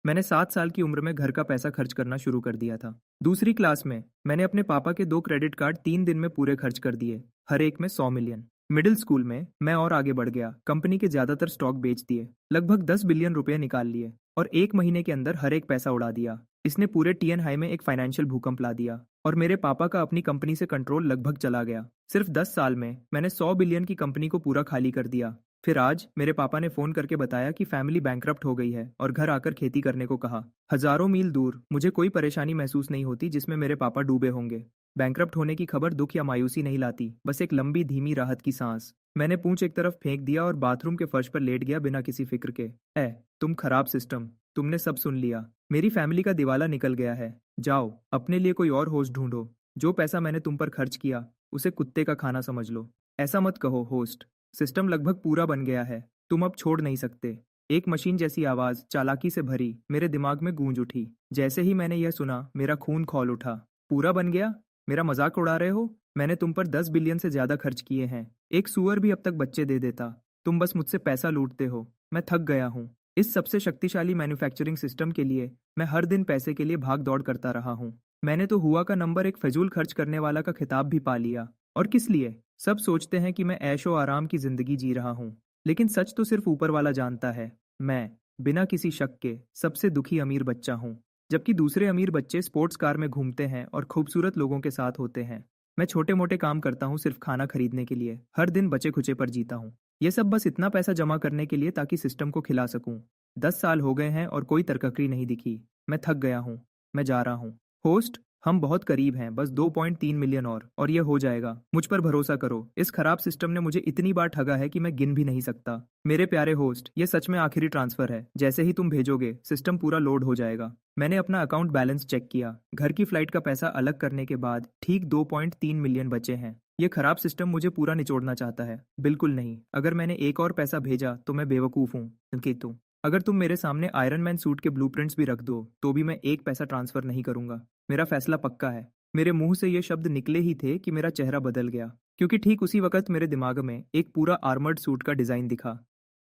मैंने 7 साल की उम्र में घर का पैसा खर्च करना शुरू कर दिया था। दूसरी क्लास में मैंने अपने पापा के 2 क्रेडिट कार्ड 3 दिन में पूरे खर्च कर दिए, हर एक में 100 मिलियन। मिडिल स्कूल में मैं और आगे बढ़ गया, कंपनी के ज्यादातर स्टॉक बेच दिए, लगभग 10 बिलियन रुपए निकाल लिए और 1 महीने के अंदर हर एक पैसा उड़ा दिया। इसने पूरे टीएन हाई में एक फाइनेंशियल भूकंप ला दिया और मेरे पापा का अपनी कंपनी से कंट्रोल लगभग चला गया। सिर्फ 10 साल में मैंने 100 बिलियन की कंपनी को पूरा खाली कर दिया। फिर आज मेरे पापा ने फोन करके बताया कि फैमिली बैंकरप्ट हो गई है और घर आकर खेती करने को कहा। हजारों मील दूर मुझे कोई परेशानी महसूस नहीं होती जिसमें मेरे पापा डूबे होंगे। बैंकरप्ट होने की खबर दुख या मायूसी नहीं लाती, बस एक लंबी धीमी राहत की सांस। मैंने पूंछ एक तरफ फेंक दिया और बाथरूम के फर्श पर लेट गया बिना किसी फिक्र के। तुम खराब सिस्टम, तुमने सब सुन लिया। मेरी फैमिली का दिवाला निकल गया है। जाओ अपने लिए कोई और होस्ट ढूंढो। जो पैसा मैंने तुम पर खर्च किया उसे कुत्ते का खाना समझ लो। ऐसा मत कहो होस्ट, सिस्टम लगभग पूरा बन गया है, तुम अब छोड़ नहीं सकते। एक मशीन जैसी आवाज चालाकी से भरी मेरे दिमाग में गूंज उठी। जैसे ही मैंने यह सुना मेरा खून खौल उठा। पूरा बन गया? मेरा मजाक उड़ा रहे हो? मैंने तुम पर 10 बिलियन से ज्यादा खर्च किए हैं, एक सुअर भी अब तक बच्चे दे देता। तुम बस मुझसे पैसा लूटते हो। मैं थक गया हूँ। इस सबसे शक्तिशाली मैन्युफैक्चरिंग सिस्टम के लिए मैं हर दिन पैसे के लिए भाग दौड़ करता रहा हूँ। मैंने तो हुआ का नंबर एक फजूल खर्च करने वाला का खिताब भी पा लिया। और किस लिए? सब सोचते हैं कि मैं ऐशो आराम की जिंदगी जी रहा हूँ, लेकिन सच तो सिर्फ ऊपर वाला जानता है। मैं बिना किसी शक के सबसे दुखी अमीर बच्चा हूँ, जबकि दूसरे अमीर बच्चे स्पोर्ट्स कार में घूमते हैं और खूबसूरत लोगों के साथ होते हैं। मैं छोटे मोटे काम करता हूँ सिर्फ खाना खरीदने के लिए, हर दिन बचे खुचे पर जीता हूँ। ये सब बस इतना पैसा जमा करने के लिए ताकि सिस्टम को खिला सकूं। 10 साल हो गए हैं और कोई तरक्की नहीं दिखी। मैं थक गया हूँ। मैं जा रहा हूँ। होस्ट, हम बहुत करीब हैं, बस 2.3 मिलियन और ये हो जाएगा। मुझ पर भरोसा करो, इस खराब सिस्टम ने मुझे इतनी बार ठगा है कि मैं गिन भी नहीं सकता। मेरे प्यारे होस्ट, ये सच में आखिरी ट्रांसफर है। जैसे ही तुम भेजोगे सिस्टम पूरा लोड हो जाएगा। मैंने अपना अकाउंट बैलेंस चेक किया, घर की फ्लाइट का पैसा अलग करने के बाद ठीक 2.3 मिलियन बचे हैं। ये खराब सिस्टम मुझे पूरा निचोड़ना चाहता है। बिल्कुल नहीं, अगर मैंने एक और पैसा भेजा तो मैं बेवकूफ़ हूँ केतु। अगर तुम मेरे सामने आयरन मैन सूट के ब्लूप्रिंट्स भी रख दो तो भी मैं एक पैसा ट्रांसफर नहीं करूंगा। मेरा फैसला पक्का है। मेरे मुंह से ये शब्द निकले ही थे कि मेरा चेहरा बदल गया, क्योंकि ठीक उसी वक्त मेरे दिमाग में एक पूरा आर्मर्ड सूट का डिजाइन दिखा।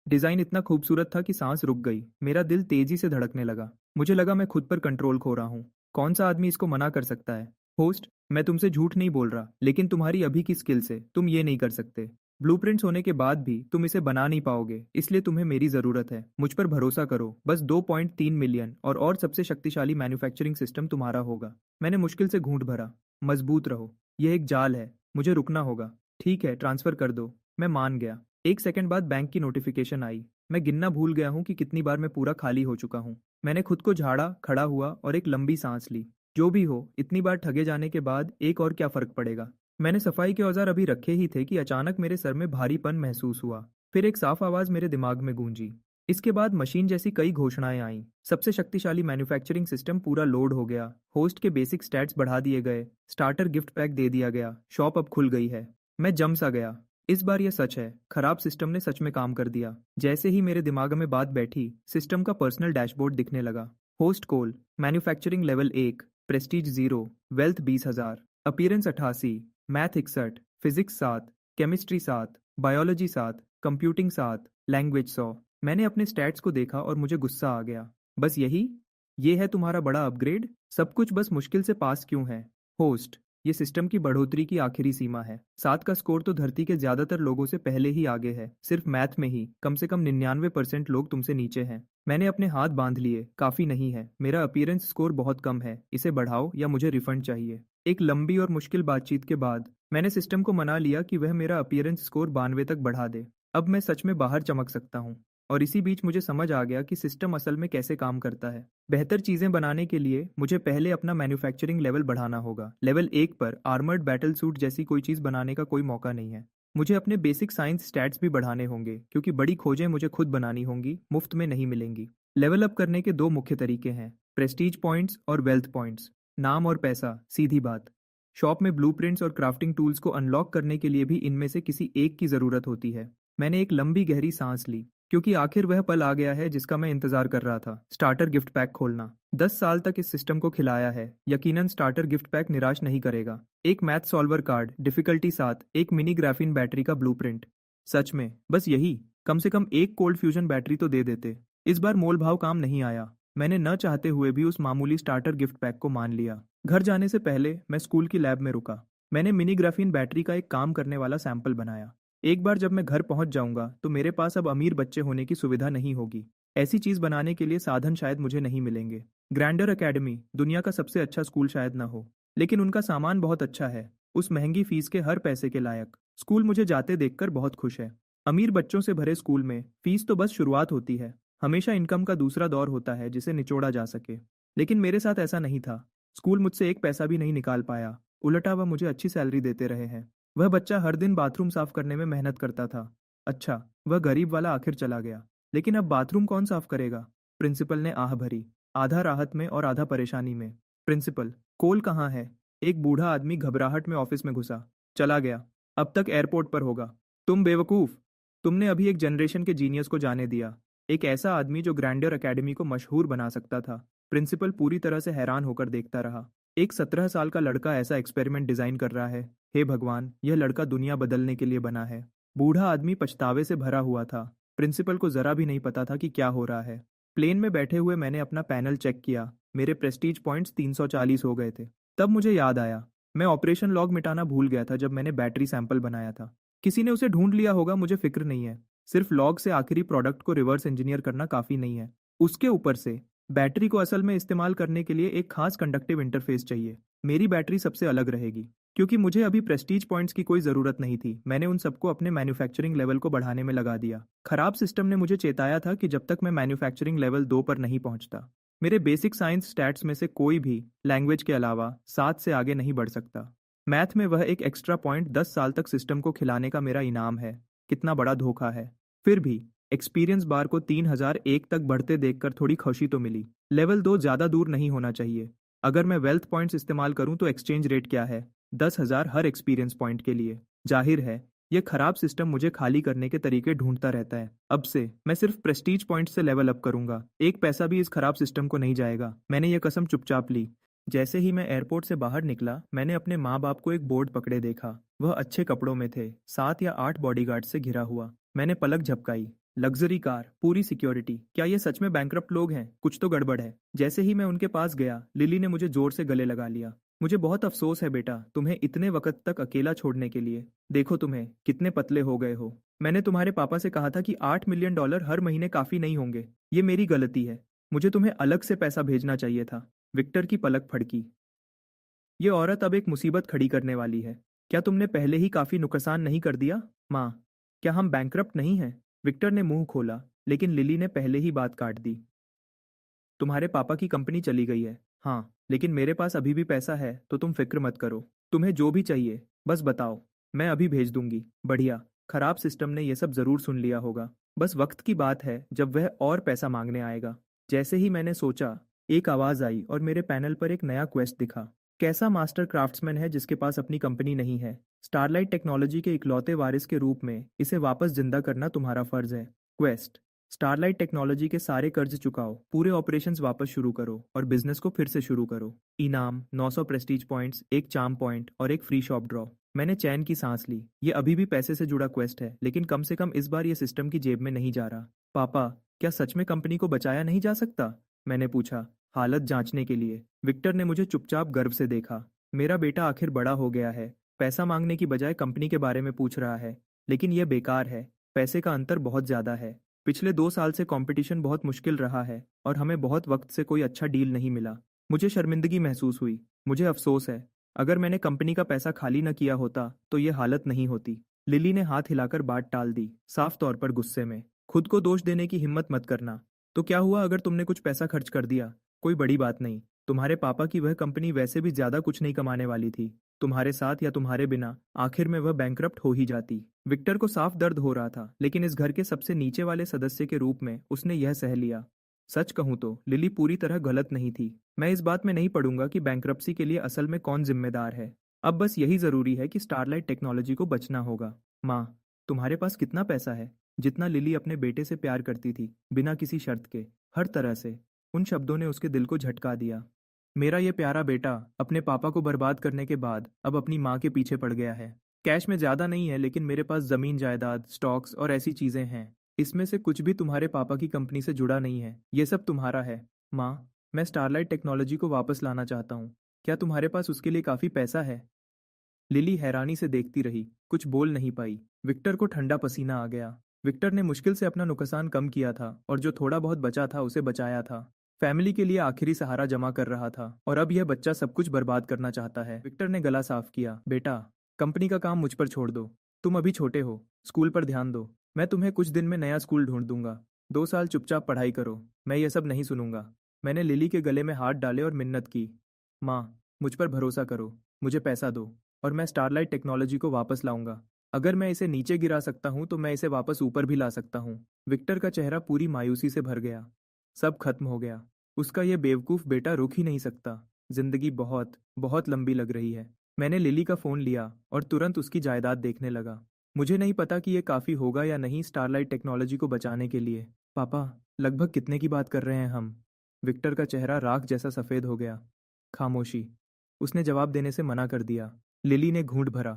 डिजाइन इतना खूबसूरत था कि सांस रुक गई। मेरा दिल तेजी से धड़कने लगा। मुझे लगा मैं खुद पर कंट्रोल खो रहा हूँ। कौन सा आदमी इसको मना कर सकता है? होस्ट, मैं तुमसे झूठ नहीं बोल रहा, लेकिन तुम्हारी अभी की स्किल से तुम ये नहीं कर सकते। ब्लूप्रिंट्स होने के बाद भी तुम इसे बना नहीं पाओगे, इसलिए तुम्हें मेरी जरूरत है। मुझ पर भरोसा करो, बस 2.3 मिलियन और सबसे शक्तिशाली मैन्युफैक्चरिंग सिस्टम तुम्हारा होगा। मैंने मुश्किल से घूंट भरा। मजबूत रहो, यह एक जाल है, मुझे रुकना होगा। ठीक है, ट्रांसफर कर दो। मैं मान गया। 1 सेकंड बाद बैंक की नोटिफिकेशन आई। मैं गिनना भूल गया हूँ कि कितनी बार मैं पूरा खाली हो चुका हूँ। मैंने खुद को झाड़ा, खड़ा हुआ और एक लंबी सांस ली। जो भी हो, इतनी बार ठगे जाने के बाद एक और क्या फर्क पड़ेगा। मैंने सफाई के औजार अभी रखे ही थे कि अचानक मेरे सर में भारीपन महसूस हुआ। फिर एक साफ आवाज मेरे दिमाग में गूंजी। इसके बाद मशीन जैसी कई घोषणाएं आईं। सबसे शक्तिशाली मैन्युफैक्चरिंग सिस्टम पूरा लोड हो गया। होस्ट के बेसिक स्टैट्स बढ़ा दिए गए। स्टार्टर गिफ्ट पैक दे दिया गया। शॉप अब खुल गई है। मैं जम सा गया। इस बार यह सच है, खराब सिस्टम ने सच में काम कर दिया। जैसे ही मेरे दिमाग में बात बैठी, सिस्टम का पर्सनल डैशबोर्ड दिखने लगा। Host coal, manufacturing level 1, prestige 0, wealth 20,000, appearance 88, math 61, physics 7, chemistry 7, biology 7, computing 7, language 100। मैंने अपने स्टैट्स को देखा और मुझे गुस्सा आ गया। बस यही? ये है तुम्हारा बड़ा अपग्रेड? सब कुछ बस मुश्किल से पास क्यों है? होस्ट, ये सिस्टम की बढ़ोतरी की आखिरी सीमा है। 7 का स्कोर तो धरती के ज्यादातर लोगों से पहले ही आगे है। सिर्फ मैथ में ही कम से कम 99% लोग तुमसे नीचे हैं। मैंने अपने हाथ बांध लिए। काफी नहीं है। मेरा अपीयरेंस स्कोर बहुत कम है। इसे बढ़ाओ या मुझे रिफंड चाहिए। एक लंबी और मुश्किल बातचीत के बाद मैंने सिस्टम को मना लिया कि वह मेरा अपीयरेंस स्कोर 92 तक बढ़ा दे। अब मैं सच में बाहर चमक सकता हूँ। और इसी बीच मुझे समझ आ गया कि सिस्टम असल में कैसे काम करता है। बेहतर चीजें बनाने के लिए मुझे पहले अपना मैन्युफैक्चरिंग लेवल बढ़ाना होगा। लेवल 1 पर आर्मर्ड बैटल सूट जैसी कोई चीज बनाने का कोई मौका नहीं है। मुझे अपने बेसिक साइंस स्टैट्स भी बढ़ाने होंगे, क्योंकि बड़ी खोजें मुझे खुद बनानी होंगी, मुफ्त में नहीं मिलेंगी। लेवल अप करने के 2 मुख्य तरीके हैं, प्रेस्टीज पॉइंट्स और वेल्थ पॉइंट्स। नाम और पैसा, सीधी बात। शॉप में ब्लूप्रिंट्स और क्राफ्टिंग टूल्स को अनलॉक करने के लिए भी इनमें से किसी एक की जरूरत होती है। मैंने एक लंबी गहरी सांस ली, क्योंकि आखिर वह पल आ गया है जिसका मैं इंतजार कर रहा था। स्टार्टर गिफ्ट पैक खोलना। 10 साल तक इस सिस्टम को खिलाया है, यकीनन स्टार्टर गिफ्ट पैक निराश नहीं करेगा। एक मैथ सॉल्वर कार्ड, डिफिकल्टी 7, एक मिनी ग्राफीन बैटरी का ब्लूप्रिंट। सच में बस यही? कम से कम एक कोल्ड फ्यूजन बैटरी तो दे देते। इस बार मोल भाव काम नहीं आया। मैंने न चाहते हुए भी उस मामूली स्टार्टर गिफ्ट पैक को मान लिया। घर जाने से पहले मैं स्कूल की लैब में रुका। मैंने मिनी ग्राफीन बैटरी का एक काम करने वाला सैंपल बनाया। एक बार जब मैं घर पहुंच जाऊंगा तो मेरे पास अब अमीर बच्चे होने की सुविधा नहीं होगी। ऐसी चीज बनाने के लिए साधन शायद मुझे नहीं मिलेंगे। ग्रैंडर एकेडमी दुनिया का सबसे अच्छा स्कूल शायद ना हो, लेकिन उनका सामान बहुत अच्छा है, उस महंगी फीस के हर पैसे के लायक। स्कूल मुझे जाते देखकर बहुत खुश है। अमीर बच्चों से भरे स्कूल में फीस तो बस शुरुआत होती है। हमेशा इनकम का दूसरा दौर होता है जिसे निचोड़ा जा सके। लेकिन मेरे साथ ऐसा नहीं था। स्कूल मुझसे एक पैसा भी नहीं निकाल पाया। उल्टा वह मुझे अच्छी सैलरी देते रहे हैं। वह बच्चा हर दिन बाथरूम साफ करने में मेहनत करता था। अच्छा, वह गरीब वाला आखिर चला गया। लेकिन अब बाथरूम कौन साफ करेगा? प्रिंसिपल ने आह भरी, आधा राहत में और आधा परेशानी में। प्रिंसिपल, कोल कहाँ है? एक बूढ़ा आदमी घबराहट में ऑफिस में घुसा। चला गया। अब तक एयरपोर्ट पर होगा। तुम बेवकूफ! तुमने अभी एक जनरेशन के जीनियस को जाने दिया। एक ऐसा आदमी जो ग्रैंडर एकेडमी को मशहूर बना सकता था। प्रिंसिपल पूरी तरह से हैरान होकर देखता रहा। एक 17 साल का लड़का ऐसा एक्सपेरिमेंट डिजाइन कर रहा है। हे भगवान, यह लड़का दुनिया बदलने के लिए बना है। बूढ़ा आदमी पछतावे से भरा हुआ था। प्रिंसिपल को जरा भी नहीं पता था कि क्या हो रहा है। प्लेन में बैठे हुए मैंने अपना पैनल चेक किया। मेरे प्रेस्टीज पॉइंट्स 340 हो गए थे। तब मुझे याद आया, मैं ऑपरेशन लॉग मिटाना भूल गया था जब मैंने बैटरी सैंपल बनाया था। किसी ने उसे ढूंढ लिया होगा, मुझे फिक्र नहीं है। सिर्फ लॉग से आखिरी प्रोडक्ट को रिवर्स इंजीनियर करना काफी नहीं है। उसके ऊपर से बैटरी को असल में इस्तेमाल करने के लिए एक खास कंडक्टिव इंटरफेस चाहिए। मेरी बैटरी सबसे अलग रहेगी। क्योंकि मुझे अभी प्रेस्टीज पॉइंट्स की कोई ज़रूरत नहीं थी, मैंने उन सबको अपने मैन्युफैक्चरिंग लेवल को बढ़ाने में लगा दिया। खराब सिस्टम ने मुझे चेताया था कि जब तक मैं मैन्युफैक्चरिंग लेवल 2 पर नहीं पहुंचता, मेरे बेसिक साइंस स्टैट्स में से कोई भी लैंग्वेज के अलावा 7 से आगे नहीं बढ़ सकता। मैथ में वह एक एक्स्ट्रा पॉइंट 10 साल तक सिस्टम को खिलाने का मेरा इनाम है। कितना बड़ा धोखा है। फिर भी एक्सपीरियंस बार को 3001 तक बढ़ते देखकर थोड़ी खुशी तो मिली। लेवल 2 ज़्यादा दूर नहीं होना चाहिए। अगर मैं वेल्थ पॉइंट्स इस्तेमाल करूं तो एक्सचेंज रेट क्या है? 10,000 हर एक्सपीरियंस पॉइंट के लिए। जाहिर है, यह खराब सिस्टम मुझे खाली करने के तरीके ढूंढता रहता है। अब से मैं सिर्फ प्रेस्टीज पॉइंट से लेवल अप करूंगा। एक पैसा भी इस खराब सिस्टम को नहीं जाएगा। मैंने यह कसम चुपचाप ली। जैसे ही मैं एयरपोर्ट से बाहर निकला, मैंने अपने माँ बाप को एक बोर्ड पकड़े देखा। वह अच्छे कपड़ों में थे, 7 या 8 बॉडीगार्ड से घिरा हुआ। मैंने पलक झपकाई। लग्जरी कार, पूरी सिक्योरिटी। क्या ये सच में बैंकरप्ट लोग हैं? कुछ तो गड़बड़ है। जैसे ही मैं उनके पास गया, लिली ने मुझे जोर से गले लगा लिया। मुझे बहुत अफसोस है बेटा, तुम्हें इतने वक्त तक अकेला छोड़ने के लिए। देखो तुम्हें कितने पतले हो गए हो। मैंने तुम्हारे पापा से कहा था कि $8 मिलियन हर महीने काफी नहीं होंगे। ये मेरी गलती है। मुझे तुम्हें अलग से पैसा भेजना चाहिए था। विक्टर की पलक फड़की। ये औरत अब एक मुसीबत खड़ी करने वाली है। क्या तुमने पहले ही काफी नुकसान नहीं कर दिया? माँ, क्या हम बैंकरप्ट नहीं हैं? विक्टर ने मुंह खोला, लेकिन लिली ने पहले ही बात काट दी। तुम्हारे पापा की कंपनी चली गई है। हाँ, लेकिन मेरे पास अभी भी पैसा है, तो तुम फिक्र मत करो। तुम्हें जो भी चाहिए बस बताओ, मैं अभी भेज दूंगी। बढ़िया। खराब सिस्टम ने यह सब जरूर सुन लिया होगा। बस वक्त की बात है जब वह और पैसा मांगने आएगा। जैसे ही मैंने सोचा, एक आवाज आई और मेरे पैनल पर एक नया क्वेस्ट दिखा। कैसा मास्टर क्राफ्ट्समैन है जिसके पास अपनी कंपनी नहीं है? स्टारलाइट टेक्नोलॉजी के इकलौते वारिस के रूप में इसे वापस जिंदा करना तुम्हारा फर्ज है। क्वेस्ट: स्टारलाइट टेक्नोलॉजी के सारे कर्ज चुकाओ, पूरे ऑपरेशंस वापस शुरू करो और बिजनेस को फिर से शुरू करो। इनाम: 900 प्रेस्टीज पॉइंट्स, एक चार्म पॉइंट और एक फ्री शॉप ड्रॉ। मैंने चैन की सांस ली। ये अभी भी पैसे से जुड़ा क्वेस्ट है, लेकिन कम से कम इस बार ये सिस्टम की जेब में नहीं जा रहा। पापा, क्या सच में कंपनी को बचाया नहीं जा सकता? मैंने पूछा, हालत जांचने के लिए। विक्टर ने मुझे चुपचाप गर्व से देखा। मेरा बेटा आखिर बड़ा हो गया है। पैसा मांगने की बजाय कंपनी के बारे में पूछ रहा है। लेकिन यह बेकार है। पैसे का अंतर बहुत ज्यादा है। पिछले 2 साल से कंपटीशन बहुत मुश्किल रहा है और हमें बहुत वक्त से कोई अच्छा डील नहीं मिला। मुझे शर्मिंदगी महसूस हुई। मुझे अफसोस है। अगर मैंने कंपनी का पैसा खाली न किया होता तो ये हालत नहीं होती। लिली ने हाथ हिलाकर बात टाल दी, साफ तौर पर गुस्से में। खुद को दोष देने की हिम्मत मत करना। तो क्या हुआ अगर तुमने कुछ पैसा खर्च कर दिया? कोई बड़ी बात नहीं। तुम्हारे पापा की वह कंपनी वैसे भी ज्यादा कुछ नहीं कमाने वाली थी। तुम्हारे साथ या तुम्हारे बिना आखिर में वह बैंकरप्ट हो ही जाती। विक्टर को साफ दर्द हो रहा था, लेकिन इस घर के सबसे नीचे वाले सदस्य के रूप में उसने यह सह लिया। सच कहूं तो लिली पूरी तरह गलत नहीं थी। मैं इस बात में नहीं पड़ूंगा कि बैंकरप्सी के लिए असल में कौन जिम्मेदार है। अब बस यही जरूरी है कि स्टारलाइट टेक्नोलॉजी को बचना होगा। माँ, तुम्हारे पास कितना पैसा है? जितना लिली अपने बेटे से प्यार करती थी, बिना किसी शर्त के, हर तरह से। उन शब्दों ने उसके दिल को झटका दिया। मेरा ये प्यारा बेटा अपने पापा को बर्बाद करने के बाद अब अपनी माँ के पीछे पड़ गया है। कैश में ज्यादा नहीं है, लेकिन मेरे पास जमीन जायदाद, स्टॉक्स और ऐसी चीजें हैं। इसमें से कुछ भी तुम्हारे पापा की कंपनी से जुड़ा नहीं है। ये सब तुम्हारा है। माँ, मैं स्टारलाइट टेक्नोलॉजी को वापस लाना चाहता हूँ। क्या तुम्हारे पास उसके लिए काफ़ी पैसा है? लिली हैरानी से देखती रही, कुछ बोल नहीं पाई। विक्टर को ठंडा पसीना आ गया। विक्टर ने मुश्किल से अपना नुकसान कम किया था और जो थोड़ा बहुत बचा था उसे बचाया था। फैमिली के लिए आखिरी सहारा जमा कर रहा था और अब यह बच्चा सब कुछ बर्बाद करना चाहता है। विक्टर ने गला साफ किया। बेटा, कंपनी का काम मुझ पर छोड़ दो। तुम अभी छोटे हो, स्कूल पर ध्यान दो। मैं तुम्हें कुछ दिन में नया स्कूल ढूंढ दूंगा। 2 साल चुपचाप पढ़ाई करो। मैं ये सब नहीं सुनूंगा। मैंने लिली के गले में हाथ डाले और मिन्नत की। माँ, मुझ पर भरोसा करो। मुझे पैसा दो और मैं स्टारलाइट टेक्नोलॉजी को वापस लाऊंगा। अगर मैं इसे नीचे गिरा सकता हूँ तो मैं इसे वापस ऊपर भी ला सकता हूँ। विक्टर का चेहरा पूरी मायूसी से भर गया। सब खत्म हो गया। उसका ये बेवकूफ़ बेटा रुक ही नहीं सकता। जिंदगी बहुत बहुत लंबी लग रही है। मैंने लिली का फ़ोन लिया और तुरंत उसकी जायदाद देखने लगा। मुझे नहीं पता कि ये काफ़ी होगा या नहीं स्टारलाइट टेक्नोलॉजी को बचाने के लिए। पापा, लगभग कितने की बात कर रहे हैं हम? विक्टर का चेहरा राख जैसा सफ़ेद हो गया। खामोशी। उसने जवाब देने से मना कर दिया। लिली ने घूंट भरा।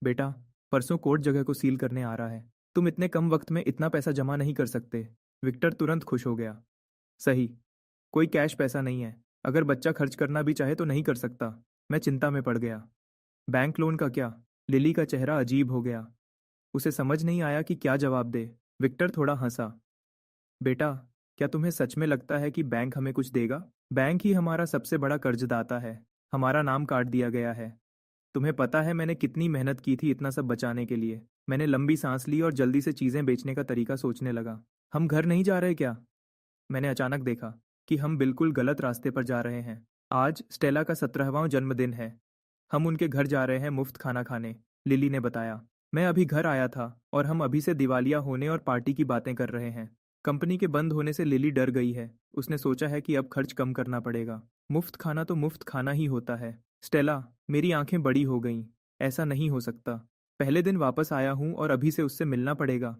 बेटा, परसों कोर्ट जगह को सील करने आ रहा है। तुम इतने कम वक्त में इतना पैसा जमा नहीं कर सकते। विक्टर तुरंत खुश हो गया। सही, कोई कैश पैसा नहीं है। अगर बच्चा खर्च करना भी चाहे तो नहीं कर सकता। मैं चिंता में पड़ गया। बैंक लोन का क्या? लिली का चेहरा अजीब हो गया। उसे समझ नहीं आया कि क्या जवाब दे। विक्टर थोड़ा हंसा। बेटा, क्या तुम्हें सच में लगता है कि बैंक हमें कुछ देगा? बैंक ही हमारा सबसे बड़ा कर्जदाता है। हमारा नाम काट दिया गया है। तुम्हें पता है मैंने कितनी मेहनत की थी इतना सब बचाने के लिए। मैंने लंबी सांस ली और जल्दी से चीजें बेचने का तरीका सोचने लगा। हम घर नहीं जा रहे क्या? मैंने अचानक देखा कि हम बिल्कुल गलत रास्ते पर जा रहे हैं। आज स्टेला का 17वां जन्मदिन है। हम उनके घर जा रहे हैं मुफ्त खाना खाने। लिली ने बताया। मैं अभी घर आया था और हम अभी से दिवालिया होने और पार्टी की बातें कर रहे हैं। कंपनी के बंद होने से लिली डर गई है। उसने सोचा है कि अब खर्च कम करना पड़ेगा। मुफ्त खाना तो मुफ्त खाना ही होता है। स्टेला, मेरी आंखें बड़ी हो गईं। ऐसा नहीं हो सकता। पहले दिन वापस आया हूं और अभी से उससे मिलना पड़ेगा।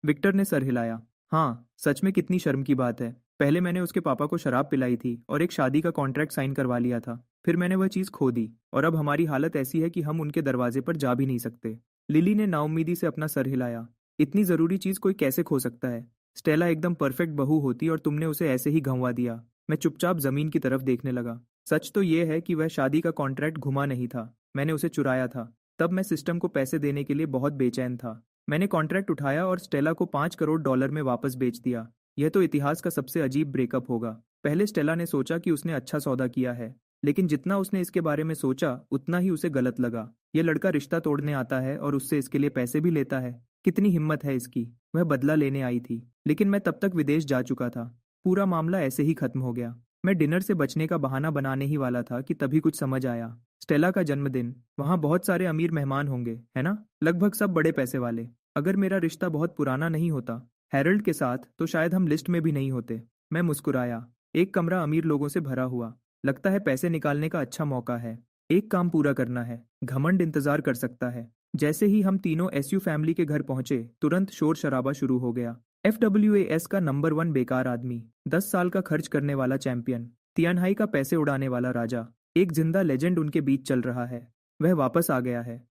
विक्टर ने सर हिलाया। हाँ, सच में कितनी शर्म की बात है। पहले मैंने उसके पापा को शराब पिलाई थी और एक शादी का कॉन्ट्रैक्ट साइन करवा लिया था। फिर मैंने वह चीज़ खो दी और अब हमारी हालत ऐसी है कि हम उनके दरवाजे पर जा भी नहीं सकते। लिली ने नाउम्मीदी से अपना सर हिलाया। इतनी ज़रूरी चीज़ कोई कैसे खो सकता है? स्टेला एकदम परफेक्ट बहू होती और तुमने उसे ऐसे ही घंवा दिया। मैं चुपचाप जमीन की तरफ देखने लगा। सच तो यह है कि वह शादी का कॉन्ट्रैक्ट घुमा नहीं था। मैंने उसे चुराया था। तब मैं सिस्टम को पैसे देने के लिए बहुत बेचैन था। मैंने कॉन्ट्रैक्ट उठाया और स्टेला को $5 करोड़ में वापस बेच दिया। यह तो इतिहास का सबसे अजीब ब्रेकअप होगा। पहले स्टेला ने सोचा कि उसने अच्छा सौदा किया है, लेकिन जितना उसने इसके बारे में सोचा उतना ही उसे गलत लगा। यह लड़का रिश्ता तोड़ने आता है और उससे इसके लिए पैसे भी लेता है। कितनी हिम्मत है इसकी। वह बदला लेने आई थी, लेकिन मैं तब तक विदेश जा चुका था। पूरा मामला ऐसे ही खत्म हो गया। मैं डिनर से बचने का बहाना बनाने ही वाला था कि तभी कुछ समझ आया। स्टेला का जन्मदिन, वहाँ बहुत सारे अमीर मेहमान होंगे, है ना? लगभग सब बड़े पैसे वाले। अगर मेरा रिश्ता बहुत पुराना नहीं होता हैरोल्ड के साथ तो शायद हम लिस्ट में भी नहीं होते। मैं मुस्कुराया। एक कमरा अमीर लोगों से भरा हुआ। लगता है पैसे निकालने का अच्छा मौका है। एक काम पूरा करना है। घमंड इंतजार कर सकता है। जैसे ही हम तीनों एसयू फैमिली के घर पहुंचे तुरंत शोर शराबा शुरू हो गया। FWAS का नंबर 1 बेकार आदमी, 10 साल का खर्च करने वाला चैंपियन, तियानहाई का पैसे उड़ाने वाला राजा, एक जिंदा लेजेंड उनके बीच चल रहा है। वह वापस आ गया है।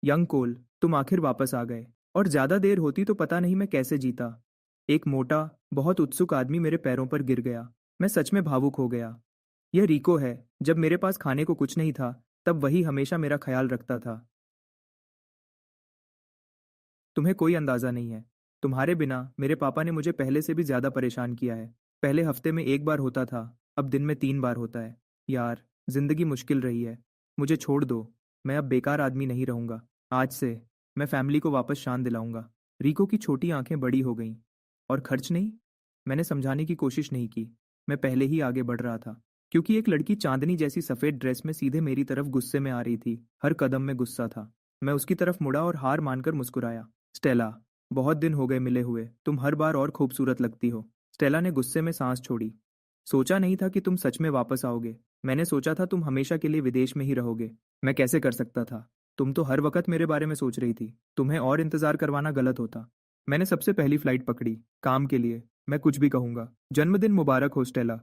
यंग कोल, तुम आखिर वापस आ गए। और ज्यादा देर होती तो पता नहीं मैं कैसे जीता। एक मोटा, बहुत उत्सुक आदमी मेरे पैरों पर गिर गया। मैं सच में भावुक हो गया। यह रिको है। जब मेरे पास खाने को कुछ नहीं था तब वही हमेशा मेरा ख्याल रखता था। तुम्हें कोई अंदाजा नहीं है। तुम्हारे बिना मेरे पापा ने मुझे पहले से भी ज्यादा परेशान किया है। पहले हफ्ते में एक बार होता था, अब दिन में 3 बार होता है। यार, जिंदगी मुश्किल रही है। मुझे छोड़ दो। मैं अब बेकार आदमी नहीं रहूंगा। आज से मैं फैमिली को वापस शान दिलाऊंगा। रिको की छोटी आंखें बड़ी हो गईं। और खर्च नहीं? मैंने समझाने की कोशिश नहीं की। मैं पहले ही आगे बढ़ रहा था, क्योंकि एक लड़की चांदनी जैसी सफेद ड्रेस में सीधे मेरी तरफ गुस्से में आ रही थी। हर कदम में गुस्सा था। मैं उसकी तरफ मुड़ा और हार मानकर मुस्कुराया। स्टेला, बहुत दिन हो गए मिले हुए। तुम हर बार और खूबसूरत लगती हो। स्टेला ने गुस्से में सांस छोड़ी। सोचा नहीं था कि तुम सच में वापस आओगे। मैंने सोचा था तुम हमेशा के लिए विदेश में ही रहोगे। मैं कैसे कर सकता था? तुम तो हर वक्त मेरे बारे में सोच रही थी। तुम्हें और इंतजार करवाना गलत होता। मैंने सबसे पहली फ्लाइट पकड़ी, काम के लिए। मैं कुछ भी कहूंगा। जन्मदिन मुबारक हो स्टेला।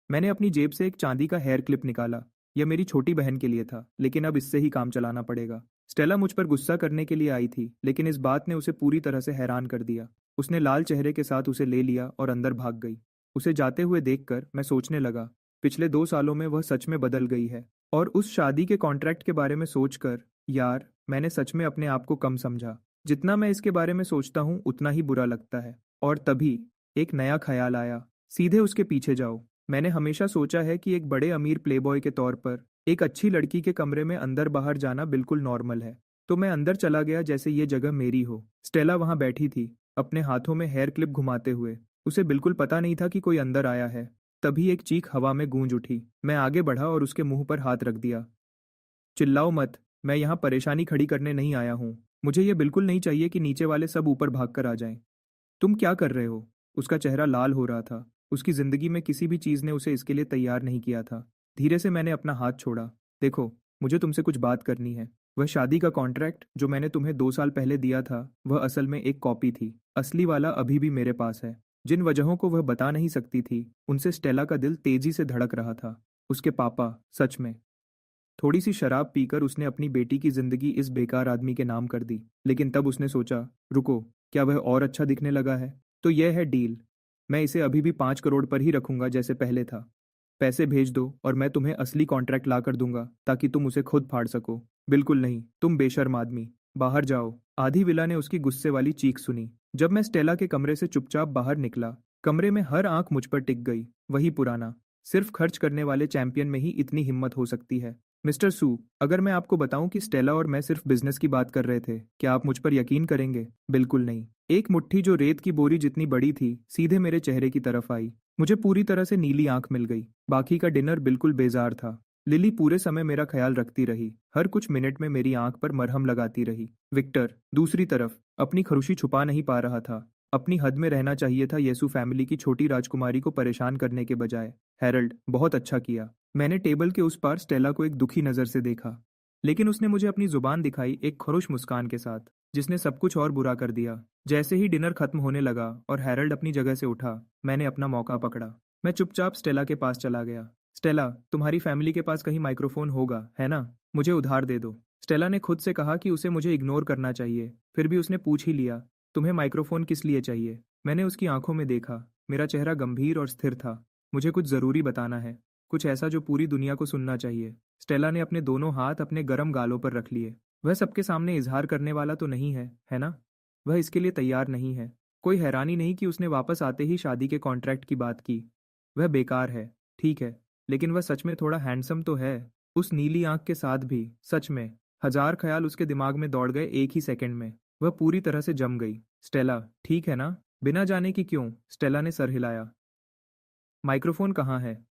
मैंने अपनी जेब से एक चांदी का हेयर क्लिप निकाला। यह मेरी छोटी बहन के लिए था, लेकिन अब इससे ही काम चलाना पड़ेगा। स्टेला मुझ पर गुस्सा करने के लिए आई थी, लेकिन इस बात ने उसे पूरी तरह से हैरान कर दिया। उसने लाल चेहरे के साथ उसे ले लिया और अंदर भाग गई। उसे जाते हुए देखकर मैं सोचने लगा, पिछले 2 सालों में वह सच में बदल गई है। और उस शादी के कॉन्ट्रैक्ट के बारे में सोचकर, यार, मैंने सच में अपने आप को कम समझा। जितना मैं इसके बारे में सोचता हूँ उतना ही बुरा लगता है। और तभी एक नया ख्याल आया, सीधे उसके पीछे जाओ। मैंने हमेशा सोचा है कि एक बड़े अमीर प्लेबॉय के तौर पर एक अच्छी लड़की के कमरे में अंदर बाहर जाना बिल्कुल नॉर्मल है। तो मैं अंदर चला गया जैसे ये जगह मेरी हो। स्टेला वहां बैठी थी, अपने हाथों में हेयर क्लिप घुमाते हुए। उसे बिल्कुल पता नहीं था कि कोई अंदर आया है। तभी एक चीख हवा में गूंज उठी। मैं आगे बढ़ा और उसके मुंह पर हाथ रख दिया। चिल्लाओ मत, मैं यहाँ परेशानी खड़ी करने नहीं आया हूँ। मुझे ये बिल्कुल नहीं चाहिए कि नीचे वाले सब ऊपर भाग कर आ जाएं। तुम क्या कर रहे हो? उसका चेहरा लाल हो रहा था। उसकी जिंदगी में किसी भी चीज ने उसे इसके लिए तैयार नहीं किया था। धीरे से मैंने अपना हाथ छोड़ा। देखो, मुझे तुमसे कुछ बात करनी है। वह शादी का कॉन्ट्रैक्ट जो मैंने तुम्हें 2 साल पहले दिया था, वह असल में एक कॉपी थी। असली वाला अभी भी मेरे पास है। जिन वजहों को वह बता नहीं सकती थी, उनसे स्टेला का दिल तेजी से धड़क रहा था। उसके पापा, सच में। थोड़ी सी शराब पीकर उसने अपनी बेटी की जिंदगी इस बेकार आदमी के नाम कर दी। लेकिन तब उसने सोचा, रुको, क्या वह और अच्छा दिखने लगा है? तो यह है डील। मैं इसे अभी भी 5 करोड़ पर ही रखूंगा जैसे पहले था। पैसे भेज दो और मैं तुम्हें असली कॉन्ट्रैक्ट ला कर दूंगा ताकि तुम उसे खुद फाड़ सको। बिल्कुल नहीं, तुम बेशर्म आदमी। बाहर जाओ। आधी विला ने उसकी गुस्से वाली चीख सुनी। जब मैं स्टेला के कमरे से चुपचाप बाहर निकला, कमरे में हर आंख मुझ पर टिक गई। वही पुराना, सिर्फ खर्च करने वाले चैंपियन में ही इतनी हिम्मत हो सकती है। मिस्टर सू, अगर मैं आपको बताऊं कि स्टेला और मैं सिर्फ बिजनेस की बात कर रहे थे, क्या आप मुझ पर यकीन करेंगे? बिल्कुल नहीं। एक मुट्ठी जो रेत की बोरी जितनी बड़ी थी, सीधे मेरे चेहरे की तरफ आई। मुझे पूरी तरह से नीली आंख मिल गई। बाकी का डिनर बिल्कुल बेजार था। लिली पूरे समय मेरा ख्याल रखती रही, हर कुछ मिनट में मेरी आंख पर मरहम लगाती रही। विक्टर, दूसरी तरफ, अपनी खुशी छुपा नहीं पा रहा था। अपनी हद में रहना चाहिए था येसु फैमिली की छोटी राजकुमारी को परेशान करने के बजाय। हैरल्ड, बहुत अच्छा किया। मैंने टेबल के उस पार स्टेला को एक दुखी नजर से देखा, लेकिन उसने मुझे अपनी जुबान दिखाई एक खरुश मुस्कान के साथ, जिसने सब कुछ और बुरा कर दिया। जैसे ही डिनर खत्म होने लगा और हैरल्ड अपनी जगह से उठा, मैंने अपना मौका पकड़ा। मैं चुपचाप स्टेला के पास चला गया। स्टेला, तुम्हारी फैमिली के पास कहीं माइक्रोफोन होगा, है ना? मुझे उधार दे दो। स्टेला ने खुद से कहा कि उसे मुझे इग्नोर करना चाहिए, फिर भी उसने पूछ ही लिया, तुम्हें माइक्रोफोन किस लिए चाहिए? मैंने उसकी आंखों में देखा। मेरा चेहरा गंभीर और स्थिर था। मुझे कुछ जरूरी बताना है, कुछ ऐसा जो पूरी दुनिया को सुनना चाहिए। स्टेला ने अपने दोनों हाथ अपने गर्म गालों पर रख लिए। वह सबके सामने इजहार करने वाला तो नहीं है ना? वह इसके लिए तैयार नहीं है। कोई हैरानी नहीं कि उसने वापस आते ही शादी के कॉन्ट्रैक्ट की बात की। वह बेकार है, ठीक है, लेकिन वह सच में थोड़ा हैंडसम तो है। उस नीली आंख के साथ भी, सच में। हजार ख्याल उसके दिमाग में दौड़ गए एक ही सेकंड में। वह पूरी तरह से जम गई। स्टेला, ठीक है ना? बिना जाने कि क्यों, स्टेला ने सर हिलाया। माइक्रोफोन कहाँ है?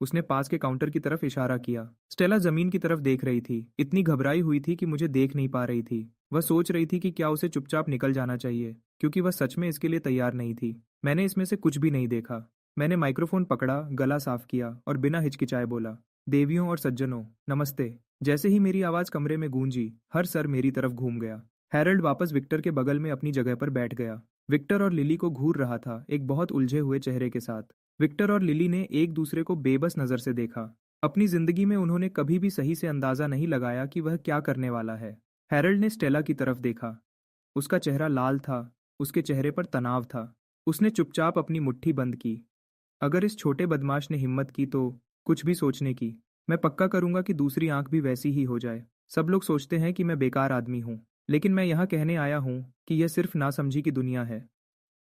उसने पास के काउंटर की तरफ इशारा किया। स्टेला जमीन की तरफ देख रही थी, इतनी घबराई हुई थी कि मुझे देख नहीं पा रही थी। वह सोच रही थी कि क्या उसे चुपचाप निकल जाना चाहिए, क्योंकि वह सच में इसके लिए तैयार नहीं थी। मैंने इसमें से कुछ भी नहीं देखा। मैंने माइक्रोफोन पकड़ा, गला साफ किया और बिना हिचकिचाए बोला, देवियों और सज्जनों, नमस्ते। जैसे ही मेरी आवाज कमरे में गूंजी, हर सर मेरी तरफ घूम गया। हैरल्ड वापस विक्टर के बगल में अपनी जगह पर बैठ गया। विक्टर और लिली को घूर रहा था, एक बहुत उलझे हुए चेहरे के साथ। विक्टर और लिली ने एक दूसरे को बेबस नजर से देखा। अपनी जिंदगी में उन्होंने कभी भी सही से अंदाजा नहीं लगाया कि वह क्या करने वाला है। हैरल्ड ने स्टेला की तरफ देखा। उसका चेहरा लाल था, उसके चेहरे पर तनाव था। उसने चुपचाप अपनी मुट्ठी बंद की। अगर इस छोटे बदमाश ने हिम्मत की तो कुछ भी सोचने की, मैं पक्का करूंगा कि दूसरी आंख भी वैसी ही हो जाए। सब लोग सोचते हैं कि मैं बेकार आदमी हूं, लेकिन मैं यहाँ कहने आया हूं कि यह सिर्फ नासमझी की दुनिया है।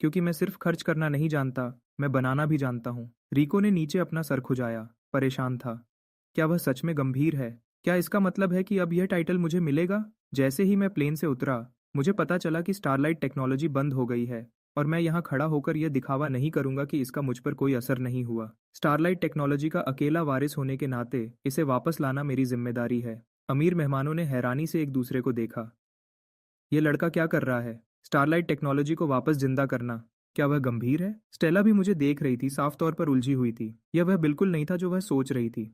क्योंकि मैं सिर्फ खर्च करना नहीं जानता, मैं बनाना भी जानता हूँ। रिको ने नीचे अपना सर खुजाया, परेशान था। क्या वह सच में गंभीर है? क्या इसका मतलब है कि अब यह टाइटल मुझे मिलेगा? जैसे ही मैं प्लेन से उतरा, मुझे पता चला कि स्टारलाइट टेक्नोलॉजी बंद हो गई है, और मैं यहाँ खड़ा होकर यह दिखावा नहीं करूंगा कि इसका मुझ पर कोई असर नहीं हुआ। स्टारलाइट टेक्नोलॉजी का अकेला वारिस होने के नाते इसे वापस लाना मेरी जिम्मेदारी है। अमीर मेहमानों ने हैरानी से एक दूसरे को देखा। यह लड़का क्या कर रहा है? स्टारलाइट टेक्नोलॉजी को वापस जिंदा करना, क्या वह गंभीर है? स्टेला भी मुझे देख रही थी, साफ तौर पर उलझी हुई थी। यह वह बिल्कुल नहीं था जो वह सोच रही थी।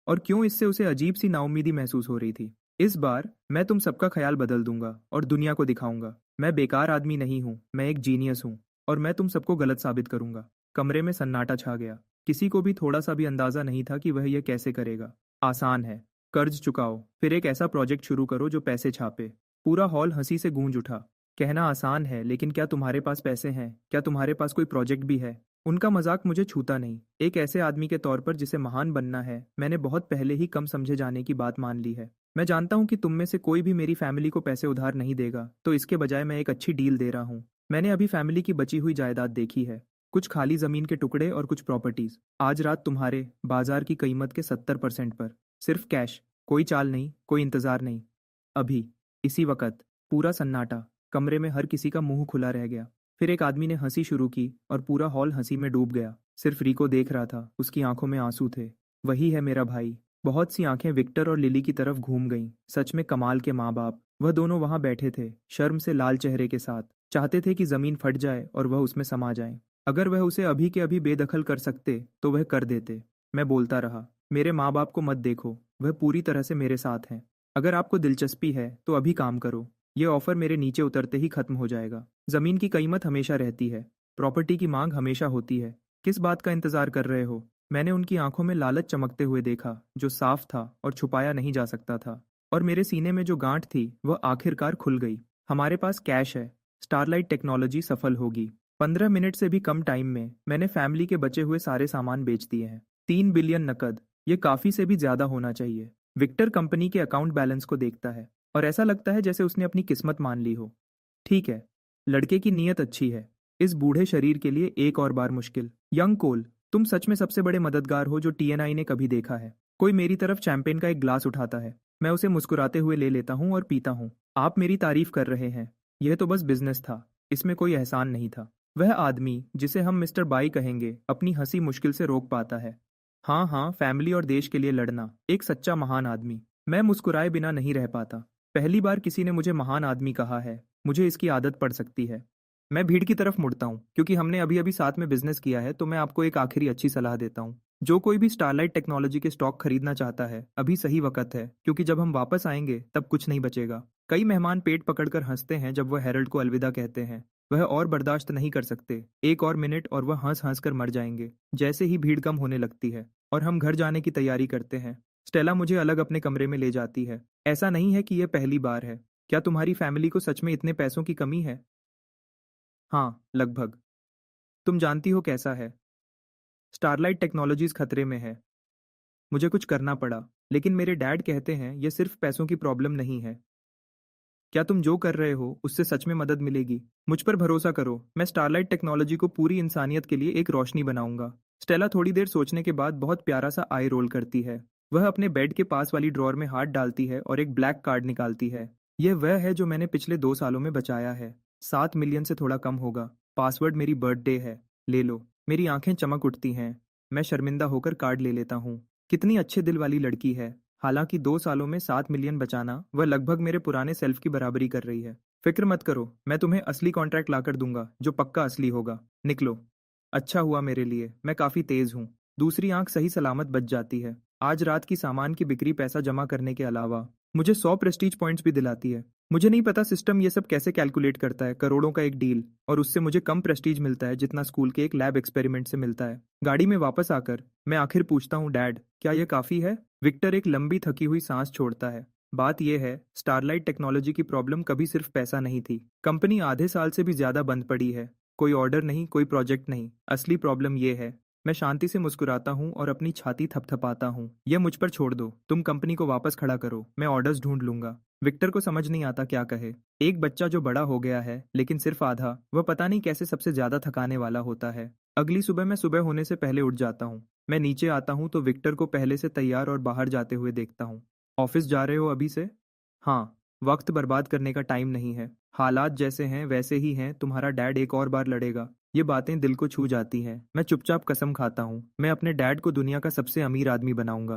और क्यों इससे उसे अजीब सी नाउम्मीदी महसूस हो रही थी। इस बार मैं तुम सबका ख्याल बदल दूंगा और दुनिया को दिखाऊंगा मैं बेकार आदमी नहीं हूँ, मैं एक जीनियस हूँ। और मैं तुम सबको गलत साबित करूंगा। कमरे में सन्नाटा छा गया। किसी को भी थोड़ा सा भी अंदाजा नहीं था कि वह यह कैसे करेगा। आसान है, कर्ज चुकाओ, फिर एक ऐसा प्रोजेक्ट शुरू करो जो पैसे छापे। पूरा हॉल हंसी से गूंज उठा। कहना आसान है, लेकिन क्या तुम्हारे पास पैसे हैं? क्या तुम्हारे पास कोई प्रोजेक्ट भी है? उनका मजाक मुझे छूता नहीं। एक ऐसे आदमी के तौर पर जिसे महान बनना है, मैंने बहुत पहले ही कम समझे जाने की बात मान ली है। मैं जानता हूँ कि तुम में से कोई भी मेरी फैमिली को पैसे उधार नहीं देगा, तो इसके बजाय मैं एक अच्छी डील दे रहा हूँ। मैंने अभी फैमिली की बची हुई जायदाद देखी है, कुछ खाली जमीन के टुकड़े और कुछ प्रॉपर्टीज। आज रात तुम्हारे बाजार की कीमत के 70% पर, सिर्फ कैश, कोई चाल नहीं, कोई इंतजार नहीं। अभी, इसी वक्त, पूरा सन्नाटा, कमरे में हर किसी का मुंह खुला रह गया। फिर एक आदमी ने हंसी शुरू की और पूरा हॉल हंसी में डूब गया। सिर्फ रिको देख रहा था, उसकी आंखों में आंसू थे। वही है मेरा भाई। बहुत सी आंखें विक्टर और लिली की तरफ घूम गईं। सच में कमाल के माँ बाप। वह दोनों वहां बैठे थे, शर्म से लाल चेहरे के साथ। चाहते थे कि जमीन फट जाए और वह उसमें समा जाए। अगर वह उसे अभी के अभी बेदखल कर सकते तो वह कर देते। मैं बोलता रहा, मेरे माँ बाप को मत देखो, वह पूरी तरह से मेरे साथ हैं। अगर आपको दिलचस्पी है तो अभी काम करो। ये ऑफर मेरे नीचे उतरते ही खत्म हो जाएगा। जमीन की कीमत हमेशा रहती है, प्रॉपर्टी की मांग हमेशा होती है। किस बात का इंतजार कर रहे हो? मैंने उनकी आंखों में लालच चमकते हुए देखा, जो साफ था और छुपाया नहीं जा सकता था। और मेरे सीने में जो गांठ थी वह आखिरकार खुल गई। हमारे पास कैश है, स्टारलाइट टेक्नोलॉजी सफल होगी। 15 मिनट से भी कम टाइम में मैंने फैमिली के बचे हुए सारे सामान बेच दिए हैं। 3 बिलियन नकद, ये काफी से भी ज्यादा होना चाहिए। विक्टर कंपनी के अकाउंट बैलेंस को देखता है और ऐसा लगता है जैसे उसने अपनी किस्मत मान ली हो। ठीक है, लड़के की नीयत अच्छी है। इस बूढ़े शरीर के लिए एक और बार मुश्किल। यंग कोल, तुम सच में सबसे बड़े मददगार हो जो टीएनआई ने कभी देखा है। कोई मेरी तरफ चैंपेन का एक ग्लास उठाता है। मैं उसे मुस्कुराते हुए ले लेता हूँ और पीता हूँ। आप मेरी तारीफ कर रहे हैं। यह तो बस बिजनेस था, इसमें कोई एहसान नहीं था। वह आदमी जिसे हम मिस्टर बाई कहेंगे, अपनी हंसी मुश्किल से रोक पाता है। हाँ हाँ, फैमिली और देश के लिए लड़ना, एक सच्चा महान आदमी। मैं मुस्कुराए बिना नहीं रह पाता। पहली बार किसी ने मुझे महान आदमी कहा है। मुझे इसकी आदत पड़ सकती है। मैं भीड़ की तरफ मुड़ता हूँ, क्योंकि हमने अभी अभी साथ में बिजनेस किया है, तो मैं आपको एक आखिरी अच्छी सलाह देता हूँ। जो कोई भी स्टारलाइट टेक्नोलॉजी के स्टॉक खरीदना चाहता है, अभी सही वक्त है, क्योंकि जब हम वापस आएंगे तब कुछ नहीं बचेगा। कई मेहमान पेट पकड़कर हंसते हैं जब वह हेरल्ड को अलविदा कहते हैं। वह और बर्दाश्त नहीं कर सकते। एक और मिनट और वह हंस हंस कर मर जाएंगे। जैसे ही भीड़ कम होने लगती है और हम घर जाने की तैयारी करते हैं, स्टेला मुझे अलग अपने कमरे में ले जाती है। ऐसा नहीं है कि यह पहली बार है। क्या तुम्हारी फैमिली को सच में इतने पैसों की कमी है? हाँ, लगभग। तुम जानती हो कैसा है। स्टारलाइट टेक्नोलॉजीज खतरे में है। मुझे कुछ करना पड़ा, लेकिन मेरे डैड कहते हैं यह सिर्फ पैसों की प्रॉब्लम नहीं है। क्या तुम जो कर रहे हो उससे सच में मदद मिलेगी? मुझ पर भरोसा करो, मैं स्टारलाइट टेक्नोलॉजी को पूरी इंसानियत के लिए एक रोशनी बनाऊंगा। स्टेला थोड़ी देर सोचने के बाद बहुत प्यारा सा आई रोल करती है। वह अपने बेड के पास वाली ड्रॉर में हाथ डालती है और एक ब्लैक कार्ड निकालती है। यह वह है जो मैंने पिछले 2 सालों में बचाया है। 7 मिलियन से थोड़ा कम होगा। पासवर्ड मेरी बर्थडे है। ले लो। मेरी आंखें चमक उठती हैं। मैं शर्मिंदा होकर कार्ड ले लेता हूँ। कितनी अच्छे दिल वाली लड़की है। हालांकि 2 सालों में 7 मिलियन बचाना वह लगभग मेरे पुराने सेल्फ की बराबरी कर रही है। फिक्र मत करो, मैं तुम्हें असली कॉन्ट्रैक्ट लाकर दूंगा, जो पक्का असली होगा। निकलो। अच्छा हुआ मेरे लिए, मैं काफी तेज हूँ। दूसरी आंख सही सलामत बच जाती है। आज रात की सामान की बिक्री पैसा जमा करने के अलावा मुझे 100 प्रेस्टीज पॉइंट्स भी दिलाती है। मुझे नहीं पता सिस्टम ये सब कैसे कैलकुलेट करता है। करोड़ों का एक डील, और उससे मुझे कम प्रेस्टीज मिलता है जितना स्कूल के एक लैब एक्सपेरिमेंट से मिलता है। गाड़ी में वापस आकर मैं आखिर पूछता हूँ, डैड, क्या यह काफी है? विक्टर एक लंबी थकी हुई सांस छोड़ता है। बात यह है, स्टारलाइट टेक्नोलॉजी की प्रॉब्लम कभी सिर्फ पैसा नहीं थी। कंपनी आधे साल से भी ज्यादा बंद पड़ी है। कोई ऑर्डर नहीं, कोई प्रोजेक्ट नहीं। असली प्रॉब्लम यह है। मैं शांति से मुस्कुराता हूँ और अपनी छाती थपथपाता हूँ। यह मुझ पर छोड़ दो। तुम कंपनी को वापस खड़ा करो, मैं ऑर्डर्स ढूंढ लूंगा। विक्टर को समझ नहीं आता क्या कहे। एक बच्चा जो बड़ा हो गया है, लेकिन सिर्फ आधा। वह पता नहीं कैसे सबसे ज्यादा थकाने वाला होता है। अगली सुबह मैं सुबह होने से पहले उठ जाता हूँ। मैं नीचे आता हूँ तो विक्टर को पहले से तैयार और बाहर जाते हुए देखता हूँ। ऑफिस जा रहे हो अभी से? हाँ। वक्त बर्बाद करने का टाइम नहीं है। हालात जैसे हैं वैसे ही हैं। तुम्हारा डैड एक और बार लड़ेगा। ये बातें दिल को छू जाती हैं। मैं चुपचाप कसम खाता हूँ, मैं अपने डैड को दुनिया का सबसे अमीर आदमी बनाऊंगा,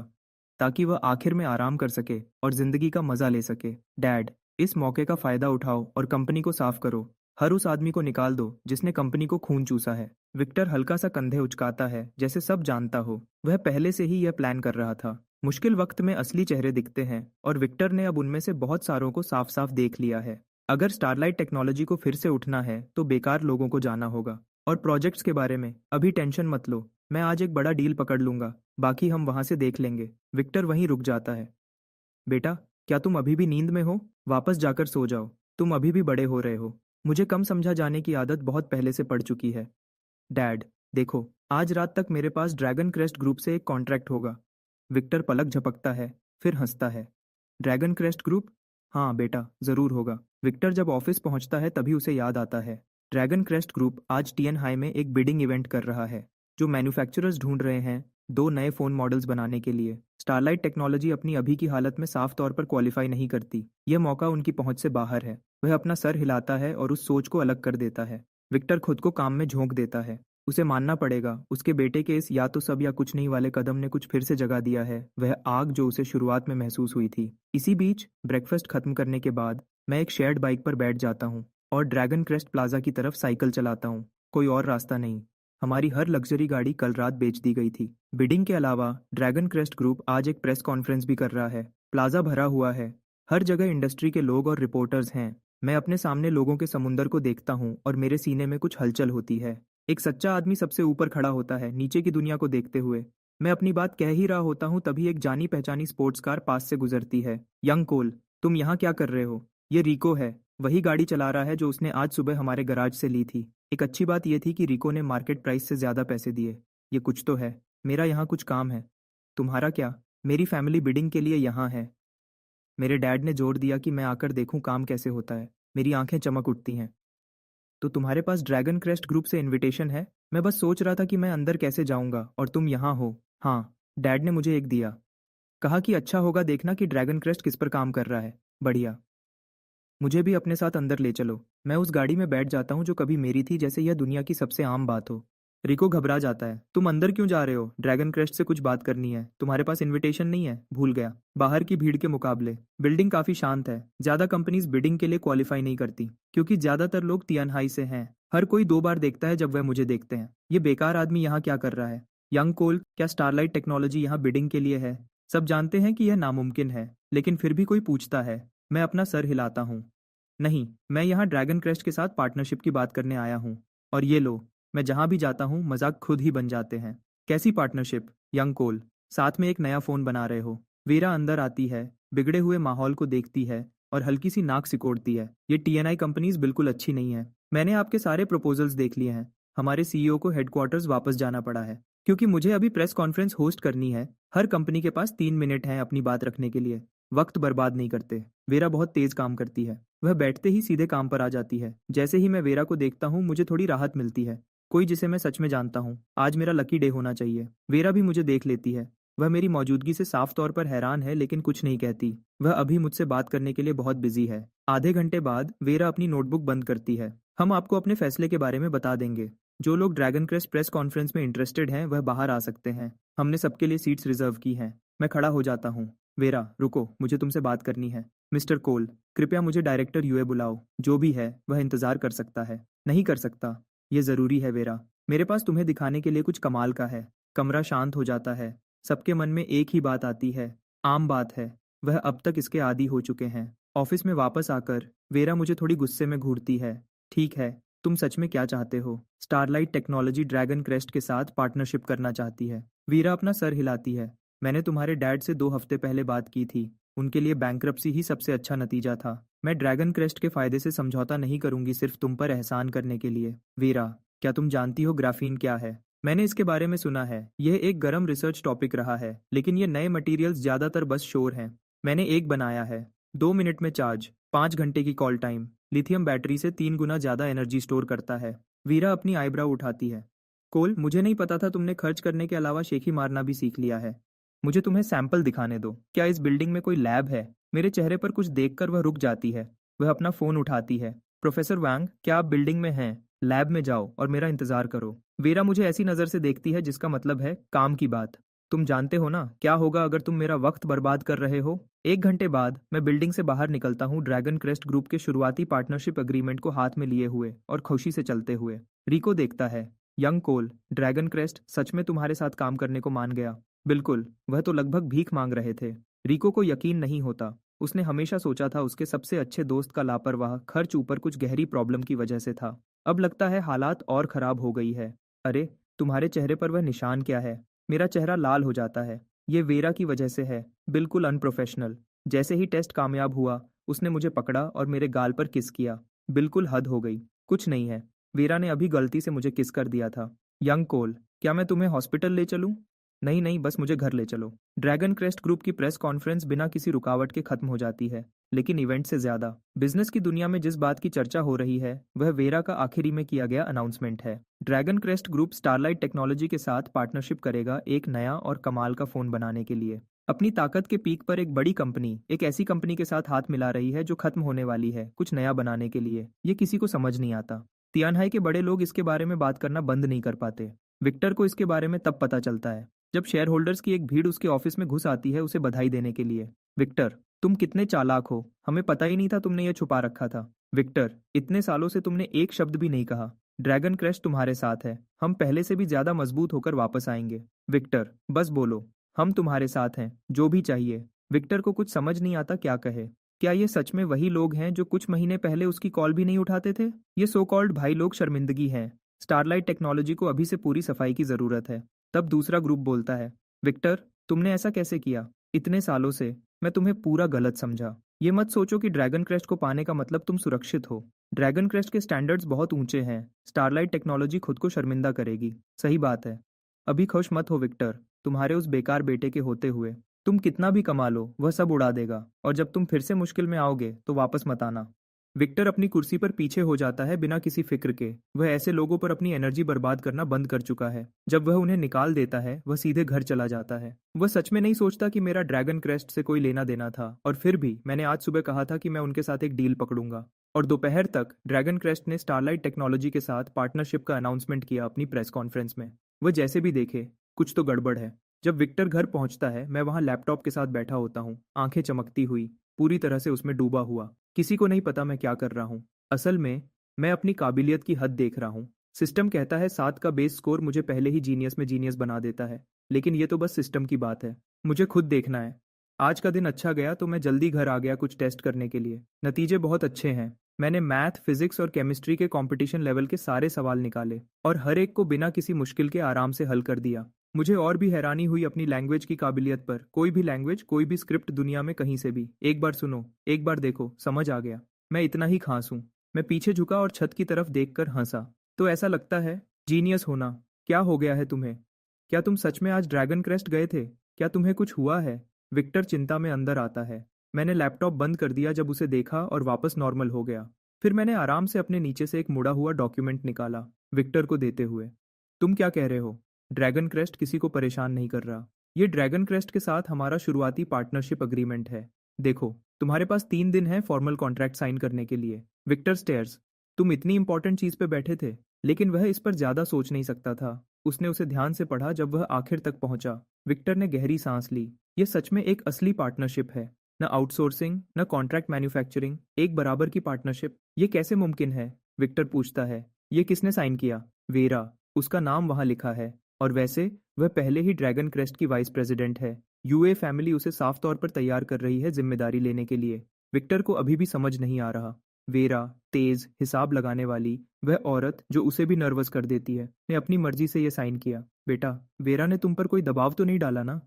ताकि वह आखिर में आराम कर सके और जिंदगी का मजा ले सके। डैड, इस मौके का फायदा उठाओ और कंपनी को साफ करो। हर उस आदमी को निकाल दो जिसने कंपनी को खून चूसा है। विक्टर हल्का सा कंधे उचकाता है, जैसे सब जानता हो। वह पहले से ही यह प्लान कर रहा था। मुश्किल वक्त में असली चेहरे दिखते हैं, और विक्टर ने अब उनमें से बहुत सारों को साफ साफ देख लिया है। अगर स्टारलाइट टेक्नोलॉजी को फिर से उठना है तो बेकार लोगों को जाना होगा। और प्रोजेक्ट्स के बारे में अभी टेंशन मत लो। मैं आज एक बड़ा डील पकड़ लूंगा, बाकी हम वहां से देख लेंगे। विक्टर वहीं रुक जाता है। बेटा, क्या तुम अभी भी नींद में हो? वापस जाकर सो जाओ। तुम अभी भी बड़े हो रहे हो। मुझे कम समझा जाने की आदत बहुत पहले से पड़ चुकी है। डैड, देखो, आज रात तक मेरे पास ड्रैगन क्रेस्ट ग्रुप से एक कॉन्ट्रैक्ट होगा। विक्टर पलक झपकता है, फिर हंसता है। Dragon Crest group? हाँ बेटा, जरूर होगा। विक्टर जब ऑफिस पहुंचता है तभी उसे याद आता है। ड्रैगन क्रेस्ट ग्रुप आज टीएन हाई में एक बिडिंग इवेंट कर रहा है, जो मैन्युफैक्चरर्स ढूंढ रहे हैं दो नए फोन मॉडल्स बनाने के लिए। स्टारलाइट टेक्नोलॉजी अपनी अभी की हालत में साफ तौर पर क्वालिफाई नहीं करती। यह मौका उनकी पहुंच से बाहर है। वह अपना सर हिलाता है और उस सोच को अलग कर देता है। विक्टर खुद को काम में झोंक देता है। उसे मानना पड़ेगा, उसके बेटे के इस या तो सब या कुछ नहीं वाले कदम ने कुछ फिर से जगा दिया है वह आग जो उसे शुरुआत में महसूस हुई थी। इसी बीच ब्रेकफास्ट खत्म करने के बाद मैं एक शेयर्ड बाइक पर बैठ जाता हूँ और ड्रैगन क्रेस्ट प्लाजा की तरफ साइकिल चलाता हूँ। कोई और रास्ता नहीं। हमारी हर लग्जरी गाड़ी कल रात बेच दी गई थी। बिडिंग के अलावा ड्रैगन क्रेस्ट ग्रुप आज एक प्रेस कॉन्फ्रेंस भी कर रहा है। प्लाजा भरा हुआ है। हर जगह इंडस्ट्री के लोग और रिपोर्टर्स हैं। मैं अपने सामने लोगों के समुंदर को देखता हूँ और मेरे सीने में कुछ हलचल होती है। एक सच्चा आदमी सबसे ऊपर खड़ा होता है, नीचे की दुनिया को देखते हुए। मैं अपनी बात कह ही रहा होता हूँ तभी एक जानी पहचानी स्पोर्ट्स कार पास से गुजरती है। यंग कोल, तुम यहाँ क्या कर रहे हो? ये रिको है। वही गाड़ी चला रहा है जो उसने आज सुबह हमारे गराज से ली थी। एक अच्छी बात यह थी कि रिको ने मार्केट प्राइस से ज्यादा पैसे दिए। ये कुछ तो है। मेरा यहाँ कुछ काम है। तुम्हारा क्या? मेरी फैमिली बिडिंग के लिए यहाँ है। मेरे डैड ने जोर दिया कि मैं आकर देखूं काम कैसे होता है। मेरी आंखें चमक उठती हैं। तो तुम्हारे पास ड्रैगन क्रेस्ट ग्रुप से इनविटेशन है? मैं बस सोच रहा था कि मैं अंदर कैसे जाऊंगा और तुम यहाँ हो। हाँ, डैड ने मुझे एक दिया। कहा कि अच्छा होगा देखना कि ड्रैगन क्रेस्ट किस पर काम कर रहा है। बढ़िया। मुझे भी अपने साथ अंदर ले चलो। मैं उस गाड़ी में बैठ जाता हूँ जो कभी मेरी थी, जैसे यह दुनिया की सबसे आम बात हो। रिको घबरा जाता है। तुम अंदर क्यों जा रहे हो? ड्रैगन क्रेस्ट से कुछ बात करनी है। तुम्हारे पास इनविटेशन नहीं है? भूल गया। बाहर की भीड़ के मुकाबले बिल्डिंग काफी शांत है। ज्यादा कंपनीज बिडिंग के लिए क्वालिफाई नहीं करती क्योंकि ज्यादातर लोग तियानहाई से हैं। हर कोई दो बार देखता है जब वह मुझे देखते हैं। ये बेकार आदमी यहाँ क्या कर रहा है? यंग कोल, क्या स्टारलाइट टेक्नोलॉजी यहाँ बिडिंग के लिए है? सब जानते हैं कि यह नामुमकिन है, लेकिन फिर भी कोई पूछता है। मैं अपना सर हिलाता हूँ। नहीं, मैं यहाँ ड्रैगन क्रेस्ट के साथ पार्टनरशिप की बात करने आया हूँ। और ये लो, मैं जहाँ भी जाता हूँ मजाक खुद ही बन जाते हैं। कैसी पार्टनरशिप? यंग कोल, साथ में एक नया फोन बना रहे हो? वीरा अंदर आती है, बिगड़े हुए माहौल को देखती है और हल्की सी नाक सिकोड़ती है। ये टीएनआई कंपनीज बिल्कुल अच्छी नहीं है। मैंने आपके सारे प्रपोजल्स देख लिए हैं। हमारे सीईओ को हेडक्वार्टर्स वापस जाना पड़ा है क्योंकि मुझे अभी प्रेस कॉन्फ्रेंस होस्ट करनी है। हर कंपनी के पास 3 मिनट हैं अपनी बात रखने के लिए। वक्त बर्बाद नहीं करते। वेरा बहुत तेज काम करती है। वह बैठते ही सीधे काम पर आ जाती है। जैसे ही मैं वेरा को देखता हूँ मुझे थोड़ी राहत मिलती है। कोई जिसे मैं सच में जानता हूँ। आज मेरा लकी डे होना चाहिए। वेरा भी मुझे देख लेती है। वह मेरी मौजूदगी से साफ तौर पर हैरान है लेकिन कुछ नहीं कहती। वह अभी मुझसे बात करने के लिए बहुत बिजी है। आधे घंटे बाद वेरा अपनी नोटबुक बंद करती है। हम आपको अपने फैसले के बारे में बता देंगे। जो लोग ड्रैगन क्रेस्ट प्रेस कॉन्फ्रेंस में इंटरेस्टेड हैं वह बाहर आ सकते हैं। हमने सबके लिए सीट्स रिजर्व की हैं। मैं खड़ा हो जाता हूँ। वेरा, रुको, मुझे तुमसे बात करनी है। मिस्टर कोल, कृपया मुझे डायरेक्टर यूए बुलाओ। जो भी है वह इंतजार कर सकता है। नहीं कर सकता। ये जरूरी है वेरा। मेरे पास तुम्हें दिखाने के लिए कुछ कमाल का है। कमरा शांत हो जाता है। सबके मन में एक ही बात आती है। आम बात है। वह अब तक इसके आदी हो चुके हैं। ऑफिस में वापस आकर वेरा मुझे थोड़ी गुस्से में घूरती है। ठीक है, तुम सच में क्या चाहते हो? स्टारलाइट टेक्नोलॉजी ड्रैगन क्रेस्ट के साथ पार्टनरशिप करना चाहती है। वीरा अपना सर हिलाती है। मैंने तुम्हारे डैड से 2 हफ्ते पहले बात की थी। उनके लिए बैंक्रप्सी ही सबसे अच्छा नतीजा था। मैं ड्रैगन क्रेस्ट के फायदे से समझौता नहीं करूंगी सिर्फ तुम पर एहसान करने के लिए। वीरा, क्या तुम जानती हो ग्राफीन क्या है? मैंने इसके बारे में सुना है। यह एक गर्म रिसर्च टॉपिक रहा है, लेकिन ये नए मटेरियल्स ज्यादातर बस शोर हैं। मैंने एक बनाया है। 2 मिनट में चार्ज, 5 घंटे की कॉल टाइम, लिथियम बैटरी से 3 गुना ज्यादा एनर्जी स्टोर करता है। वीरा अपनी आईब्राउ उठाती है। कोल, मुझे नहीं पता था तुमने खर्च करने के अलावा शेखी मारना भी सीख लिया है। मुझे तुम्हें सैंपल दिखाने दो। क्या इस बिल्डिंग में कोई लैब है? मेरे चेहरे पर कुछ देखकर वह रुक जाती है। वह अपना फोन उठाती है। प्रोफेसर वांग, क्या आप बिल्डिंग में हैं? लैब में जाओ और मेरा इंतजार करो। वीरा मुझे ऐसी नजर से देखती है जिसका मतलब है काम की बात। तुम जानते हो ना क्या होगा अगर तुम मेरा वक्त बर्बाद कर रहे हो? 1 घंटे बाद मैं बिल्डिंग से बाहर निकलता हूँ, ड्रैगन क्रेस्ट ग्रुप के शुरुआती पार्टनरशिप एग्रीमेंट को हाथ में लिए हुए और खुशी से चलते हुए। रिको देखता है। यंग कोल, ड्रैगन क्रेस्ट सच में तुम्हारे साथ काम करने को मान गया? बिल्कुल, वह तो लगभग भीख मांग रहे थे। रिको को यकीन नहीं होता। उसने हमेशा सोचा था उसके सबसे अच्छे दोस्त का लापरवाह खर्च ऊपर कुछ गहरी प्रॉब्लम की वजह से था। अब लगता है हालात और खराब हो गई है। अरे, तुम्हारे चेहरे पर वह निशान क्या है? मेरा चेहरा लाल हो जाता है। ये वेरा की वजह से है। बिल्कुल अनप्रोफेशनल। जैसे ही टेस्ट कामयाब हुआ उसने मुझे पकड़ा और मेरे गाल पर किस किया। बिल्कुल हद हो गई। कुछ नहीं है। वेरा ने अभी गलती से मुझे किस कर दिया था। यंग कोल, क्या मैं तुम्हें हॉस्पिटल ले चलूं? नहीं नहीं, बस मुझे घर ले चलो। ड्रैगन क्रेस्ट ग्रुप की प्रेस कॉन्फ्रेंस बिना किसी रुकावट के खत्म हो जाती है, लेकिन इवेंट से ज्यादा बिजनेस की दुनिया में जिस बात की चर्चा हो रही है वह वेरा का आखिरी में किया गया अनाउंसमेंट है। Dragon Crest group starlight technology के साथ पार्टनरशिप करेगा एक नया और कमाल का फोन बनाने के लिए। अपनी ताकत के पीक पर एक बड़ी कंपनी एक ऐसी कंपनी के साथ हाथ मिला रही है जो खत्म होने वाली है कुछ नया बनाने के लिए। ये किसी को समझ नहीं आता। तियानहाई के बड़े लोग इसके बारे में बात करना बंद नहीं कर पाते। विक्टर को इसके बारे में तब पता चलता है जब शेयर होल्डर्स की एक भीड़ उसके ऑफिस में घुस आती है उसे बधाई देने के लिए। विक्टर, तुम कितने चालाक हो, हमें पता ही नहीं था तुमने ये छुपा रखा था। विक्टर, इतने सालों से तुमने एक शब्द भी नहीं कहा। ड्रैगन क्रेस्ट तुम्हारे साथ है, हम पहले से भी ज्यादा मजबूत होकर वापस आएंगे। विक्टर, बस बोलो, हम तुम्हारे साथ हैं, जो भी चाहिए। विक्टर को कुछ समझ नहीं आता क्या कहे। क्या ये सच में वही लोग हैं जो कुछ महीने पहले उसकी कॉल भी नहीं उठाते थे? ये सो कॉल्ड भाई लोग शर्मिंदगी हैं। स्टारलाइट टेक्नोलॉजी को अभी से पूरी सफाई की जरूरत है। तब दूसरा ग्रुप बोलता है, विक्टर, तुमने ऐसा कैसे किया? इतने सालों से मैं तुम्हें पूरा गलत समझा। ये मत सोचो कि ड्रैगन क्रेस्ट को पाने का मतलब तुम सुरक्षित हो। ड्रैगन क्रेस्ट के स्टैंडर्ड्स बहुत ऊंचे हैं। स्टारलाइट टेक्नोलॉजी खुद को शर्मिंदा करेगी। सही बात है। अभी खुश मत हो विक्टर, तुम्हारे उस बेकार बेटे के होते हुए। तुम कितना भी कमा लो वह सब उड़ा देगा, और जब तुम फिर से मुश्किल में आओगे तो वापस मत आना। विक्टर अपनी कुर्सी पर पीछे हो जाता है बिना किसी फिक्र के। वह ऐसे लोगों पर अपनी एनर्जी बर्बाद करना बंद कर चुका है। जब वह उन्हें निकाल देता है वह सीधे घर चला जाता है। वह सच में नहीं सोचता कि मेरा ड्रैगन क्रेस्ट से कोई लेना देना था, और फिर भी मैंने आज सुबह कहा था कि मैं उनके साथ एक डील पकड़ूंगा। और दोपहर तक ड्रैगन क्रेस्ट ने स्टारलाइट टेक्नोलॉजी के साथ पार्टनरशिप का अनाउंसमेंट किया अपनी प्रेस कॉन्फ्रेंस में। वह जैसे भी देखे कुछ तो गड़बड़ है। जब विक्टर घर पहुंचता है मैं वहां लैपटॉप के साथ बैठा होता हूँ, आंखें चमकती हुई, पूरी तरह से उसमें डूबा हुआ। किसी को नहीं पता मैं क्या कर रहा हूँ। असल में मैं अपनी काबिलियत की हद देख रहा हूँ। सिस्टम कहता है 7 का बेस स्कोर मुझे पहले ही जीनियस में जीनियस बना देता है, लेकिन ये तो बस सिस्टम की बात है। मुझे खुद देखना है। आज का दिन अच्छा गया तो मैं जल्दी घर आ गया कुछ टेस्ट करने के लिए। नतीजे बहुत अच्छे हैं। मैंने मैथ, फिजिक्स और केमिस्ट्री के कंपटीशन लेवल के सारे सवाल निकाले और हर एक को बिना किसी मुश्किल के आराम से हल कर दिया। मुझे और भी हैरानी हुई अपनी लैंग्वेज की काबिलियत पर। कोई भी लैंग्वेज, कोई भी स्क्रिप्ट दुनिया में कहीं से भी, एक बार सुनो, एक बार देखो, समझ आ गया। मैं इतना ही खास हूँ। मैं पीछे झुका और छत की तरफ देखकर हंसा। तो ऐसा लगता है जीनियस होना। क्या हो गया है तुम्हें? क्या तुम सच में आज ड्रैगन क्रेस्ट गए थे? क्या तुम्हें कुछ हुआ है? विक्टर चिंता में अंदर आता है। मैंने लैपटॉप बंद कर दिया जब उसे देखा और वापस नॉर्मल हो गया। फिर मैंने आराम से अपने नीचे से एक मुड़ा हुआ डॉक्यूमेंट निकाला, विक्टर को देते हुए। तुम क्या कह रहे हो? ड्रैगन क्रेस्ट किसी को परेशान नहीं कर रहा। ये ड्रैगन क्रेस्ट के साथ हमारा शुरुआती पार्टनरशिप अग्रीमेंट है। देखो, तुम्हारे पास 3 दिन है फॉर्मल कॉन्ट्रैक्ट साइन करने के लिए। विक्टर स्टेयर्स, तुम इतनी इंपॉर्टेंट चीज पे बैठे थे, लेकिन वह इस पर ज्यादा सोच नहीं सकता था। उसने उसे ध्यान से पढ़ा जब वह आखिर तक पहुंचा। विक्टर ने गहरी सांस ली। यह सच में एक असली पार्टनरशिप है। न आउटसोर्सिंग, न कॉन्ट्रैक्ट मैन्युफैक्चरिंग, एक बराबर की पार्टनरशिप। ये कैसे मुमकिन है? विक्टर पूछता है। ये किसने साइन किया? वेरा, उसका नाम वहां लिखा है। और वैसे वह पहले ही ड्रैगन क्रेस्ट की वाइस प्रेसिडेंट है। यूए फैमिली उसे साफ तौर पर तैयार कर रही है जिम्मेदारी लेने के लिए। विक्टर को अभी भी समझ नहीं आ रहा। वेरा, तेज, हिसाब लगाने वाली, वह औरत जो उसे भी नर्वस कर देती है, ने अपनी मर्जी से यह साइन किया। बेटा, वेरा ने तुम पर कोई दबाव तो नहीं डाला ना?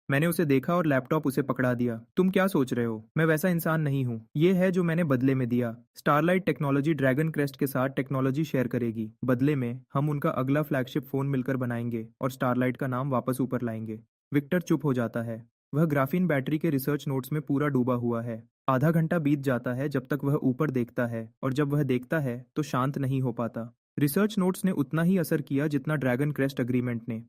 मैंने उसे देखा और लैपटॉप उसे पकड़ा दिया। तुम क्या सोच रहे हो? मैं वैसा इंसान नहीं हूँ। ये है जो मैंने बदले में दिया। स्टारलाइट टेक्नोलॉजी ड्रैगन क्रेस्ट के साथ टेक्नोलॉजी शेयर करेगी। बदले में हम उनका अगला फ्लैगशिप फोन मिलकर बनाएंगे और स्टारलाइट का नाम वापस ऊपर लाएंगे। विक्टर चुप हो जाता है। वह ग्राफीन बैटरी के रिसर्च नोट्स में पूरा डूबा हुआ है। आधा घंटा बीत जाता है जब तक वह ऊपर देखता है, और जब वह देखता है तो शांत नहीं हो पाता। रिसर्च नोट्स ने उतना ही असर किया जितना ड्रैगन क्रेस्ट अग्रीमेंट ने।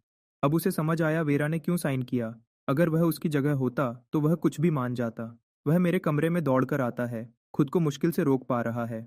अब उसे समझ आया वेरा ने क्यों साइन किया। अगर वह उसकी जगह होता तो वह कुछ भी मान जाता। वह मेरे कमरे में दौड़कर आता है, खुद को मुश्किल से रोक पा रहा है।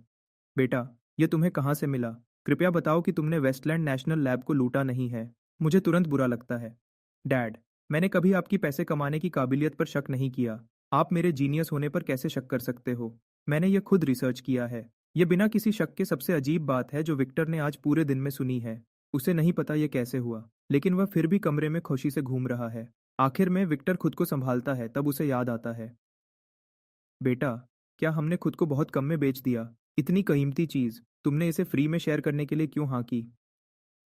बेटा, यह तुम्हें कहाँ से मिला? कृपया बताओ कि तुमने वेस्टलैंड नेशनल लैब को लूटा नहीं है। मुझे तुरंत बुरा लगता है। डैड, मैंने कभी आपकी पैसे कमाने की काबिलियत पर शक नहीं किया। आप मेरे जीनियस होने पर कैसे शक कर सकते हो? मैंने यह खुद रिसर्च किया है। यह बिना किसी शक के सबसे अजीब बात है जो विक्टर ने आज पूरे दिन में सुनी है। उसे नहीं पता यह कैसे हुआ, लेकिन वह फिर भी कमरे में खुशी से घूम रहा है। आखिर में विक्टर खुद को संभालता है, तब उसे याद आता है। बेटा, क्या हमने खुद को बहुत कम में बेच दिया? इतनी कीमती चीज, तुमने इसे फ्री में शेयर करने के लिए क्यों हाँ की?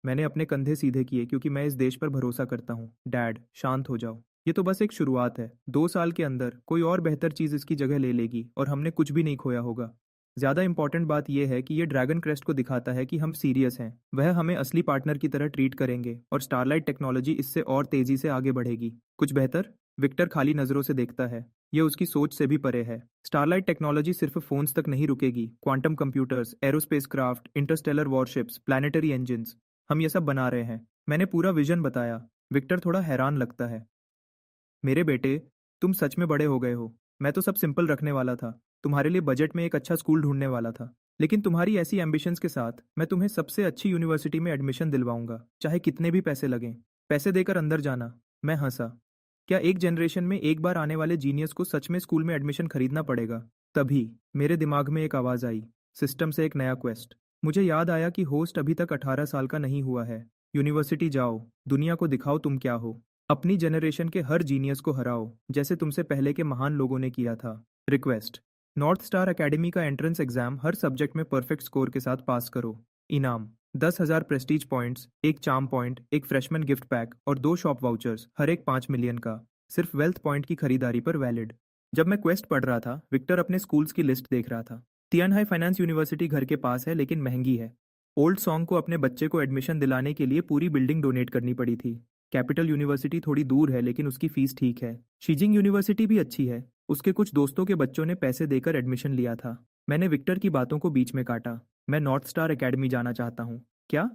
मैंने अपने कंधे सीधे किए क्योंकि मैं इस देश पर भरोसा करता हूँ। डैड, शांत हो जाओ। ये तो बस एक शुरुआत है। 2 साल के अंदर कोई और बेहतर चीज इसकी जगह ले लेगी और हमने कुछ भी नहीं खोया होगा। ज़्यादा इंपॉर्टेंट बात यह है कि ये ड्रैगन क्रेस्ट को दिखाता है कि हम सीरियस हैं, वह हमें असली पार्टनर की तरह ट्रीट करेंगे और स्टारलाइट टेक्नोलॉजी इससे और तेज़ी से आगे बढ़ेगी। कुछ बेहतर? विक्टर खाली नज़रों से देखता है। ये उसकी सोच से भी परे है। स्टारलाइट टेक्नोलॉजी सिर्फ फोन्स तक नहीं रुकेगी। Quantum computers, aerospace craft, Interstellar warships, planetary engines, हम ये सब बना रहे हैं। मैंने पूरा विजन बताया। विक्टर थोड़ा हैरान लगता है। मेरे बेटे, तुम सच में बड़े हो गए हो। मैं तो सब सिंपल रखने वाला था। तुम्हारे लिए बजट में एक अच्छा स्कूल ढूंढने वाला था। लेकिन तुम्हारी ऐसी एम्बिशंस के साथ मैं तुम्हें सबसे अच्छी यूनिवर्सिटी में एडमिशन दिलवाऊंगा, चाहे कितने भी पैसे लगें। पैसे देकर अंदर जाना। मैं हंसा। क्या एक जनरेशन में एक बार आने वाले जीनियस को सच में स्कूल में एडमिशन खरीदना पड़ेगा? तभी मेरे दिमाग में एक आवाज़ आई, सिस्टम से एक नया क्वेस्ट। मुझे याद आया कि होस्ट अभी तक 18 साल का नहीं हुआ है। यूनिवर्सिटी जाओ, दुनिया को दिखाओ तुम क्या हो। अपनी जनरेशन के हर जीनियस को हराओ, जैसे तुमसे पहले के महान लोगों ने किया था। रिक्वेस्ट। नॉर्थ स्टार एकेडमी का एंट्रेंस एग्जाम हर सब्जेक्ट में परफेक्ट स्कोर के साथ पास करो। इनाम 10,000 प्रेस्टीज पॉइंट्स, एक चार्म पॉइंट, एक फ्रेशमैन गिफ्ट पैक और 2 शॉप वाउचर्स, हर एक 5 मिलियन का, सिर्फ वेल्थ पॉइंट की खरीदारी पर वैलिड। जब मैं क्वेस्ट पढ़ रहा था, विक्टर अपने स्कूल्स की लिस्ट देख रहा था। तियानहाई फाइनेंस यूनिवर्सिटी घर के पास है, लेकिन महंगी है। ओल्ड सॉन्ग को अपने बच्चे को एडमिशन दिलाने के लिए पूरी बिल्डिंग डोनेट करनी पड़ी थी। कैपिटल यूनिवर्सिटी थोड़ी दूर है, लेकिन उसकी फीस ठीक है। शीजिंग यूनिवर्सिटी भी अच्छी है। उसके कुछ दोस्तों के बच्चों ने पैसे देकर एडमिशन लिया था। मैंने विक्टर की बातों को बीच में काटा। मैं नॉर्थ स्टार एकेडमी जाना चाहता हूँ। क्या?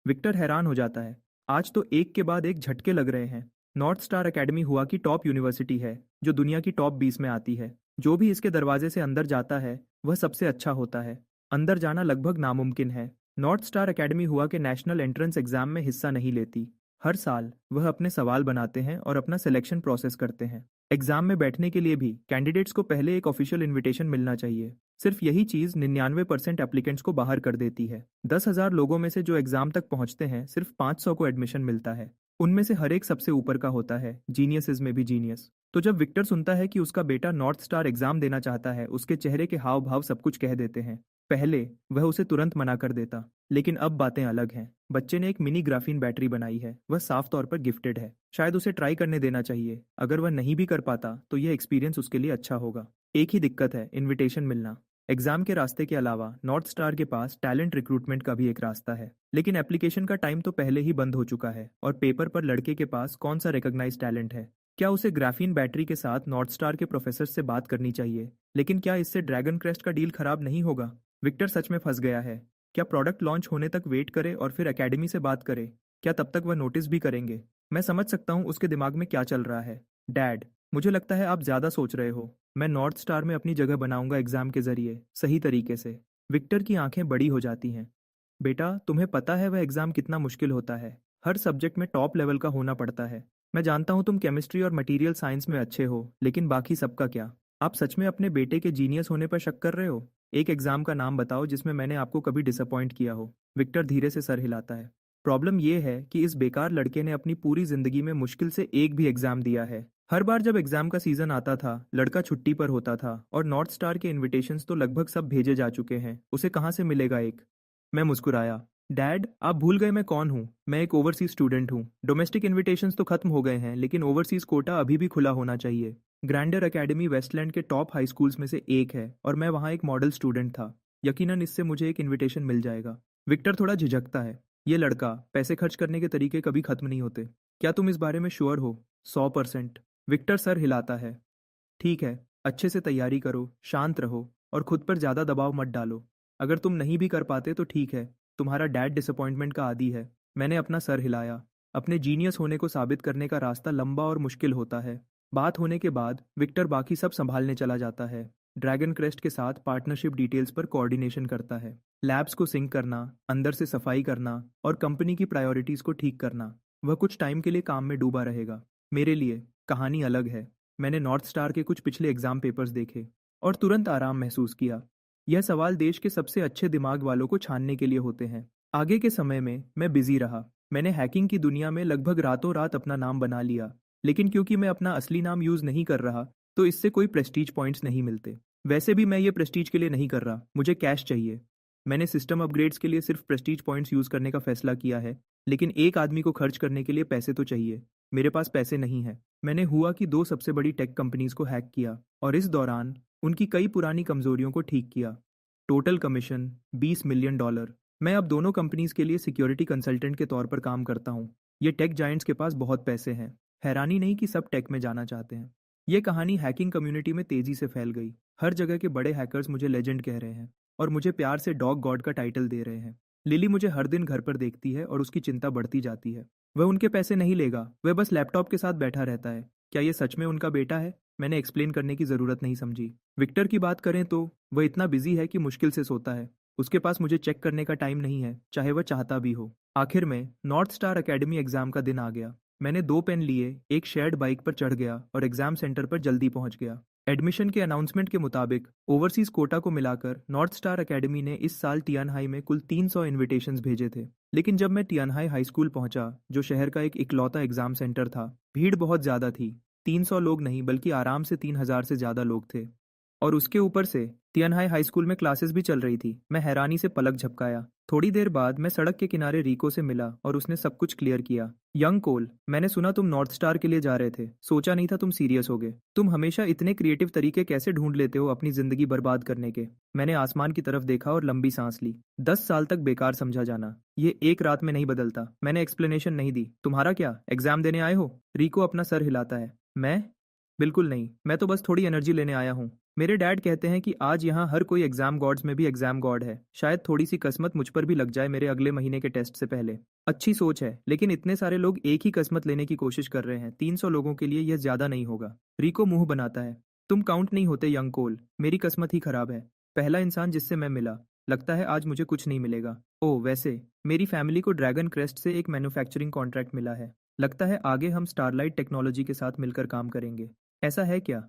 विक्टर हैरान हो जाता है। आज तो एक के बाद एक झटके लग रहे हैं। नॉर्थ स्टार एकेडमी हुआ की टॉप यूनिवर्सिटी है, जो दुनिया की टॉप 20 में आती है। जो भी इसके दरवाजे से अंदर जाता है, वह सबसे अच्छा होता है। अंदर जाना लगभग नामुमकिन है। नॉर्थ स्टार एकेडमी हुआ के नेशनल एंट्रेंस एग्जाम में हिस्सा नहीं लेती। हर साल वह अपने सवाल बनाते हैं और अपना सिलेक्शन प्रोसेस करते हैं। एग्जाम में बैठने के लिए भी कैंडिडेट्स को पहले एक ऑफिशियल इनविटेशन मिलना चाहिए। सिर्फ यही चीज़ 99% एप्लीकेंट्स को बाहर कर देती है। 10,000 लोगों में से जो एग्जाम तक पहुंचते हैं, सिर्फ 500 को एडमिशन मिलता है। उनमें से हर एक सबसे ऊपर का होता है, जीनियस में भी जीनियस। तो जब विक्टर सुनता है कि उसका बेटा नॉर्थ स्टार एग्जाम देना चाहता है, उसके चेहरे के हाव भाव सब कुछ कह देते हैं। पहले वह उसे तुरंत मना कर देता, लेकिन अब बातें अलग हैं। बच्चे ने एक मिनी ग्राफीन बैटरी बनाई है, वह साफ तौर पर गिफ्टेड है। शायद उसे ट्राई करने देना चाहिए। अगर वह नहीं भी कर पाता तो यह एक्सपीरियंस उसके लिए अच्छा होगा। एक ही दिक्कत है, इनविटेशन मिलना। एग्जाम के रास्ते के अलावा नॉर्थ स्टार के पास टैलेंट रिक्रूटमेंट का भी एक रास्ता है, लेकिन एप्लीकेशन का टाइम तो पहले ही बंद हो चुका है और पेपर पर लड़के के पास कौन सा रिकॉग्नाइज्ड टैलेंट है? क्या उसे ग्राफीन बैटरी के साथ नॉर्थ स्टार के प्रोफेसर से बात करनी चाहिए? लेकिन क्या इससे ड्रैगन क्रेस्ट का डील खराब नहीं होगा? विक्टर सच में फंस गया है। क्या प्रोडक्ट लॉन्च होने तक वेट करे और फिर एकेडमी से बात करे? क्या तब तक वह नोटिस भी करेंगे? मैं समझ सकता हूँ उसके दिमाग में क्या चल रहा है। डैड, मुझे लगता है आप ज़्यादा सोच रहे हो। मैं नॉर्थ स्टार में अपनी जगह बनाऊंगा एग्जाम के जरिए, सही तरीके से। विक्टर की आंखें बड़ी हो जाती हैं। बेटा, तुम्हें पता है वह एग्जाम कितना मुश्किल होता है। हर सब्जेक्ट में टॉप लेवल का होना पड़ता है। मैं जानता हूँ तुम केमिस्ट्री और मटेरियल साइंस में अच्छे हो, लेकिन बाकी सबका क्या? आप सच में अपने बेटे के जीनियस होने पर शक कर रहे हो? एक एग्जाम का नाम बताओ जिसमें मैंने आपको कभी डिसअपॉइंट किया हो। विक्टर धीरे से सर हिलाता है। प्रॉब्लम यह है कि इस बेकार लड़के ने अपनी पूरी जिंदगी में मुश्किल से एक भी एग्जाम दिया है। हर बार जब एग्जाम का सीजन आता था, लड़का छुट्टी पर होता था और नॉर्थ स्टार के इनविटेशंस तो लगभग सब भेजे जा चुके हैं। उसे कहाँ से मिलेगा एक? मैं मुस्कुराया। डैड, आप भूल गए मैं कौन हूँ। मैं एक ओवरसीज स्टूडेंट हूँ। डोमेस्टिक इनविटेशंस तो खत्म हो गए हैं, लेकिन ओवरसीज कोटा अभी भी खुला होना चाहिए। ग्रैंडर एकेडमी वेस्टलैंड के टॉप हाई स्कूल्स में से एक है और मैं वहाँ एक मॉडल स्टूडेंट था। यकीनन इससे मुझे एक इनविटेशन मिल जाएगा। विक्टर थोड़ा झिझकता है। ये लड़का, पैसे खर्च करने के तरीके कभी खत्म नहीं होते। क्या तुम इस बारे में श्योर हो? 100%। विक्टर सर हिलाता है। ठीक है, अच्छे से तैयारी करो, शांत रहो और खुद पर ज़्यादा दबाव मत डालो। अगर तुम नहीं भी कर पाते तो ठीक है, तुम्हारा डैड डिसअपॉइंटमेंट का आदी है। मैंने अपना सर हिलाया। अपने जीनियस होने को साबित करने का रास्ता लंबा और मुश्किल होता है। बात होने के बाद विक्टर बाकी सब संभालने चला जाता है। ड्रैगन क्रेस्ट के साथ पार्टनरशिप डिटेल्स पर कोऑर्डिनेशन करता है। लैब्स को सिंक करना, अंदर से सफाई करना और कंपनी की प्रायोरिटीज को ठीक करना। वह कुछ टाइम के लिए काम में डूबा रहेगा। मेरे लिए कहानी अलग है। मैंने नॉर्थ स्टार के कुछ पिछले एग्जाम पेपर्स देखे और तुरंत आराम महसूस किया। यह सवाल देश के सबसे अच्छे दिमाग वालों को छानने के लिए होते हैं। आगे के समय में मैं बिजी रहा। मैंने हैकिंग की दुनिया में लगभग रातों रात अपना नाम बना लिया, लेकिन क्योंकि मैं अपना असली नाम यूज नहीं कर रहा, तो इससे कोई प्रेस्टीज पॉइंट्स नहीं मिलते। वैसे भी मैं ये प्रेस्टीज के लिए नहीं कर रहा, मुझे कैश चाहिए। मैंने सिस्टम अपग्रेड्स के लिए सिर्फ प्रेस्टीज पॉइंट्स यूज करने का फैसला किया है, लेकिन एक आदमी को खर्च करने के लिए पैसे तो चाहिए। मेरे पास पैसे नहीं है। मैंने हुआ कि 2 सबसे बड़ी टेक कंपनीज को हैक किया और इस दौरान उनकी कई पुरानी कमजोरियों को ठीक किया। Total commission $20 million. मैं अब दोनों कंपनीज के लिए सिक्योरिटी कंसल्टेंट के तौर पर काम करता हूँ। ये टेक जायंट्स के पास बहुत पैसे हैं। हैरानी नहीं कि सब टेक में जाना चाहते हैं। ये कहानी हैकिंग कम्युनिटी में तेजी से फैल गई। हर जगह के बड़े हैकर्स मुझे लेजेंड कह रहे हैं और मुझे प्यार से डॉग गॉड का टाइटल दे रहे हैं। लिली मुझे हर दिन घर पर देखती है और उसकी चिंता बढ़ती जाती है। वह उनके पैसे नहीं लेगा, वह बस लैपटॉप के साथ बैठा रहता है। क्या ये सच में उनका बेटा है? मैंने एक्सप्लेन करने की ज़रूरत नहीं समझी। विक्टर की बात करें तो वह इतना बिजी है कि मुश्किल से सोता है। उसके पास मुझे चेक करने का टाइम नहीं है, चाहे वह चाहता भी हो। आखिर में नॉर्थ स्टार एकेडमी एग्जाम का दिन आ गया। मैंने 2 पेन लिए, एक शेयर्ड बाइक पर चढ़ गया और एग्जाम सेंटर पर जल्दी पहुंच गया। एडमिशन के अनाउंसमेंट के मुताबिक ओवरसीज कोटा को मिलाकर नॉर्थ स्टार एकेडमी ने इस साल टियानहाई में कुल 300 इनविटेशंस भेजे थे। लेकिन जब मैं टियानहाई हाई स्कूल पहुंचा, जो शहर का एक इकलौता एग्जाम सेंटर था, भीड़ बहुत ज़्यादा थी। 300 लोग नहीं बल्कि आराम से 3000 से ज़्यादा लोग थे। और उसके ऊपर से तियनहाई हाई स्कूल में क्लासेस भी चल रही थी। मैं हैरानी से पलक झपकाया। थोड़ी देर बाद मैं सड़क के किनारे रिको से मिला और उसने सब कुछ क्लियर किया। यंग कोल, मैंने सुना तुम नॉर्थ स्टार के लिए जा रहे थे। सोचा नहीं था तुम सीरियस होगे। तुम हमेशा इतने क्रिएटिव तरीके कैसे ढूंढ लेते हो अपनी जिंदगी बर्बाद करने के? मैंने आसमान की तरफ देखा और लंबी सांस ली। 10 साल तक बेकार समझा जाना, ये एक रात में नहीं बदलता। मैंने एक्सप्लेनेशन नहीं दी। तुम्हारा क्या, एग्जाम देने आए हो? रिको अपना सर हिलाता है। मैं? बिल्कुल नहीं, मैं तो बस थोड़ी एनर्जी लेने आया हूँ। मेरे डैड कहते हैं कि आज यहाँ हर कोई एग्जाम गॉड्स में भी एग्जाम गॉड है। शायद थोड़ी सी किस्मत मुझ पर भी लग जाए मेरे अगले महीने के टेस्ट से पहले। अच्छी सोच है, लेकिन इतने सारे लोग एक ही किस्मत लेने की कोशिश कर रहे हैं। 300 लोगों के लिए यह ज्यादा नहीं होगा। रिको मुंह बनाता है। तुम काउंट नहीं होते यंग कोल। मेरी किस्मत ही खराब है। पहला इंसान जिससे मैं मिला। लगता है आज मुझे कुछ नहीं मिलेगा। ओह वैसे, मेरी फैमिली को ड्रैगन क्रेस्ट से एक मैन्युफैक्चरिंग कॉन्ट्रैक्ट मिला है। लगता है आगे हम स्टारलाइट टेक्नोलॉजी के साथ मिलकर काम करेंगे। ऐसा है क्या?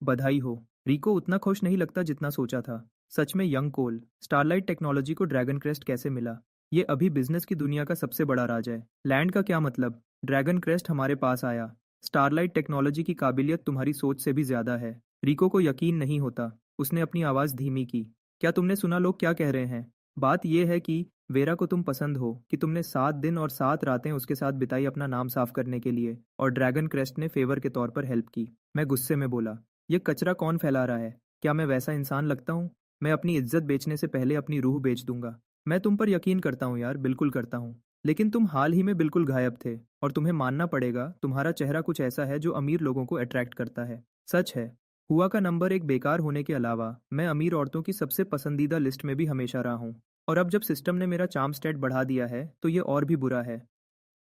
बधाई हो। रिको उतना खुश नहीं लगता जितना सोचा था। सच में यंग कोल, स्टारलाइट टेक्नोलॉजी को ड्रैगन क्रेस्ट कैसे मिला? ये अभी बिजनेस की दुनिया का सबसे बड़ा राज है। लैंड का क्या मतलब? ड्रैगन क्रेस्ट हमारे पास आया। स्टारलाइट टेक्नोलॉजी की काबिलियत तुम्हारी सोच से भी ज्यादा है। रिको को यकीन नहीं होता। उसने अपनी आवाज़ धीमी की। क्या तुमने सुना लोग क्या कह रहे हैं? बात यह है कि वेरा को तुम पसंद हो, कि तुमने 7 दिन और 7 रातें उसके साथ बिताई अपना नाम साफ करने के लिए, और ड्रैगन क्रेस्ट ने फेवर के तौर पर हेल्प की। मैं गुस्से में बोला, ये कचरा कौन फैला रहा है? क्या मैं वैसा इंसान लगता हूँ? मैं अपनी इज्जत बेचने से पहले अपनी रूह बेच दूंगा। मैं तुम पर यकीन करता हूँ यार, बिल्कुल करता हूँ। लेकिन तुम हाल ही में बिल्कुल गायब थे, और तुम्हें मानना पड़ेगा तुम्हारा चेहरा कुछ ऐसा है जो अमीर लोगों को अट्रैक्ट करता है। सच है। हुआ का नंबर एक बेकार होने के अलावा मैं अमीर औरतों की सबसे पसंदीदा लिस्ट में भी हमेशा रहा हूँ। और अब जब सिस्टम ने मेरा चार्म स्टेट बढ़ा दिया है तो ये और भी बुरा है।